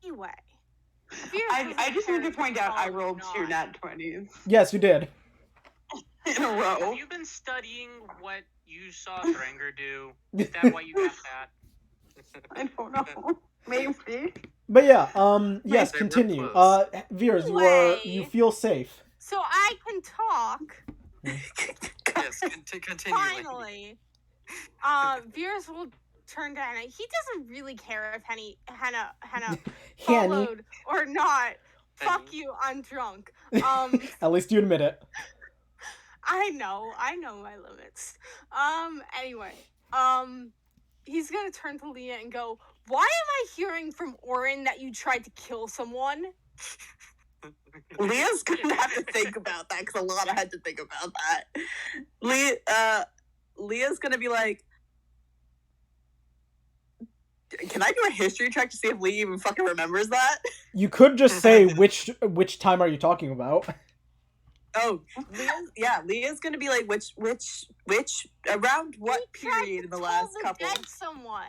Anyway. I just want to point out I rolled 2 nat 20s. Yes, you did. In a row. Have you been studying what you saw Thranger do? Is that why you got that? I don't know. Maybe. But yeah, yes, They were continue. close. Veers, Anyway. you feel safe. So I can talk. Yes, continue. Finally. Veers will turn to Henna. He doesn't really care if Henna Henny. followed or not. Fuck you, I'm drunk. At least you admit it. I know my limits. Anyway, he's gonna turn to Leah and go, "Why am I hearing from Orin that you tried to kill someone?" Leah's gonna have to think about that because Alana had to think about that. Leah's gonna be like, can I do a history check to see if Leah even fucking remembers that? You could just say which time are you talking about? Oh, Leah's gonna be like, which around what He tried period to in the pull last the couple? dead someone.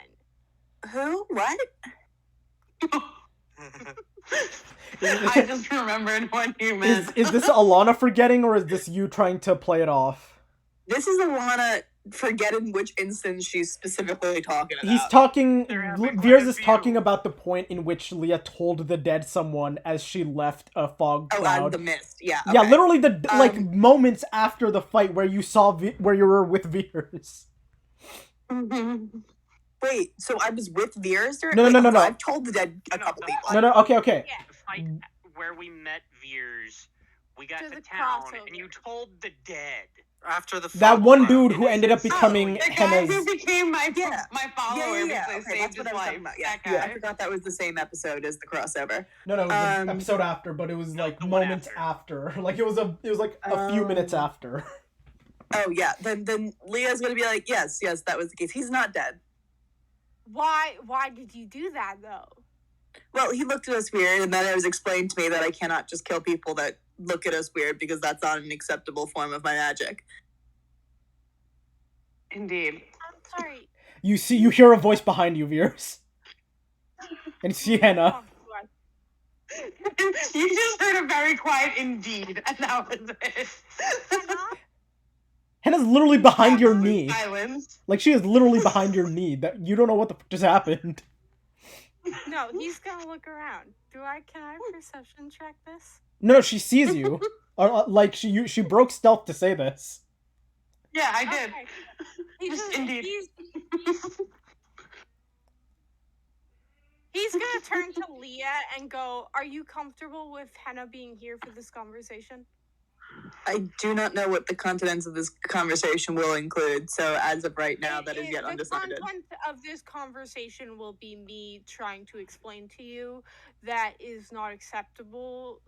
Who? What? I just remembered what you meant. Is this Alana forgetting, or is this you trying to play it off? This is Alana forgetting which instance she's specifically talking about. He's talking. They're having Veers quite a is few. talking about the point in which Leah told the dead someone as she left a fog out of cloud. the mist. Yeah. Yeah, okay. literally like moments after the fight where you saw where you were with Veers. Wait, so I was with Veers? No. I've told the dead a couple people. No. Okay. Yeah. The fight where we met Veers, we got To to the town, crossover. and you told the dead. After the That fog one cloud. dude who ended up becoming The guy who Henna's. became my Yeah. follower Yeah. because I Okay, saved that's his what I was life. talking about. Yeah. That Yeah, I guy. forgot that was the same episode as the crossover. No, it was the Um, episode after, but it was like the one moments after. Like it was like a few minutes after. Oh yeah, then Leah's gonna be like, yes, that was the case. He's not dead. Why did you do that though? Well, he looked at us weird, and then it was explained to me that I cannot just kill people that look at us weird because that's not an acceptable form of my magic. Indeed. I'm sorry. You hear a voice behind you, Veers. And Sienna. Oh, God. You just heard a very quiet indeed, and that was it. Hannah? Hannah's literally behind your Absolute knee. silence. Like, she is literally behind your knee. That you don't know what the fuck just happened. No, he's gonna look around. Can I perception check this? No, she sees you. Like, she broke stealth to say this. Yeah, I did. Okay. Just indeed. He's gonna turn to Leah and go, "Are you comfortable with Hannah being here for this conversation?" I do not know what the contents of this conversation will include, so as of right now, that is yet undecided. The content of this conversation will be me trying to explain to you that is not acceptable.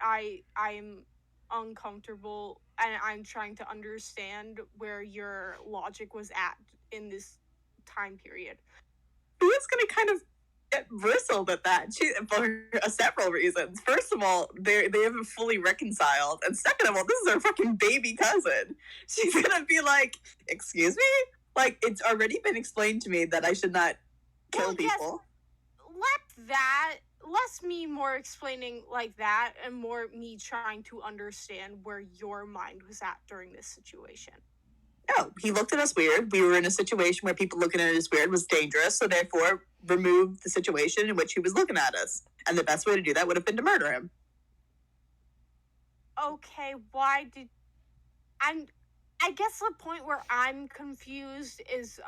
I am uncomfortable, and I'm trying to understand where your logic was at in this time period. Leah's gonna kind of get bristled at that for several reasons. First of all, they haven't fully reconciled, and second of all, this is her fucking baby cousin. She's gonna be like, "Excuse me? Like, it's already been explained to me that I should not kill people." Less me more explaining like that, and more me trying to understand where your mind was at during this situation. No, he looked at us weird. We were in a situation where people looking at us weird was dangerous, so therefore remove the situation in which he was looking at us. And the best way to do that would have been to murder him. Okay, I guess the point where I'm confused is,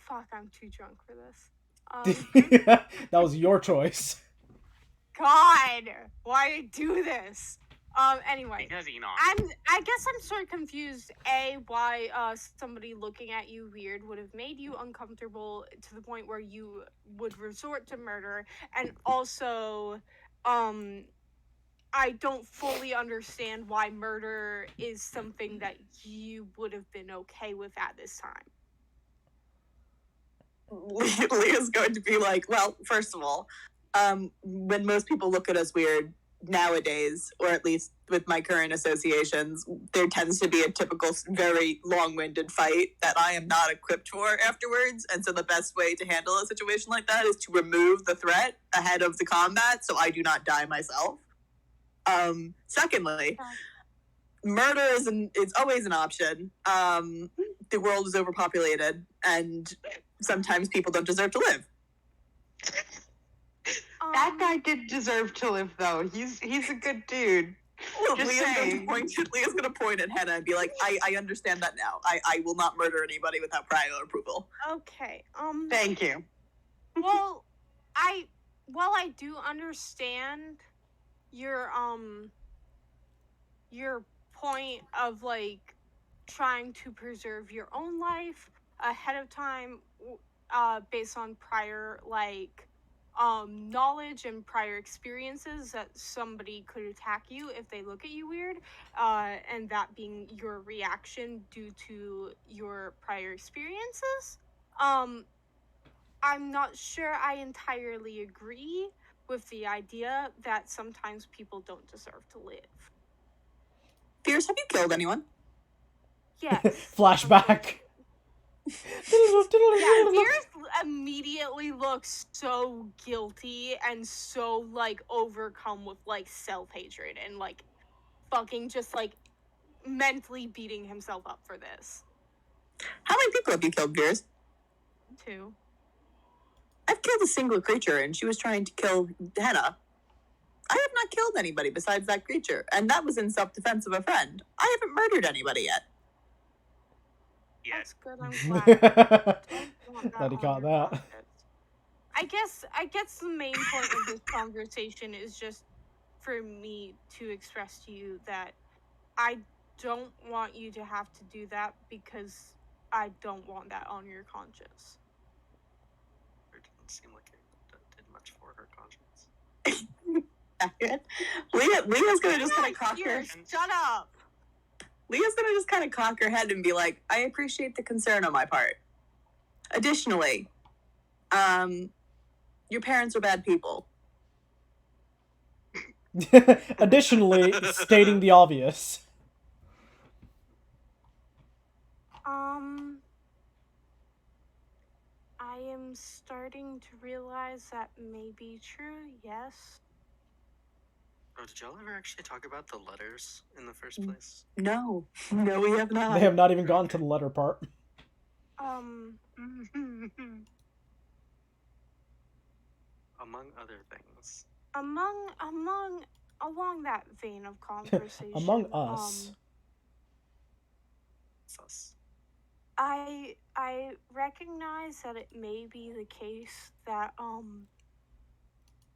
fuck, I'm too drunk for this. That was your choice. God, why did I do this? Anyway, Because Enoch. I guess I'm sort of confused. Why somebody looking at you weird would have made you uncomfortable to the point where you would resort to murder, and also, I don't fully understand why murder is something that you would have been okay with at this time. Leah's going to be like, well, first of all, when most people look at us weird nowadays, or at least with my current associations, there tends to be a typical, very long-winded fight that I am not equipped for afterwards, and so the best way to handle a situation like that is to remove the threat ahead of the combat so I do not die myself. Secondly, murder is always an option. The world is overpopulated, and sometimes people don't deserve to live. That guy did deserve to live, though. He's a good dude. Well, Just Leah's gonna point at Henna and be like, I understand that now. I will not murder anybody without prior approval. Okay. Thank you. Well, while I do understand your point of like trying to preserve your own life ahead of time, based on prior knowledge and prior experiences that somebody could attack you if they look at you weird, and that being your reaction due to your prior experiences. I'm not sure I entirely agree with the idea that sometimes people don't deserve to live. Fierce, have you killed anyone? Yes. Flashback. Yeah, Fierce immediately looks so guilty and so overcome with self-hatred and fucking just mentally beating himself up for this. How many people have you killed, Fierce? 2. I've killed a single creature, and she was trying to kill Henna. I have not killed anybody besides that creature, and that was in self-defense of a friend. I haven't murdered anybody yet. That's good. I'm glad. Glad he caught that. I guess the main point of this conversation is just for me to express to you that I don't want you to have to do that because I don't want that on your conscience. It didn't seem like it did much for her conscience. Leah's gonna just kind of cock her. Shut up. Leah's gonna just kind of cock her head and be like, I appreciate the concern on my part. Additionally, your parents are bad people. Additionally, stating the obvious. I am starting to realize that may be true, yes. Oh, did y'all ever actually talk about the letters in the first place? No, no, we have not. They have not even gone to the letter part. Among other things. Along that vein of conversation. Among us. Sus. I recognize that it may be the case that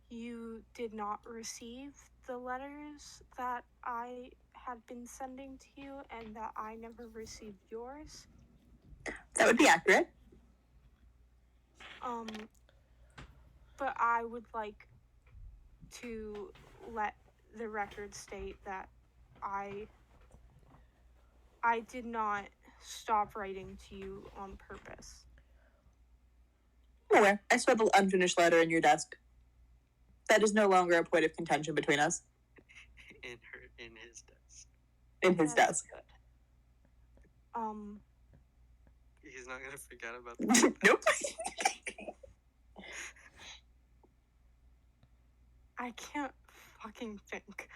you did not receive the letters that I had been sending to you and that I never received yours. That would be accurate. But I would like to let the record state that I did not stop writing to you on purpose. I'm aware. I saw the unfinished letter in your desk. That is no longer a point of contention between us. In his desk. In his desk. Good. He's not gonna forget about that. Nope. I can't fucking think.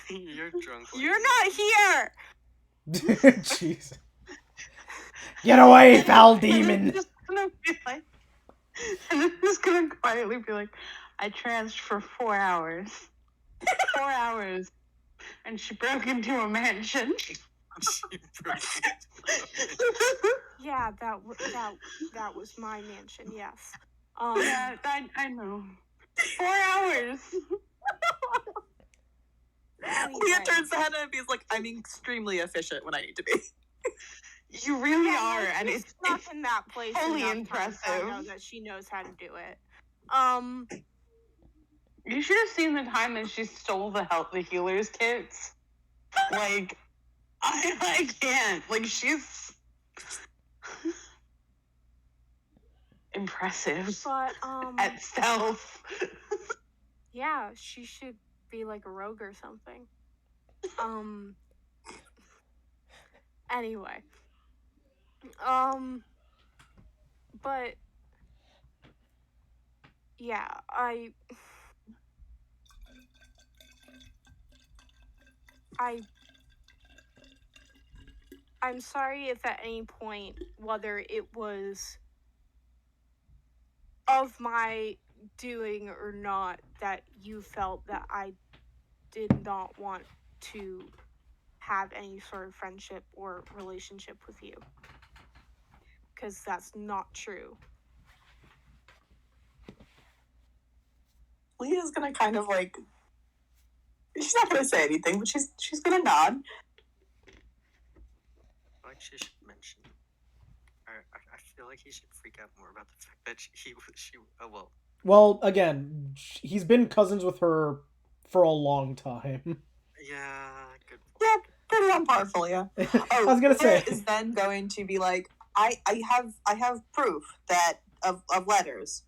You're drunk. You're not here! Jeez. Get away, foul demon! I'm just gonna quietly be like, I tranced for 4 hours. 4 hours. And she broke into a mansion. Yeah, that was my mansion, yes. Yeah, I know. 4 hours. Anyway. Leah turns to Hannah and he's like, I'm extremely efficient when I need to be. You really Yeah, are, no, and she's it's stuck in that place. fully enough times that I know impressive. that she knows how to do it. You should have seen the time that she stole the healers kits. Like, I can't. Like, she's impressive But at stealth. yeah, she should be like a rogue or something. Anyway. But yeah, I'm sorry if at any point, whether it was of my doing or not, that you felt that I did not want to have any sort of friendship or relationship with you. Because that's not true. Leah's gonna kind of like, she's not gonna say anything, but she's gonna nod. Like she should mention. I feel like he should freak out more about the fact that she. Oh well. Well, again, he's been cousins with her for a long time. Yeah, good. Yeah, pretty on par for you. I was gonna say. Leah is then going to be like, I have proof that of letters.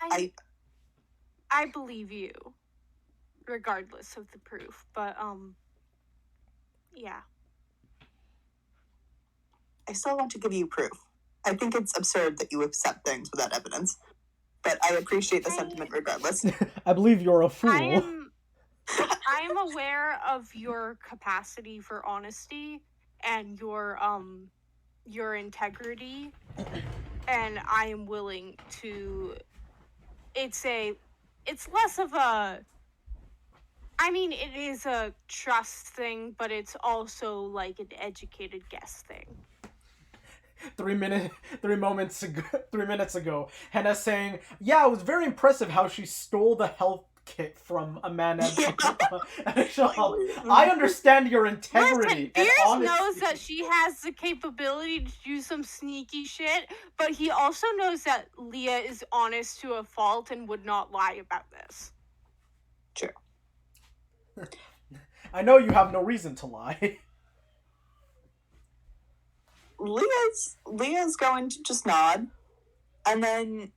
I believe you, regardless of the proof. But yeah. I still want to give you proof. I think it's absurd that you accept things without evidence, but I appreciate the sentiment regardless. I believe you're a fool. I am aware of your capacity for honesty and your integrity, and I am willing to. It's less of a. I mean, it is a trust thing, but it's also like an educated guess thing. 3 minutes ago, Henna saying, "Yeah, it was very impressive how she stole the health kit from a man at a shop. I understand your integrity." Listen, and Beers knows honesty." that she has the capability to do some sneaky shit, but he also knows that Leah is honest to a fault and would not lie about this. True. I know you have no reason to lie. Leah's going to just nod, and then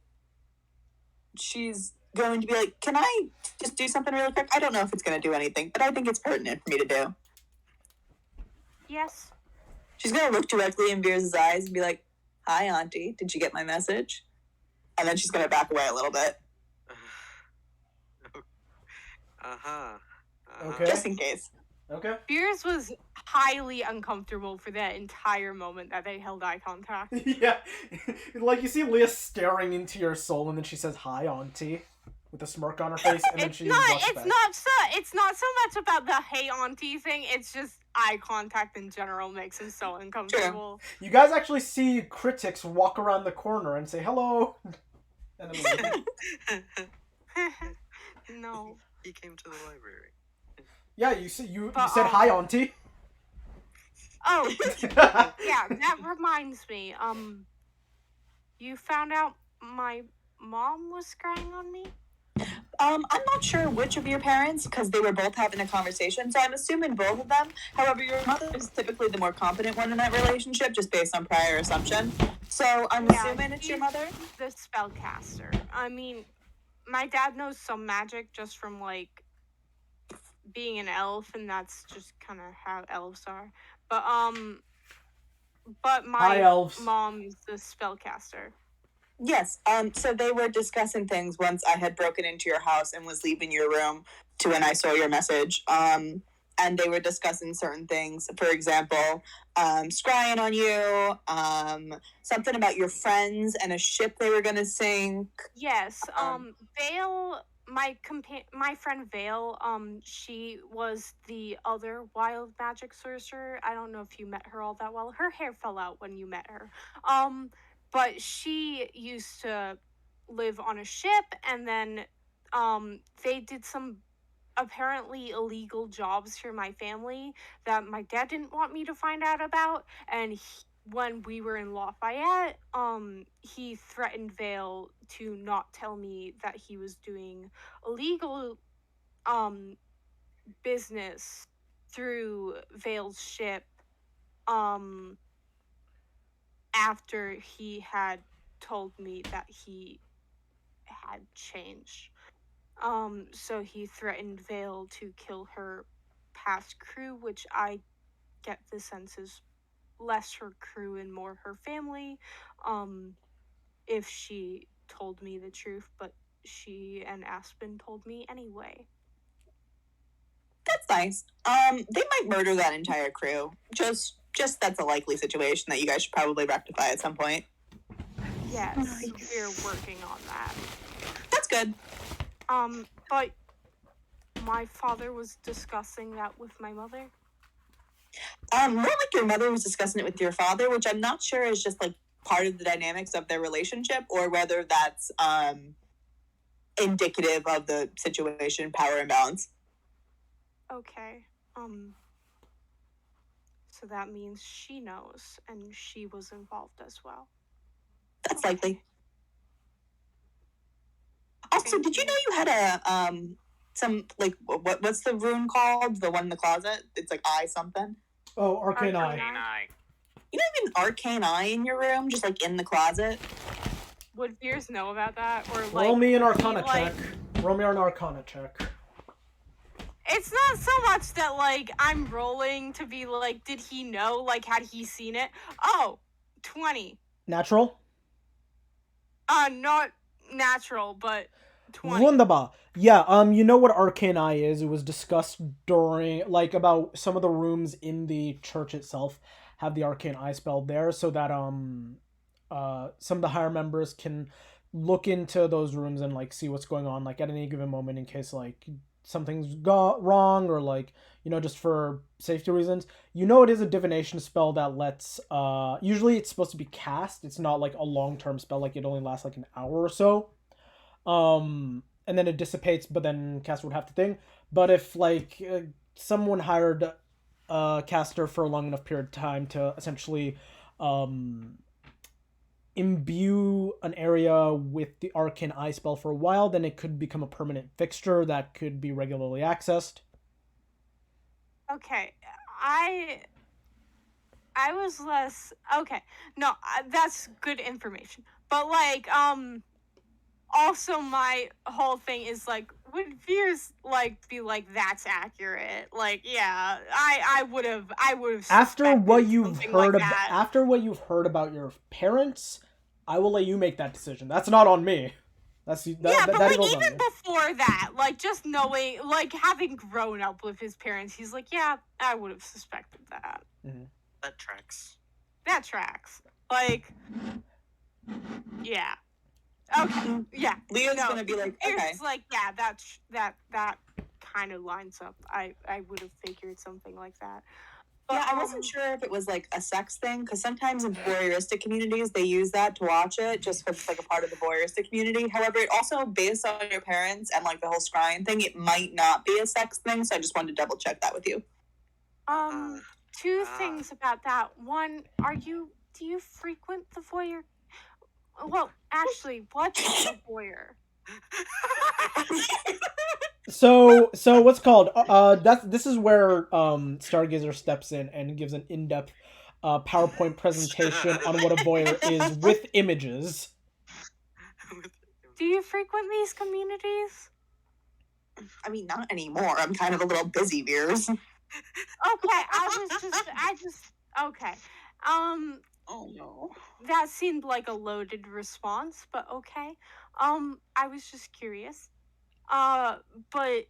she's going to be like, can I just do something really quick? I don't know if it's going to do anything, but I think it's pertinent for me to do. Yes. She's going to look directly in Veers' eyes and be like, hi, Auntie, did you get my message? And then she's going to back away a little bit. Okay. Just in case. Okay. Beers was highly uncomfortable for that entire moment that they held eye contact. Yeah. Like, you see Leah staring into your soul, and then she says, hi, Auntie, with a smirk on her face, and then she walks back. It's not so much about the hey auntie thing, it's just eye contact in general makes him so uncomfortable. You guys actually see critics walk around the corner and say, hello. And then No. He came to the library. Yeah, you said hi, Auntie. Oh, yeah, that reminds me. You found out my mom was scrying on me? I'm not sure which of your parents, because they were both having a conversation, so I'm assuming both of them. However, your mother is typically the more competent one in that relationship, just based on prior assumption. So I'm assuming it's your mother? The spellcaster. I mean, my dad knows some magic just from, like, being an elf, and that's just kind of how elves are. But my mom is the spellcaster. Yes, so they were discussing things once I had broken into your house and was leaving your room to when I saw your message. And they were discussing certain things. For example, scrying on you, something about your friends and a ship they were going to sink. Yes, Vale, my friend Vale, she was the other wild magic sorcerer. I don't know if you met her all that well. Her hair fell out when you met her. But she used to live on a ship, and then they did some apparently illegal jobs for my family that my dad didn't want me to find out about. And when we were in Lafayette, he threatened Vale to not tell me that he was doing illegal business through Vale's ship after he had told me that he had changed. So he threatened Vale to kill her past crew, which I get the sense is less her crew and more her family, if she told me the truth, but she and Aspen told me anyway. That's nice. They might murder that entire crew. Just that's a likely situation that you guys should probably rectify at some point. Yes, we're working on that. That's good. But my father was discussing that with my mother. More like your mother was discussing it with your father, which I'm not sure is just like part of the dynamics of their relationship, or whether that's indicative of the situation, power imbalance. Okay. So that means she knows, and she was involved as well. That's likely. Also, did you know you had a some like what's the rune called? The one in the closet? It's like eye something. Oh, Arcane Eye. You know, you have an arcane eye in your room, just like in the closet. Would Veers know about that, or like? Roll me an Arcana check. Roll me an Arcana check. It's not so much that like I'm rolling to be like, did he know? Like, had he seen it? Oh, 20. Natural. Not natural, but 20. Wunderbar. Yeah, you know what Arcane Eye is? It was discussed during, like, about some of the rooms in the church itself have the Arcane Eye spell there, so that, some of the higher members can look into those rooms and, like, see what's going on, like, at any given moment in case, like, something's wrong, or, like, you know, just for safety reasons. You know it is a divination spell that lets, usually it's supposed to be cast. It's not, like, a long-term spell, like, it only lasts, like, an hour or so. And then it dissipates, but then caster would have to think. But if, like, someone hired a caster for a long enough period of time to essentially imbue an area with the Arcane Eye spell for a while, then it could become a permanent fixture that could be regularly accessed. Okay, I was less... Okay, no, that's good information. But, like, Also, my whole thing is like, would Veers like be like, that's accurate? Like, yeah, I would have After what suspected you've something heard like about, that. after what you've heard about your parents, I will let you make that decision. That's not on me. That But that like goes on even me. before that, like just knowing, like having grown up with his parents, he's like, yeah, I would have suspected that. That tracks. That tracks. Like, yeah. Okay. Yeah. Leo's No, gonna be like, okay. It's like, yeah, that kind of lines up. I would have figured something like that. But, Yeah, I wasn't sure if it was like a sex thing, because sometimes in voyeuristic communities they use that to watch it just because it's like a part of the voyeuristic community. However, it also, based on your parents and like the whole scrying thing, it might not be a sex thing. So I just wanted to double check that with you. Two things about that. One, do you frequent the voyeur? Well, actually, what's a voyeur? So what's called? This is where Stargazer steps in and gives an in-depth PowerPoint presentation on what a voyeur is with images. Do you frequent these communities? I mean, not anymore. I'm kind of a little busy, Veers. Okay, okay. Oh no. That seemed like a loaded response, but okay. I was just curious. But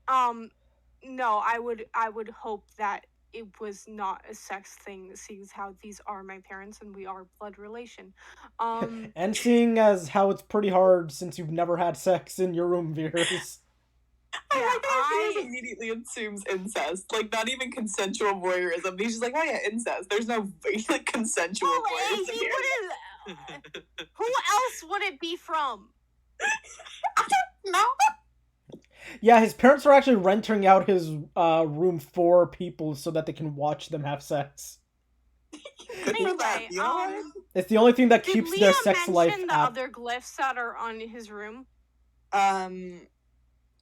no, I would hope that it was not a sex thing, seeing as how these are my parents and we are blood relation. And seeing as how it's pretty hard since you've never had sex in your room, Veers. I immediately assumes incest, like not even consensual voyeurism. He's just like, oh yeah, incest. There's no like consensual voyeurism here. Who else would it be from? I don't know. Yeah, his parents are actually renting out his room for people so that they can watch them have sex. Anyway, it's the only thing that did keeps Leah their sex life mention the other glyphs that are on his room?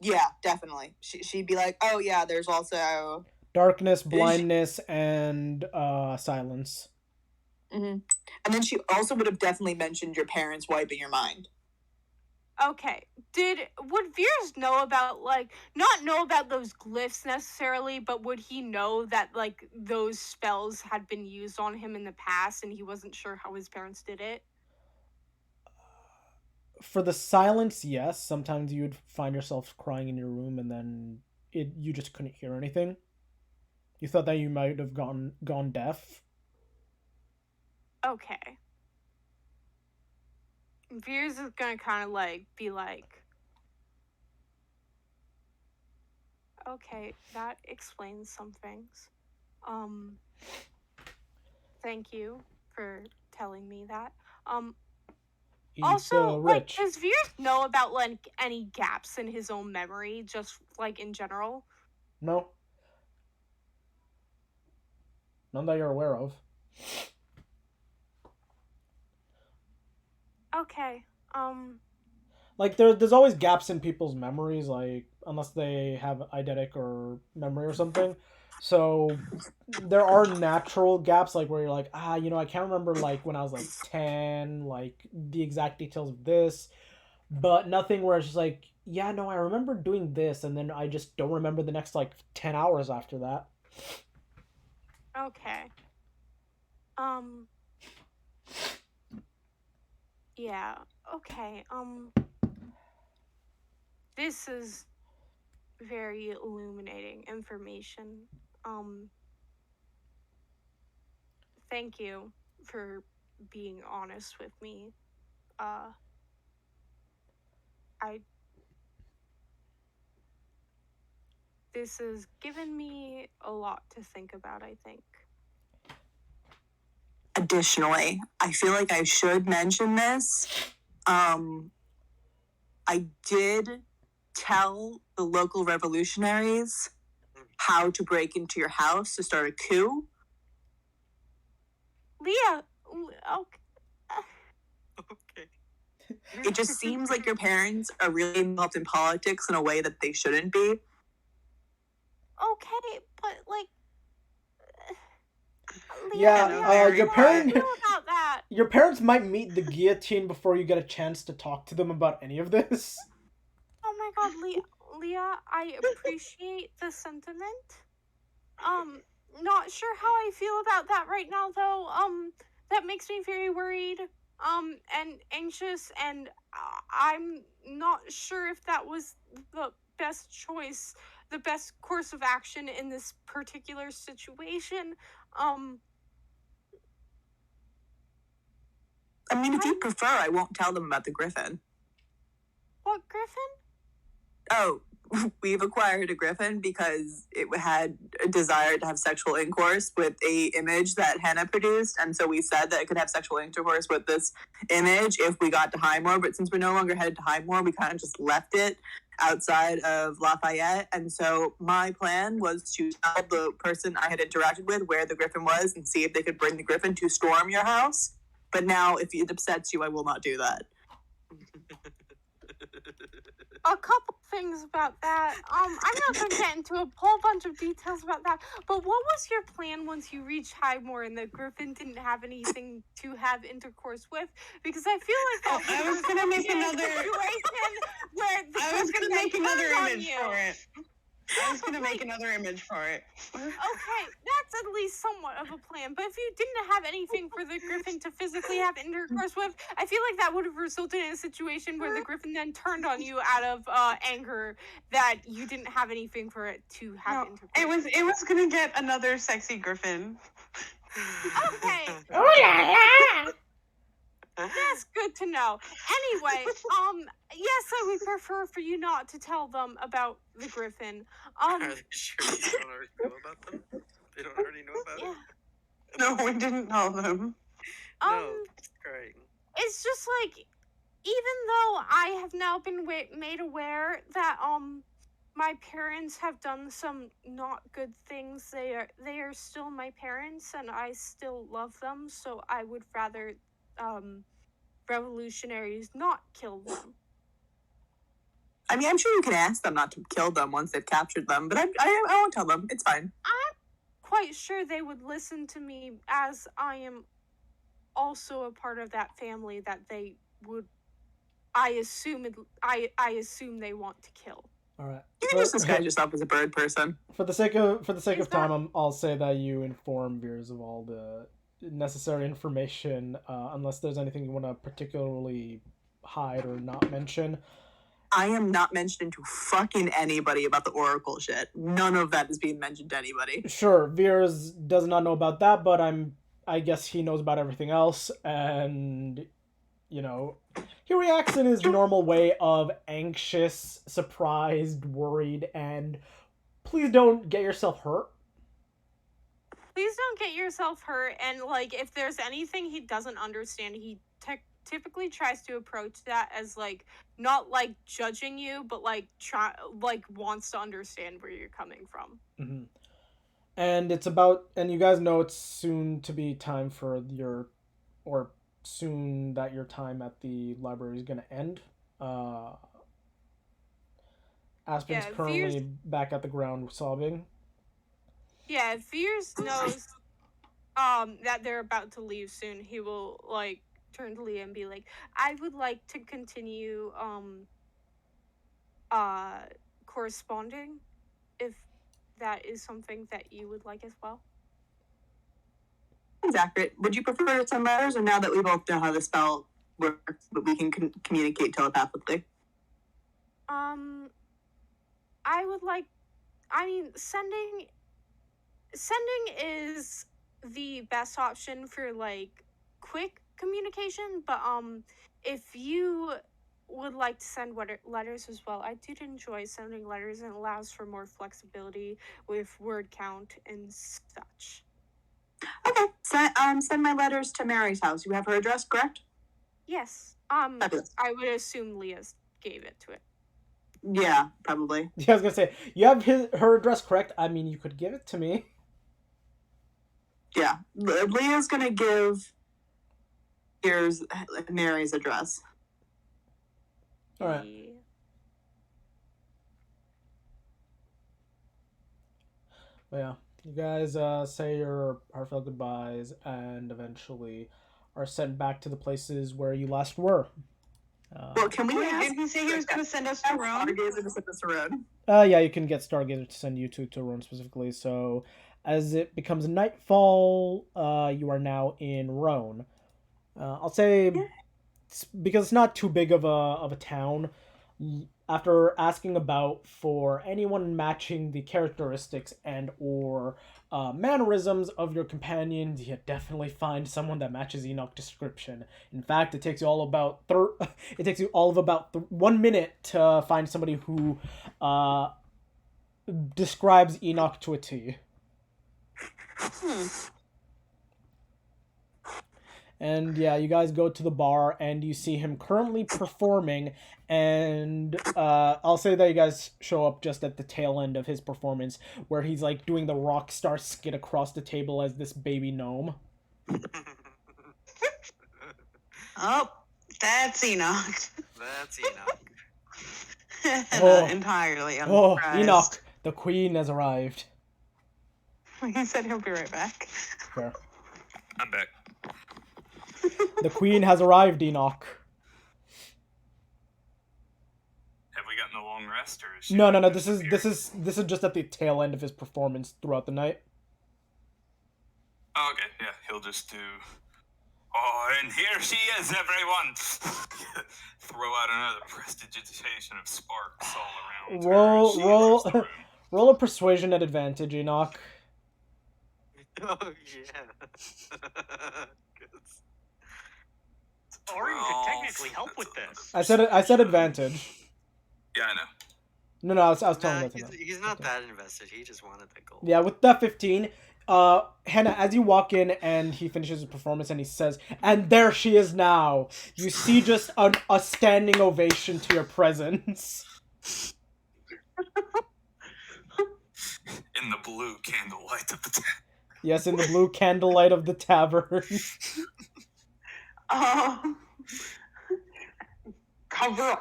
Yeah, definitely. She'd be like, oh yeah, there's also darkness, blindness, and silence. And then she also would have definitely mentioned your parents wiping your mind. Okay. Would Veers know about, like, not know about those glyphs necessarily, but would he know that, like, those spells had been used on him in the past and he wasn't sure how his parents did it? For the silence, yes. Sometimes you would find yourself crying in your room and then you just couldn't hear anything. You thought that you might have gone deaf. Okay. Veers is gonna kind of like be like, okay, that explains some things. Thank you for telling me that. Also, like, does Veers know about like any gaps in his own memory, just like in general? No. None that you're aware of. Okay. Like there's always gaps in people's memories, like unless they have eidetic or memory or something. So there are natural gaps, like where you're like, I can't remember like when I was like 10, like the exact details of this, but nothing where it's just like, yeah, no, I remember doing this, and then I just don't remember the next like 10 hours after that. Okay. Yeah, okay, this is very illuminating information. Thank you for being honest with me. This has given me a lot to think about, I think. Additionally, I feel like I should mention this. I did tell the local revolutionaries how to break into your house to start a coup. Leah, okay. It just seems like your parents are really involved in politics in a way that they shouldn't be. Okay, but like, Leah, your parents. About that. Your parents might meet the guillotine before you get a chance to talk to them about any of this. Oh my god, Leah, I appreciate the sentiment. Not sure how I feel about that right now though. That makes me very worried, and anxious, and I'm not sure if that was the best choice, the best course of action in this particular situation. I mean, if you prefer, I won't tell them about the griffin. What griffin? Oh, we've acquired a griffin because it had a desire to have sexual intercourse with a image that Hannah produced, and so we said that it could have sexual intercourse with this image if we got to Highmore, but since we're no longer headed to Highmore, we kind of just left it outside of Lafayette, and so my plan was to tell the person I had interacted with where the griffin was and see if they could bring the griffin to storm your house, but now if it upsets you, I will not do that. A couple things about that. I'm not going to get into a whole bunch of details about that, but what was your plan once you reached Highmore and the griffin didn't have anything to have intercourse with? Because I feel like that I was gonna make another. situation where the I was griffin gonna make then another turned on image you. for it. I was gonna make another image for it. Okay, that's at least somewhat of a plan. But if you didn't have anything for the griffin to physically have intercourse with, I feel like that would have resulted in a situation where the griffin then turned on you out of anger that you didn't have anything for it to have intercourse. It was gonna get another sexy griffin. Okay. Oh la la! That's good to know. Anyway, yes, I would prefer for you not to tell them about the griffin. Are they sure you don't already know about them? They don't already know about Yeah. it? No, we didn't tell them. No, it's great. It's just like, even though I have now been made aware that my parents have done some not good things, they are still my parents and I still love them, so I would rather revolutionaries not kill them. I mean, I'm sure you can ask them not to kill them once they've captured them, but I won't tell them. It's fine. I'm quite sure they would listen to me, as I am also a part of that family that they would. I assume they want to kill. All right. You can just disguise yourself as a bird person. For the sake of Is time, I'll say that you inform Veers of all the necessary information, unless there's anything you want to particularly hide or not mention. I am not mentioning to fucking anybody about the Oracle shit. None of that is being mentioned to anybody. Sure, Veers does not know about that, but I guess he knows about everything else, and you know, he reacts in his normal way of anxious, surprised, worried, and please don't get yourself hurt. Please don't get yourself hurt, and like if there's anything he doesn't understand, he typically tries to approach that as like not like judging you, but like wants to understand where you're coming from. Mm-hmm. And and you guys know it's soon to be time for soon that your time at the library is going to end. Aspen's currently back at the ground sobbing. Yeah, Veers knows that they're about to leave soon. He will like turn to Leah and be like, I would like to continue corresponding, if that is something that you would like as well. That's accurate. Would you prefer to send letters, or now that we both know how the spell works, but we can communicate telepathically? I would like. I mean, sending is the best option for like quick communication, but if you would like to send letters as well, I did enjoy sending letters, and it allows for more flexibility with word count and such. Okay, send my letters to Mary's house. You have her address, correct? Yes. Fabulous. I would assume Leah gave it to it. Yeah, probably. Yeah, I was gonna say, you have her address correct. I mean, you could give it to me. Yeah, Leah's gonna give here's Mary's address. All right. But yeah, you guys say your heartfelt goodbyes and eventually are sent back to the places where you last were. Well, can we Wait, ask? didn't he say he was going to send us to Rome? Stargazer to send us around. Yeah, you can get Stargazer to send you to Rome specifically. So, as it becomes nightfall, you are now in Rome. I'll say, because it's not too big of a town. After asking about for anyone matching the characteristics and or mannerisms of your companions, you definitely find someone that matches Enoch's description. In fact, it takes you all about 1 minute to find somebody who describes Enoch to a T. And yeah, you guys go to the bar and you see him currently performing, and I'll say that you guys show up just at the tail end of his performance, where he's like doing the rock star skid across the table as this baby gnome. Oh, that's Enoch. That's Enoch. Oh. Entirely Oh, unsurprised. Enoch, the queen has arrived. He said he'll be right back. Fair. I'm back. The queen has arrived, Enoch. Have we gotten a long rest, or is she No. like This is just at the tail end of his performance throughout the night. Oh, okay, yeah, he'll just do. Oh, and here she is, everyone! Throw out another prestidigitation of sparks all around. her as she enters the room. Roll a persuasion at advantage, Enoch. Oh yeah. Orin could technically help with this. I said advantage. Yeah, I know. No, I was telling Nah, you that. he's not that invested. He just wanted the gold. Yeah, with that 15, Hannah, as you walk in and he finishes his performance and he says, "And there she is now," you see just a standing ovation to your presence. In the blue candlelight of the tavern. Yes, in the blue candlelight of the tavern. Cover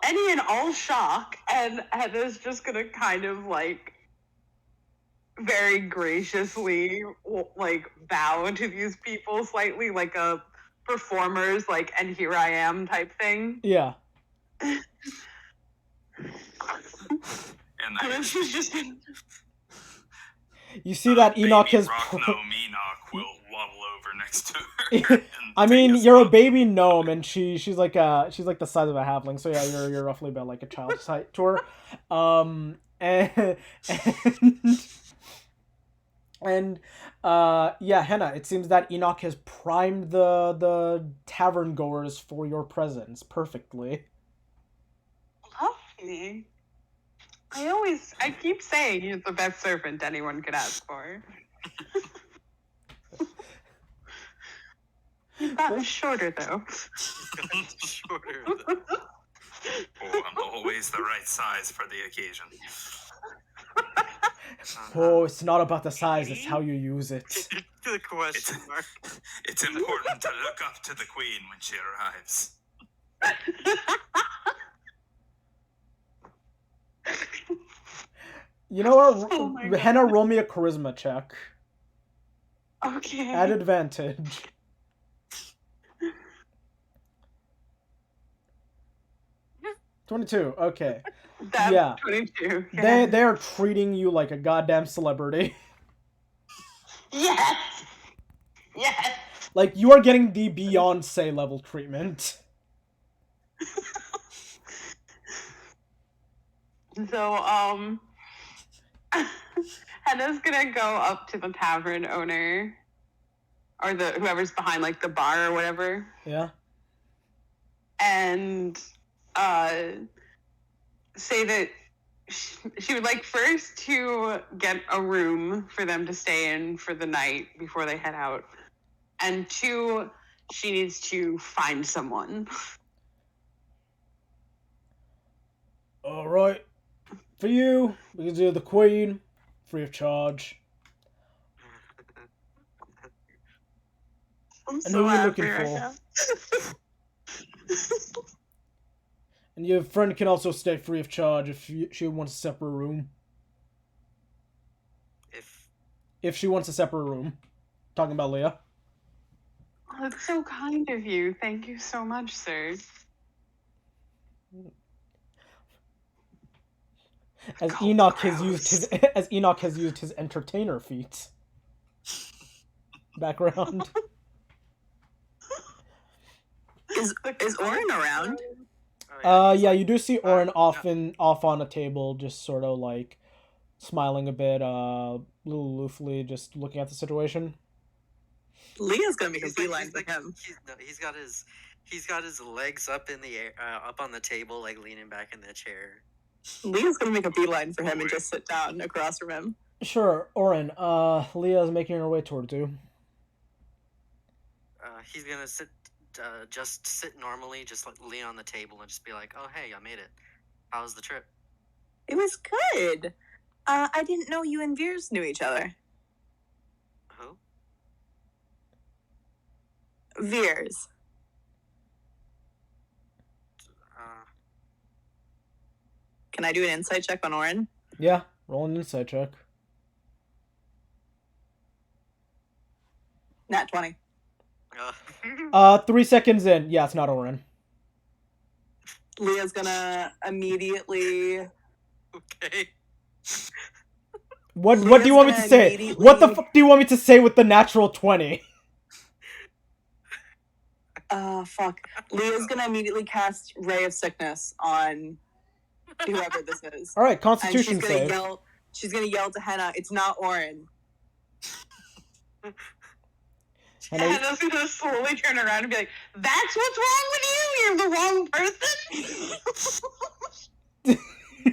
any and all shock, and Hedda's just gonna kind of like very graciously like bow to these people slightly, like a performer's like "and here I am" type thing. Yeah. And And then she's just You see that Enoch baby has... rock gnome Enoch will waddle over next to her. and I take mean, a you're a spot. baby gnome, and she's like the size of a halfling. So yeah, you're roughly about like a child's height to her. Yeah, Henna, it seems that Enoch has primed the tavern goers for your presence perfectly. lovely. I keep saying he's the best servant anyone could ask for. He's gotten shorter though. Shorter. Oh, I'm always the right size for the occasion. Oh, it's not about the size; it's how you use it. The question mark. It's important to look up to the queen when she arrives. You know what? Oh my God. Henna, roll me a charisma check Okay. at advantage. "22. Okay. That's yeah. 22. Yeah. They are treating you like a goddamn celebrity. Yes. Yes. Like, you are getting the Beyonce level treatment. So, Henna's gonna go up to the tavern owner, or whoever's behind like the bar or whatever, Yeah. and say that she would like first to get a room for them to stay in for the night before they head out, and 2, she needs to find someone. Alright. For you, because you're the queen, free of charge. I'm And so who are you happy looking right for? now. And your friend can also stay free of charge if she wants a separate room. If If she wants a separate room. Talking about Leah. Oh, that's so kind of you. Thank you so much, sir. As Oh, Enoch has gross. used his entertainer feats. Background. Is Orin around? Oh, Yeah, you do see Orin no. off on a table, just sort of like smiling a bit, a little aloofly, just looking at the situation. Leah's gonna make a He's beeline for like, him. he's got his legs up in the air, up on the table, like leaning back in the chair. Leah's gonna make a beeline for him and just sit down across from him. Sure, Orin. Leah's making her way towards you. He's gonna just sit normally, just like lean on the table and just be like, "Oh, hey, I made it. How was the trip?" It was good. I didn't know you and Veers knew each other. Who? Veers. Can I do an insight check on Orin? Yeah, roll an insight check. Nat 20. 3 seconds in. Yeah, it's not Orin. Leah's gonna immediately... Okay. What do you want me to say? What the fuck do you want me to say with the natural 20? Fuck. Leah's gonna immediately cast Ray of Sickness on whoever this is. Alright, Constitution and save. She's gonna yell to Henna, it's not Orin. Henna's gonna slowly turn around and be like, that's what's wrong with you! You're the wrong person!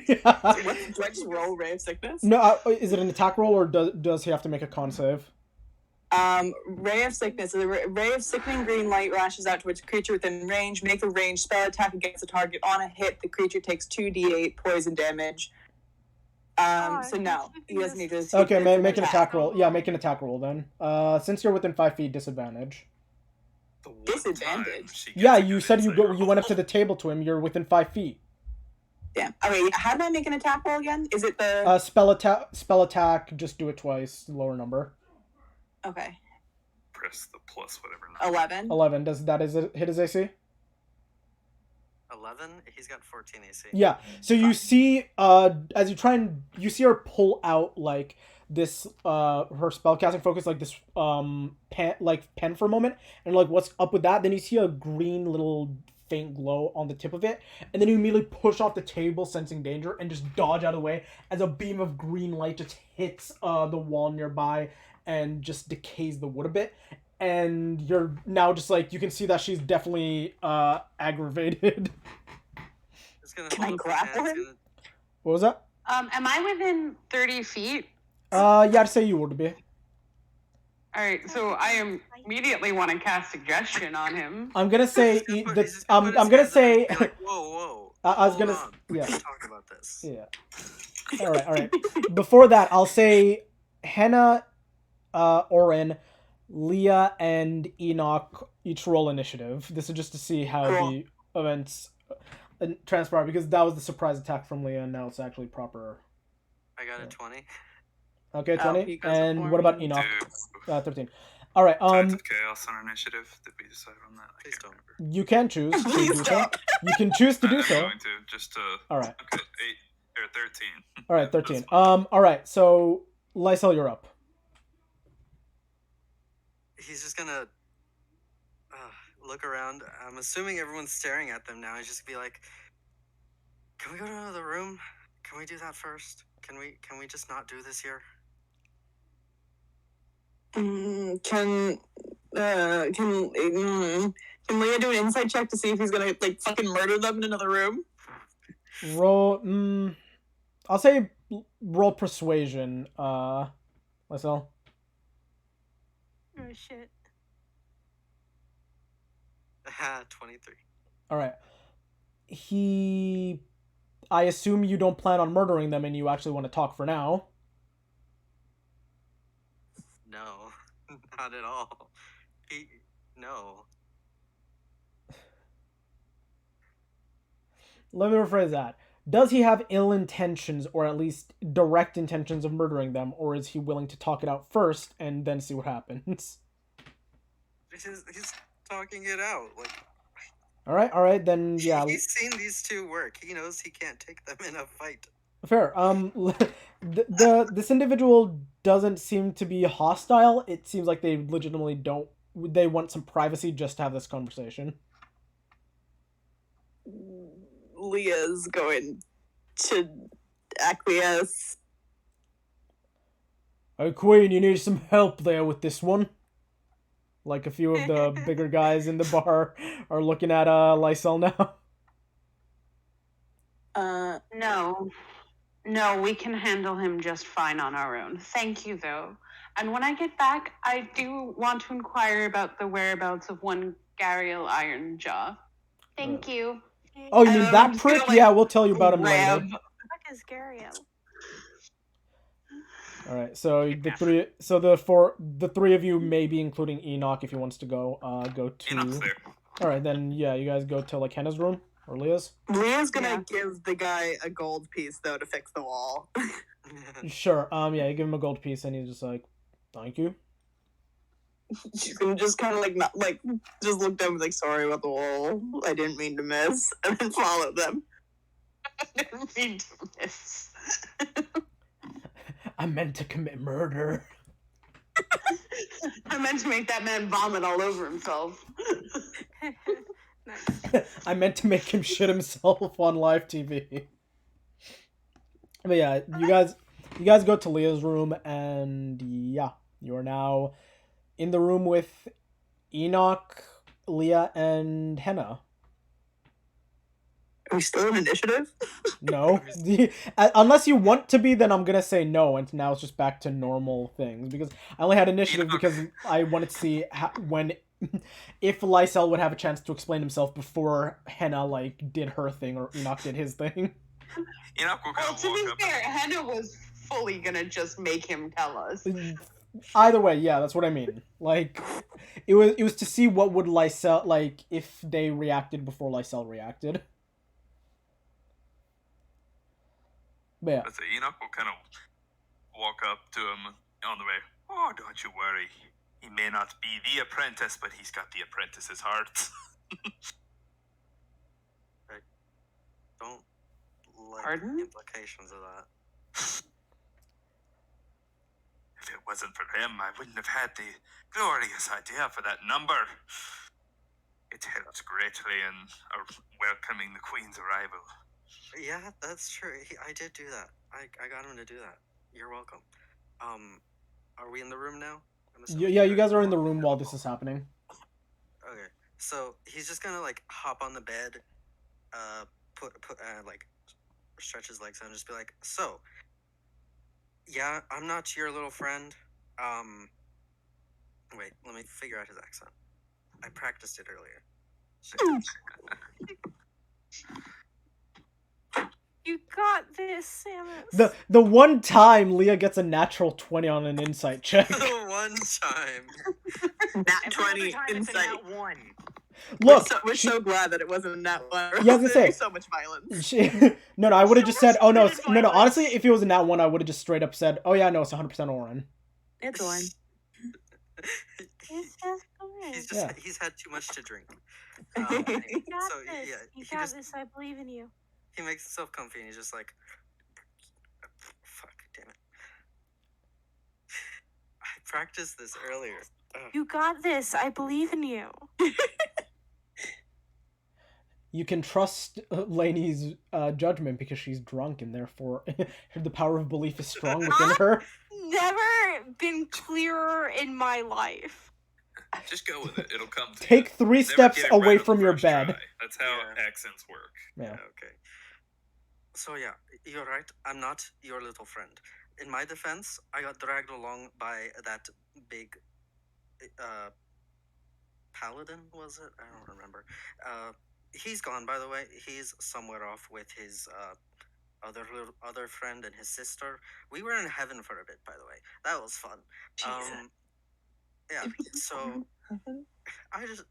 Do I just roll Ray of Sickness? No, is it an attack roll or does he have to make a con save? Ray of Sickness. The ray of sickening green light rashes out to a creature within range. Make a ranged spell attack against the target. On a hit, the creature takes 2d8 poison damage. So no, he doesn't need to. Okay, make an attack roll. Yeah, make an attack roll then. Since you're within 5 feet, disadvantage. Disadvantage? Yeah, you said you went up to the table to him. You're within 5 feet. Damn. Okay, how do I make an attack roll again? Is it the spell attack? Just do it twice. Lower number. Okay. Press the plus whatever number. 11. 11. Does that hit his AC? 11. He's got 14 AC. Yeah. So you see, as you try and you see her pull out like this, her spellcasting focus, like this, pen for a moment, and like what's up with that? Then you see a green little faint glow on the tip of it, and then you immediately push off the table, sensing danger, and just dodge out of the way as a beam of green light just hits the wall nearby and just decays the wood a bit. And you're now just like, you can see that she's definitely aggravated. Can I grapple him? What was that? Am I within 30 feet? Yeah, I'd say you would be. Alright, so I immediately want to cast Suggestion on him. I'm gonna say I'm gonna say. Like, whoa. I was gonna. Yeah. Let's talk about this. Yeah. All right. Before that, I'll say Henna, Orin, Leah, and Enoch each roll initiative. This is just to see how the events transpire, because that was the surprise attack from Leah, and now it's actually proper. I got a 20. Okay, 20. And what about Enoch? 13. All right. Tides of Chaos on initiative. Did we decide on that? I can't remember. You can choose to do so. You can choose to do so. I'm going to just All right. Okay, 8 or 13. All right, 13. All right. So Lysel, you're up. He's just gonna look around. I'm assuming everyone's staring at them now. He's just gonna be like, "Can we go to another room? Can we do that first? Can we just not do this here?" Can Leah do an insight check to see if he's gonna like fucking murder them in another room? Roll. I'll say roll persuasion. Lysel. Oh shit. 23. All right. I assume you don't plan on murdering them, and you actually want to talk for now. No, not at all. No. Let me rephrase that. Does he have ill intentions, or at least direct intentions of murdering them, or is he willing to talk it out first and then see what happens? He's talking it out. Like, All right, then yeah, he's seen these two work. He knows he can't take them in a fight. fair. This individual doesn't seem to be hostile. It seems like they legitimately don't. They want some privacy just to have this conversation. Leah's going to acquiesce. Oh, Queen, you need some help there with this one. Like a few of the bigger guys in the bar are looking at Lysel now. No, we can handle him just fine on our own. Thank you, though. And when I get back, I do want to inquire about the whereabouts of one Gariel Ironjaw. Thank you. Oh, you mean I'm that just prick? gonna, Yeah, we'll tell you about him grab- later. What is Gario? All right, so the three of you, maybe including Enoch, if he wants to go to. Enoch's there. All right, then yeah, you guys go to like Henna's room or Leah's. Leah's gonna give the guy a gold piece though to fix the wall. Sure. Yeah, you give him a gold piece, and he's just like, "Thank you." She's gonna just kind of like not like just look down and be like, sorry about the wall. I didn't mean to miss, and then follow them. I didn't mean to miss. I meant to commit murder. I meant to make that man vomit all over himself. Nice. I meant to make him shit himself on live TV. But yeah, you guys go to Leah's room, and yeah, you are now in the room with Enoch, Leah, and Henna. Are we still in initiative? No. Unless you want to be, then I'm gonna say no, and now it's just back to normal things. Because I only had initiative because I wanted to see if Lysel would have a chance to explain himself before Henna, like, did her thing, or Enoch did his thing. Enoch will kind Well, of to walk be up. fair, Henna was fully gonna just make him tell us. Either way, yeah, that's what I mean. Like, it was to see what would Lysel, like, if they reacted before Lysel reacted. But yeah. Let's say Enoch will kind of walk up to him on the way. Oh, don't you worry. He may not be the apprentice, but he's got the apprentice's heart. Don't like Pardon? the implications of that. If it wasn't for him, I wouldn't have had the glorious idea for that number. It helps greatly in welcoming the Queen's arrival. Yeah, that's true. I did do that. I got him to do that. You're welcome. Are we in the room now? I'm assuming Yeah, you we're- guys are in the room while this is happening. Okay, so he's just gonna like hop on the bed, like stretch his legs out and just be like, so, yeah, I'm not your little friend. Wait, let me figure out his accent. I practiced it earlier. You got this, Samus. The one time Leah gets a natural 20 on an insight check. The one time. Nat 20 insight. One. Look, We're so glad that it wasn't that one. Yeah, I was gonna say. So much violence. no, I would have just said, oh no, no. Honestly, if it was in that one, I would have just straight up said, oh yeah, no, it's 100% Oren. It's one. It's just good. He's had too much to drink. You got So this. yeah, You he got just this. I believe in you. he makes himself comfy and he's just like, fuck, damn it. I practiced this earlier. Ugh. You got this. I believe in you. You can trust Lainey's judgment because she's drunk and therefore the power of belief is strong within her. Never been clearer in my life. Just go with it. It'll come to Take you. 3 Never steps get it away right on from the your first bed. try. That's how Yeah. accents work. Yeah. Okay. So yeah, you're right. I'm not your little friend. In my defense, I got dragged along by that big paladin, was it? I don't remember. He's gone, by the way. He's somewhere off with his other friend and his sister. We were in heaven for a bit, by the way. That was fun. Yeah. So I just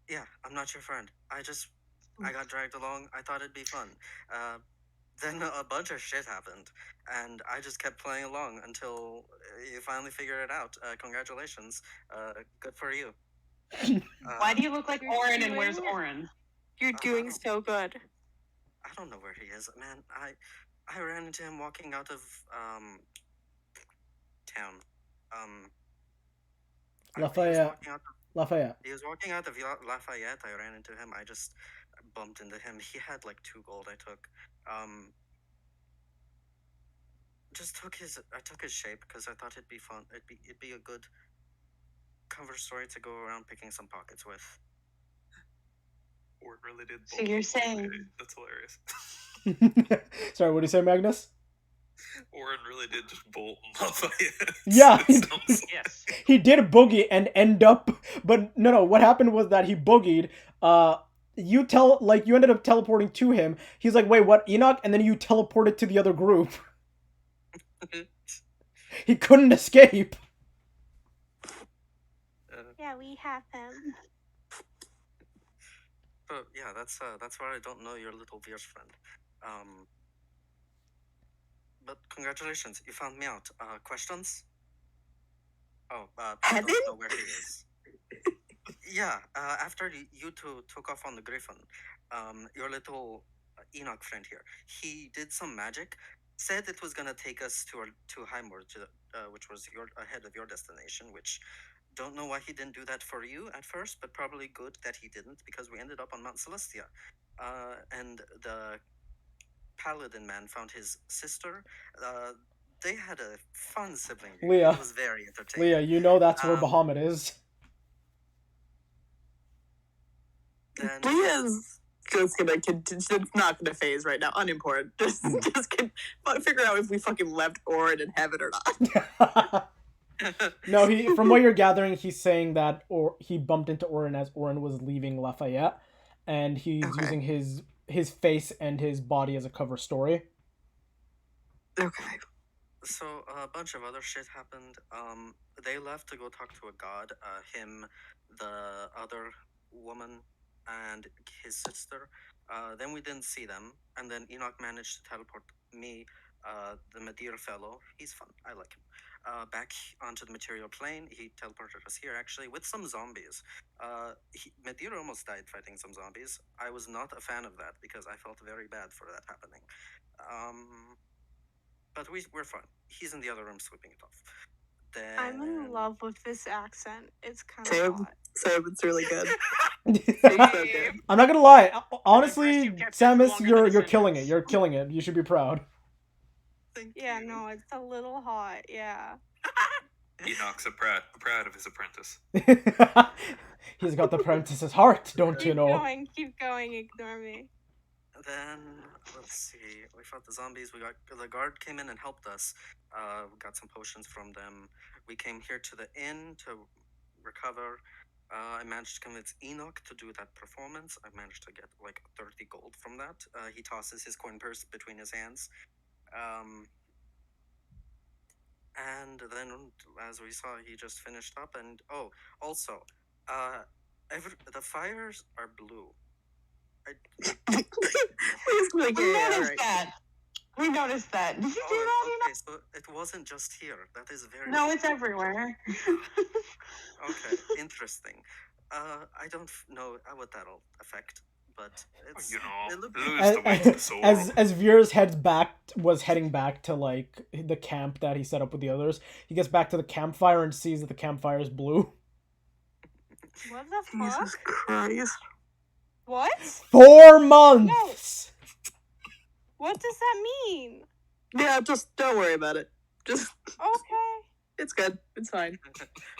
yeah, I'm not your friend. I got dragged along. I thought it'd be fun. then a bunch of shit happened, and I just kept playing along until you finally figured it out. Congratulations. Good for you. Why do you look like You're Orin and where's doing- Orin? You're doing so good. I don't know where he is, man. I ran into him walking out of town. Lafayette. Lafayette. He was walking out of Lafayette. I ran into him. I just bumped into him. He had like 2 gold. I took. I took his shape because I thought it'd be fun. It'd be a good cover story to go around picking some pockets with. Or really did. So you're saying- That's hilarious. Sorry, what do you say, Magnus? Orin really did just bolt Lafayette. Yeah, It sounds- Yes. he did boogie and end up, but no. What happened was that he boogied. You ended up teleporting to him. He's like, "Wait, what, Enoch?" And then you teleported to the other group. He couldn't escape. Yeah, we have him. But yeah, that's why I don't know your little Veers friend. But congratulations, you found me out. Questions? Oh, I Heaven? don't know where he is. Yeah, after you two took off on the Griffin, your little Enoch friend here, he did some magic, said it was gonna take us to Heimward, which was ahead of your destination, which don't know why he didn't do that for you at first, but probably good that he didn't, because we ended up on Mount Celestia. And the paladin man found his sister. They had a fun sibling reunion. Leah. It was very entertaining. Leah, you know that's where Um, Bahamut is. Then, Leah's just gonna it's not gonna phase right now. Unimportant. Just figure out if we fucking left Orin in heaven or not. No, from what you're gathering, he's saying that he bumped into Orin as Orin was leaving Lafayette, and he's Okay. using his face and his body as a cover story. Okay. So a bunch of other shit happened. They left to go talk to a god. Him, the other woman, and his sister. Then we didn't see them, and then Enoch managed to teleport me, the Madeira fellow. He's fun. I like him. Back onto the material plane. He teleported us here actually with some zombies. Madeira almost died fighting some zombies. I was not a fan of that because I felt very bad for that happening. But we're fine. He's in the other room sweeping it off. Then I'm in love with this accent. It's kind Same. of hot. So it's really good. It's so good. I'm not gonna lie. impressed Honestly, you kept it Samus, longer you're than a you're killing it. sentence. You're killing it. You should be proud. Thank Yeah, you. no, it's a little hot. Yeah. Enoch's proud of his apprentice. He's got the apprentice's heart, don't you know? Keep going, ignore me. Then let's see. We fought the zombies. The guard came in and helped us. We got some potions from them. We came here to the inn to recover. I managed to convince Enoch to do that performance. I managed to get like 30 gold from that. He tosses his coin purse between his hands. And then, as we saw, he just finished up. And also, the fires are blue. Please, like, We yeah, noticed alright. that. We noticed that. Did you do that? Okay, so it wasn't just here. That is very No, it's everywhere. Okay, interesting. I don't know what that'll affect, but it's You know, it looked- lose the weight of the soul. As Veer's was heading back to like the camp that he set up with the others, he gets back to the campfire and sees that the campfire is blue. What the fuck? Jesus Christ. What? 4 months. What does that mean? Yeah, just don't worry about it. Just Okay. it's good. It's fine.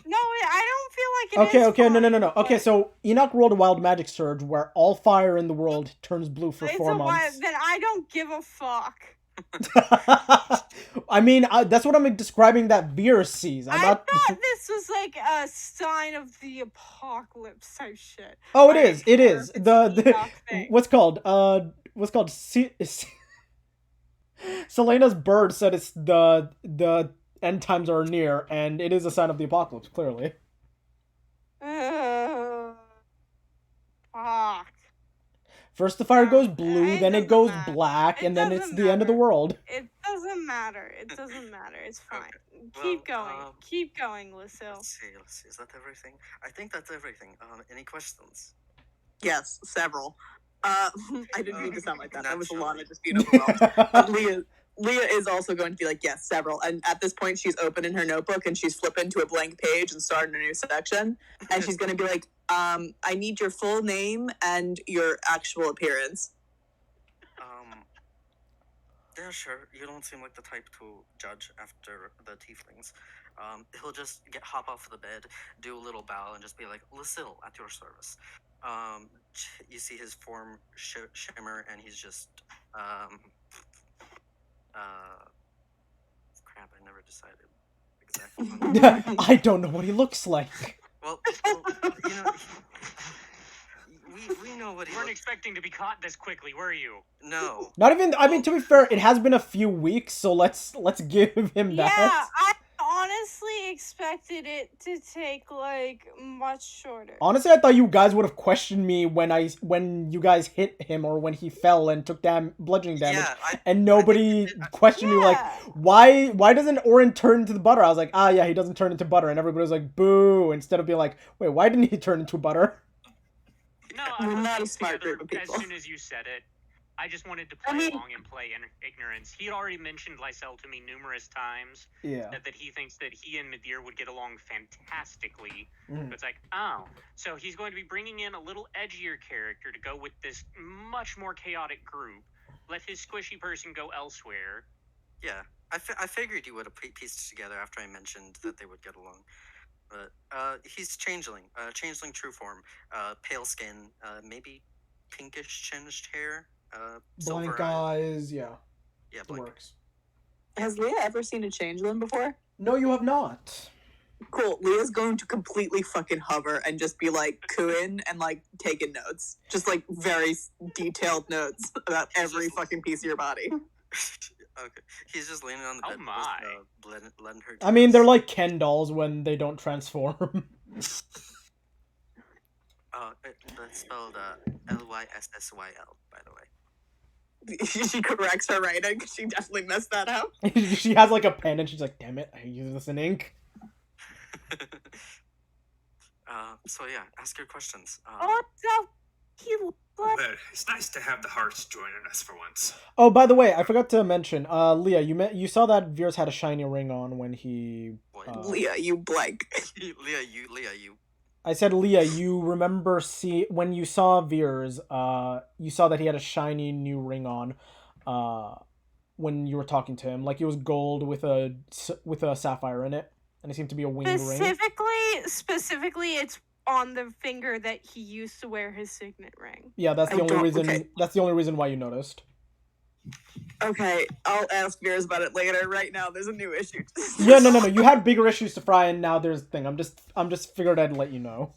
No, I don't feel like it is. Okay, no. fine, Okay, but so Enoch rolled a wild magic surge where all fire in the world turns blue for it's 4 a months. Then I don't give a fuck. I mean, that's what I'm describing that Veer sees. I not. thought this was like a sign of the apocalypse type shit. Oh, it I is. don't It care is. if it's The an Enoch thing. what's called Selena's bird said it's the end times are near, and it is a sign of the apocalypse. Clearly. Fuck. First the fire goes blue, It then it doesn't goes matter. black, It and then it's doesn't the end of the matter. world. It doesn't matter. It doesn't matter. It's fine. Well, Keep going. Keep going, Lucille. Let's see. Is that everything? I think that's everything. Any questions? Yes, several. I didn't mean to sound like that. That was Naturally. Alana just being overwhelmed. Leah is also going to be like, yes, several. And at this point, she's opening her notebook and she's flipping to a blank page and starting a new section. And she's going to be like, I need your full name and your actual appearance. Yeah, sure. You don't seem like the type to judge after the tieflings. He'll just hop off the bed, do a little bow, and just be like, Lucille, at your service. You see his form shimmer, and he's just, crap, I never decided exactly. I don't know what he looks like. Well, you know, we know what he You weren't looks. expecting to be caught this quickly, were you? No. Not even. I mean, to be fair, it has been a few weeks, so let's give him Yeah, that. I honestly expected it to take like much shorter. Honestly, I thought you guys would have questioned me when you guys hit him or when he fell and took bludgeoning damage, Yeah, and nobody questioned me like, why doesn't Orin turn into the butter? I was like, yeah, he doesn't turn into butter, and everybody was like, boo, instead of being like, wait, why didn't he turn into butter? No, We're I not a put smart together group of people. As soon as you said it, I just wanted to play along and play ignorance. He had already mentioned Lysel to me numerous times. Yeah. That he thinks that he and Midir would get along fantastically. Mm. So it's like, oh, so he's going to be bringing in a little edgier character to go with this much more chaotic group. Let his squishy person go elsewhere. Yeah, I figured you would have pieced together after I mentioned that they would get along. But he's changeling true form, pale skin, maybe pinkish tinged hair, silver Blank eyes, yeah. Yeah, It blank. works. Has Leah ever seen a changeling before? No, you have not. Cool. Leah's going to completely fucking hover and just be like cooing and like taking notes. Just like very detailed notes about every fucking piece of your body. Okay, he's just leaning on the Oh bed, my. letting her. I mean, they're like Ken dolls when they don't transform. That's spelled Lyssyl, by the way. She corrects her writing because she definitely messed that up. She has like a pen and she's like, damn it, I use this in ink. So yeah, ask your questions. Oh, so cute. Well, it's nice to have the hearts joining us for once. Oh, by the way, I forgot to mention, Leah, you saw that Veers had a shiny ring on when he... Leah, you blank. Leah, you. I said, Leah, you remember when you saw Veers, you saw that he had a shiny new ring on, when you were talking to him. Like, it was gold with a sapphire in it, and it seemed to be a winged ring. Specifically, it's on the finger that he used to wear his signet ring. Yeah, that's the only reason. okay. That's the only reason why you noticed. Okay, I'll ask Veers about it later. Right now, there's a new issue. Yeah, no. You had bigger issues to fry, and now there's a thing. I'm just figured I'd let you know.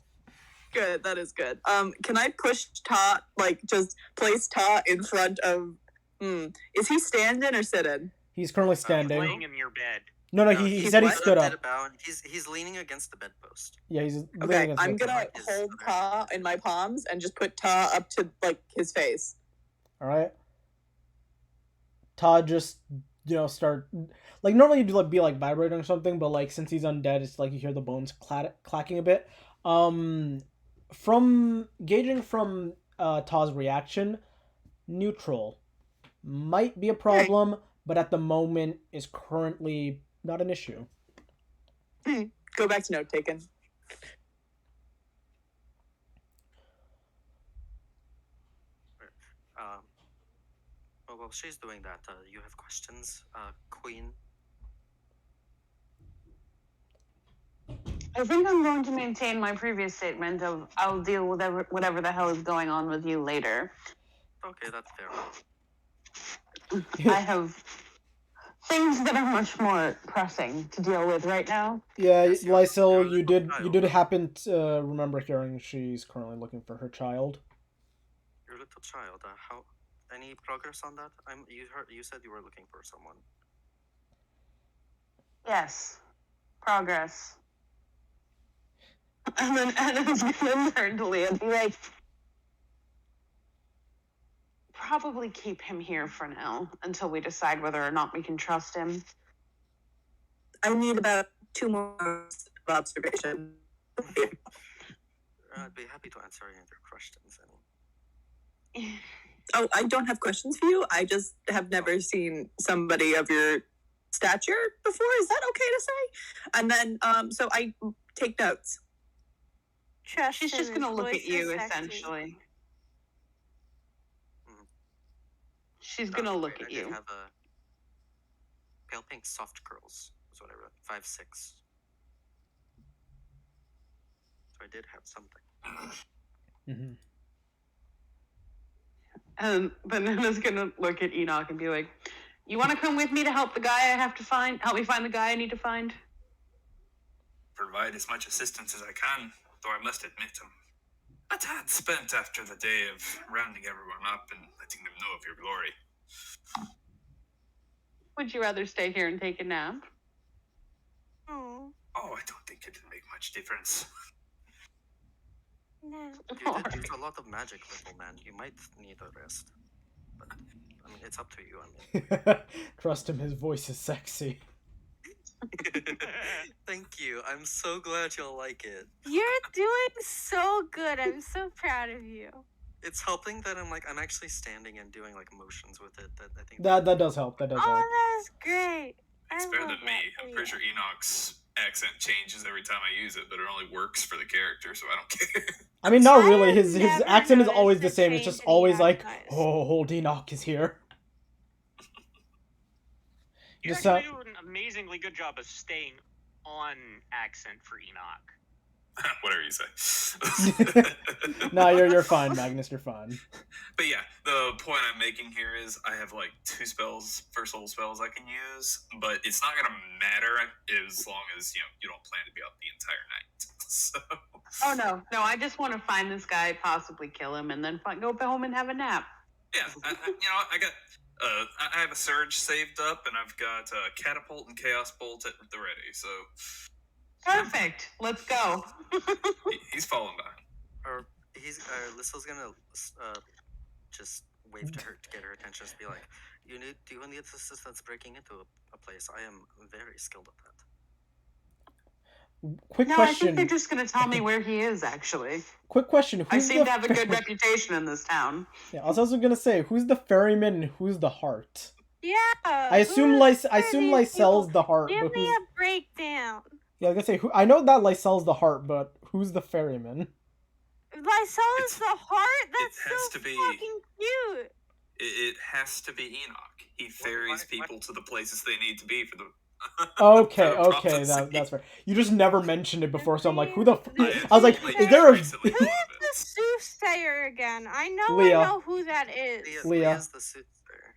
Good, that is good. Can I push Ta, like, just place Ta in front of... Is he standing or sitting? He's currently standing. Laying in your bed. No, he said he what? stood up. He's leaning against the bedpost. Yeah, he's Okay, against I'm the gonna post. hold Ta in my palms and just put Ta up to, like, his face. All right. Todd just start like normally you'd be like vibrating or something, but like since he's undead, it's like you hear the bones clacking a bit. From gauging from Todd's reaction, neutral might be a problem, but at the moment is currently not an issue. Go back to note taking. While she's doing that, you have questions, Queen? I think I'm going to maintain my previous statement of I'll deal with whatever the hell is going on with you later. Okay, that's fair. I have things that are much more pressing to deal with right now. Yeah, Yes, Lysel, you're you did child. happen to remember hearing she's currently looking for her child. Your little child. How? Any progress on that? You said you were looking for someone. Yes. Progress. And then Adam's gonna turn to Leah and be like, probably keep him here for now until we decide whether or not we can trust him. I need about 2 more hours of observation. I'd be happy to answer any of your questions. Oh, I don't have questions for you. I just have never seen somebody of your stature before. Is that okay to say? And then, so I take notes. She's just gonna look at you, essentially. She's gonna look at I you. did have a pale pink soft curls. Is what I wrote. 5'6". So I did have something. Mm-hmm. And Banana's gonna look at Enoch and be like, "You want to come with me to help the guy I have to find? Help me find the guy I need to find." Provide as much assistance as I can, though I must admit I'm a tad spent after the day of rounding everyone up and letting them know of your glory. Would you rather stay here and take a nap? Oh, Oh, I don't think it'll make much difference. no. You did use a lot of magic, little man. You might need a rest. But, I mean, it's up to you. I mean. Trust him, his voice is sexy. Thank you. I'm so glad you'll like it. You're doing so good. I'm so proud of you. It's helping that I'm actually standing and doing like motions with it. That I think That does help. That does help. Oh, that's great. It's I better love than me. that. I'm pretty sure Enoch's accent changes every time I use it, but it only works for the character, so I don't care. I mean, not I really. have His never accent is noticed always the a same. It's change just in always the like, accent. oh, old Enoch is here. You Just, actually do an amazingly good job of staying on accent for Enoch. Whatever you say. No, you're fine, Magnus. You're fine. But yeah, the point I'm making here is I have like 2 spells, first level spells I can use, but it's not gonna matter as long as you don't plan to be up the entire night. So. Oh no! I just want to find this guy, possibly kill him, and then go home and have a nap. Yeah, I got. I have a surge saved up, and I've got catapult and chaos bolt at the ready. So. Perfect. Let's go. He's falling back. Or Lissel's gonna just wave to her to get her attention. Just be like, do you need assistance breaking into a place? I am very skilled at that. Quick No, question. I think they're just going to tell me where he is, actually. Quick question. I Who's seem the to have a good reputation in this town. Yeah, I was also gonna say, who's the ferryman and who's the heart? Yeah. I assume Lysel's the heart, Give but me who's... a breakdown. Yeah, I was gonna say, I know that Lysel's the heart, but who's the ferryman? Lysel is the heart? That's has so to be- fucking cute. It has to be Enoch. He ferries people to the places they need to be for the. Okay, for the okay, prophecy. that's fair. You just never mentioned it before, so I'm like, who the f... The- I was like, the- is there a... Who is the soothsayer again? I know Leah. I know who that is. Leah. Leah's the soothsayer.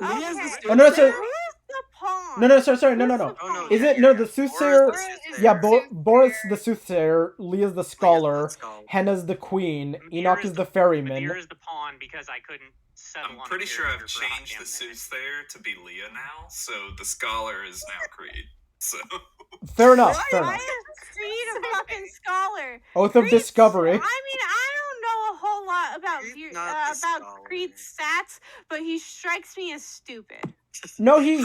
Leah's the Okay. Oh, no, so... Who's the pawn? No, sorry, no. Who's the Oh, no, pawn? Is yeah, it... No, yeah. the soothsayer... Boris the soothsayer. Yeah, Soothsayer. Boris the soothsayer, Leah's the scholar, Leah's the scholar. Henna's the queen, Medea Enoch is the ferryman. Medea is the pawn because I couldn't settle I'm on a pretty sure I've character for a hot changed damn the minute. soothsayer to be Leah now, so the scholar is now Creed. So. Fair enough, fair Why enough. is Creed a fucking scholar? Oath of Creed's- discovery. I mean, I don't know a whole lot about Creed's not the about scholar. Creed's stats, but he strikes me as stupid. No, he's...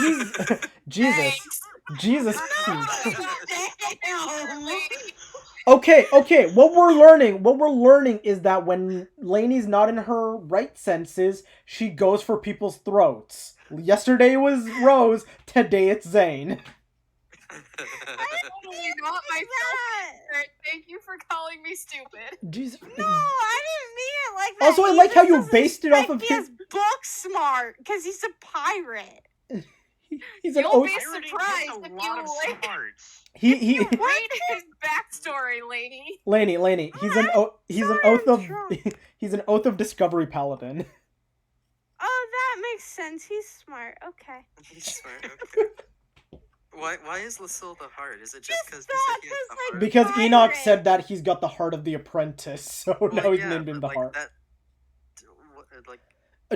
Jesus. Okay, what we're learning is that when Lainey's not in her right senses, she goes for people's throats. Yesterday it was Rose, today it's Zane. Totally not my fault. Thank you for calling me stupid. Jesus. No, I didn't mean it like that. Also, I He like how just you doesn't based it off strike of me his... as book smart because he's a pirate. He's an You'll oath... be Pirating surprised has a if lot you of like- smarts. He Read his backstory, lady. Laney, he's an oath of discovery paladin. Oh, that makes sense. He's smart. Okay. He's smart. Okay. Why is Lucille the heart? Is it just because thought, he has the 'cause, like, heart? Because pirate. Enoch said that he's got the heart of the apprentice, so Well, now he's yeah, named him the but, heart.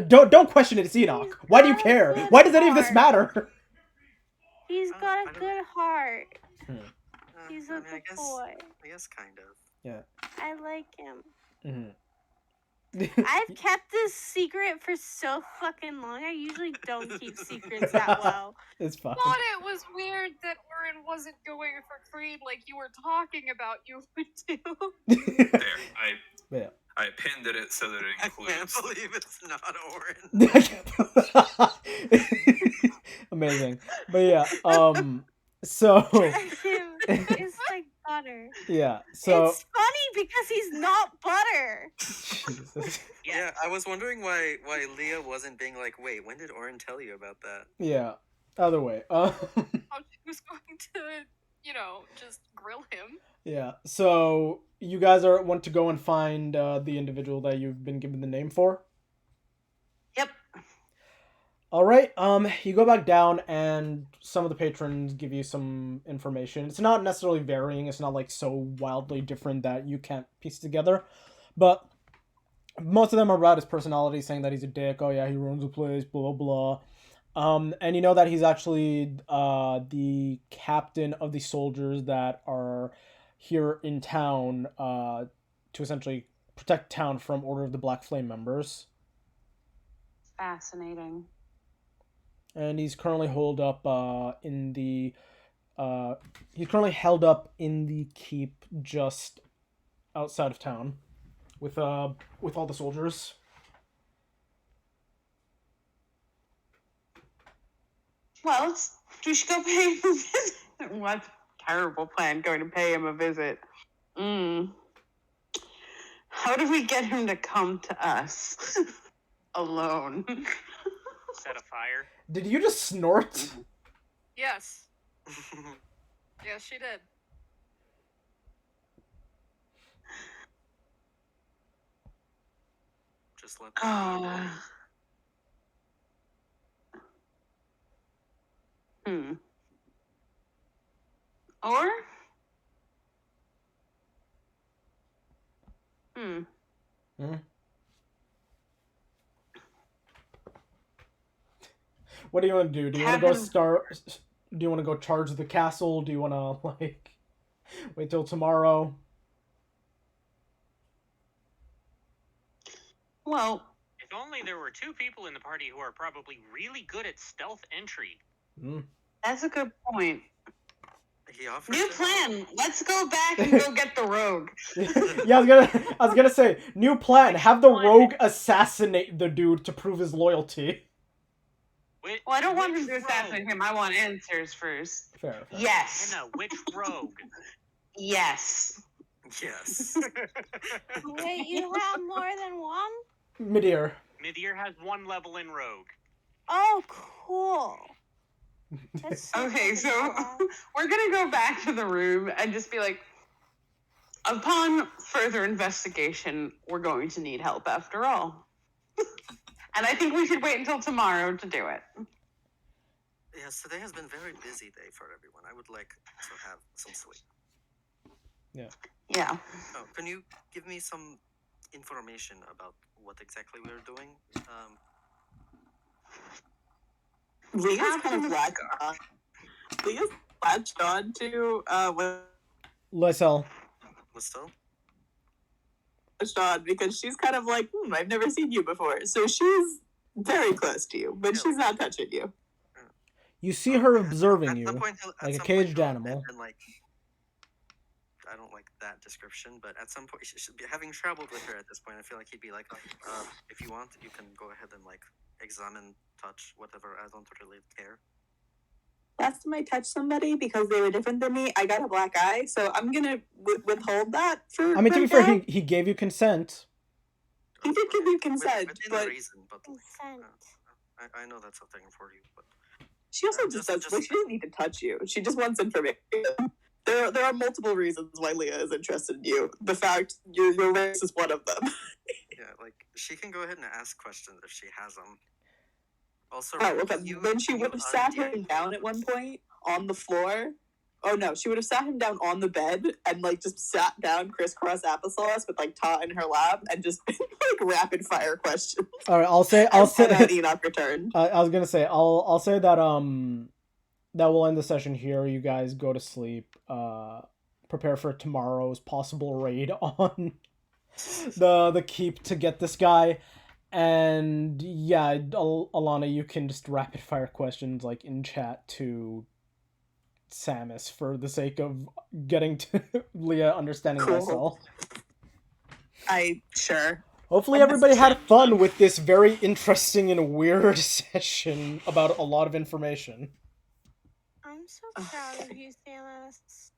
Don't question it, it's Enoch. He's Why do you got a care? good Why does any of this heart. matter? He's I got a don't- good heart. He's a I mean, good boy. I guess kind of. I like him. Mm-hmm. I've kept this secret for so fucking long. I usually don't keep secrets that well. It's fine. Thought it was weird that Orin wasn't going for Creed like you were talking about you would do. There, Yeah. I pinned it so that it I can't includes. believe it's not Orin. Amazing. But yeah, so It's like butter. yeah, so It's funny because he's not butter. Jesus. Yeah, I was wondering why Leah wasn't being like, wait, when did Orin tell you about that? Yeah. Other way. How she was going to, just grill him. Yeah. So you guys want to go and find the individual that you've been given the name for? Yep. All right. You go back down, and some of the patrons give you some information. It's not necessarily varying. It's not like so wildly different that you can't piece it together, but most of them are about his personality, saying that he's a dick. Oh yeah, he ruins the place. Blah blah. And you know that he's actually the captain of the soldiers that are here in town to essentially protect town from Order of the Black Flame members. Fascinating. And he's currently held up in the he's currently held up in the keep just outside of town with all the soldiers. Well, we should go pay him a visit. What terrible plan, going to pay him a visit. How do we get him to come to us? Alone. Set a fire. Did you just snort? Yes. Yes, she did. Just let them Or? What do you want to do? Do you want to go do you want to go charge the castle? Do you want to wait till tomorrow? Well, If only there were two people in the party who are probably really good at stealth entry. that's a good point. He offered New to- plan. Let's go back and go get the rogue. Yeah, I was gonna say, new plan. Have the rogue assassinate the dude to prove his loyalty. Well, I don't want him to assassinate him. I want answers first. Fair. Yes. Anna, which rogue? Yes. Yes. Wait, you have more than one? Midir. Midir has one level in rogue. Oh, cool. That's so Okay, fucking so badass. we're gonna go back to the room and just be like, upon further investigation, we're going to need help after all. And I think we should wait until tomorrow to do it. Yes, today has been a very busy day for everyone. I would like to have some sleep. Yeah. Oh, can you give me some information about what exactly we're doing? Leah's kind of Leah's latched on to Lysel. Listo? latched on because she's kind of like, I've never seen you before. So she's very close to you, but she's not touching you. You see her observing At you, some point, like a caged animal. And I don't like that description, but at some point, she should be, having traveled with her at this point, I feel like he'd be like, if you want, you can go ahead and examine, touch, whatever. I don't really care. Last time I touched somebody because they were different than me, I got a black eye, so I'm gonna withhold that for. I mean, to be right fair, now. he gave you consent. He did give you consent, within but reason, but Consent. I know that's a thing for you, but she also just- just does. just- Like, she doesn't need to touch you. She just wants information. There are multiple reasons why Leah is interested in you. The fact your race is one of them. yeah, she can go ahead and ask questions if she has them. Also, Oh, okay. you- Then she you would have are sat the- him down at one point on the floor. Oh no, she would have sat him down on the bed and just sat down crisscross applesauce with Ta in her lap and just rapid fire questions. All right, I'll say And had Enoch return. I was gonna say I'll say that that will end the session here. You guys go to sleep. Prepare for tomorrow's possible raid on the keep to get this guy. And yeah, Alana, you can just rapid fire questions like in chat to Samus for the sake of getting to Leah understanding Cool. myself. Sure. Hopefully everybody had fun with this very interesting and weird session about a lot of information. I'm so proud of you, Samus.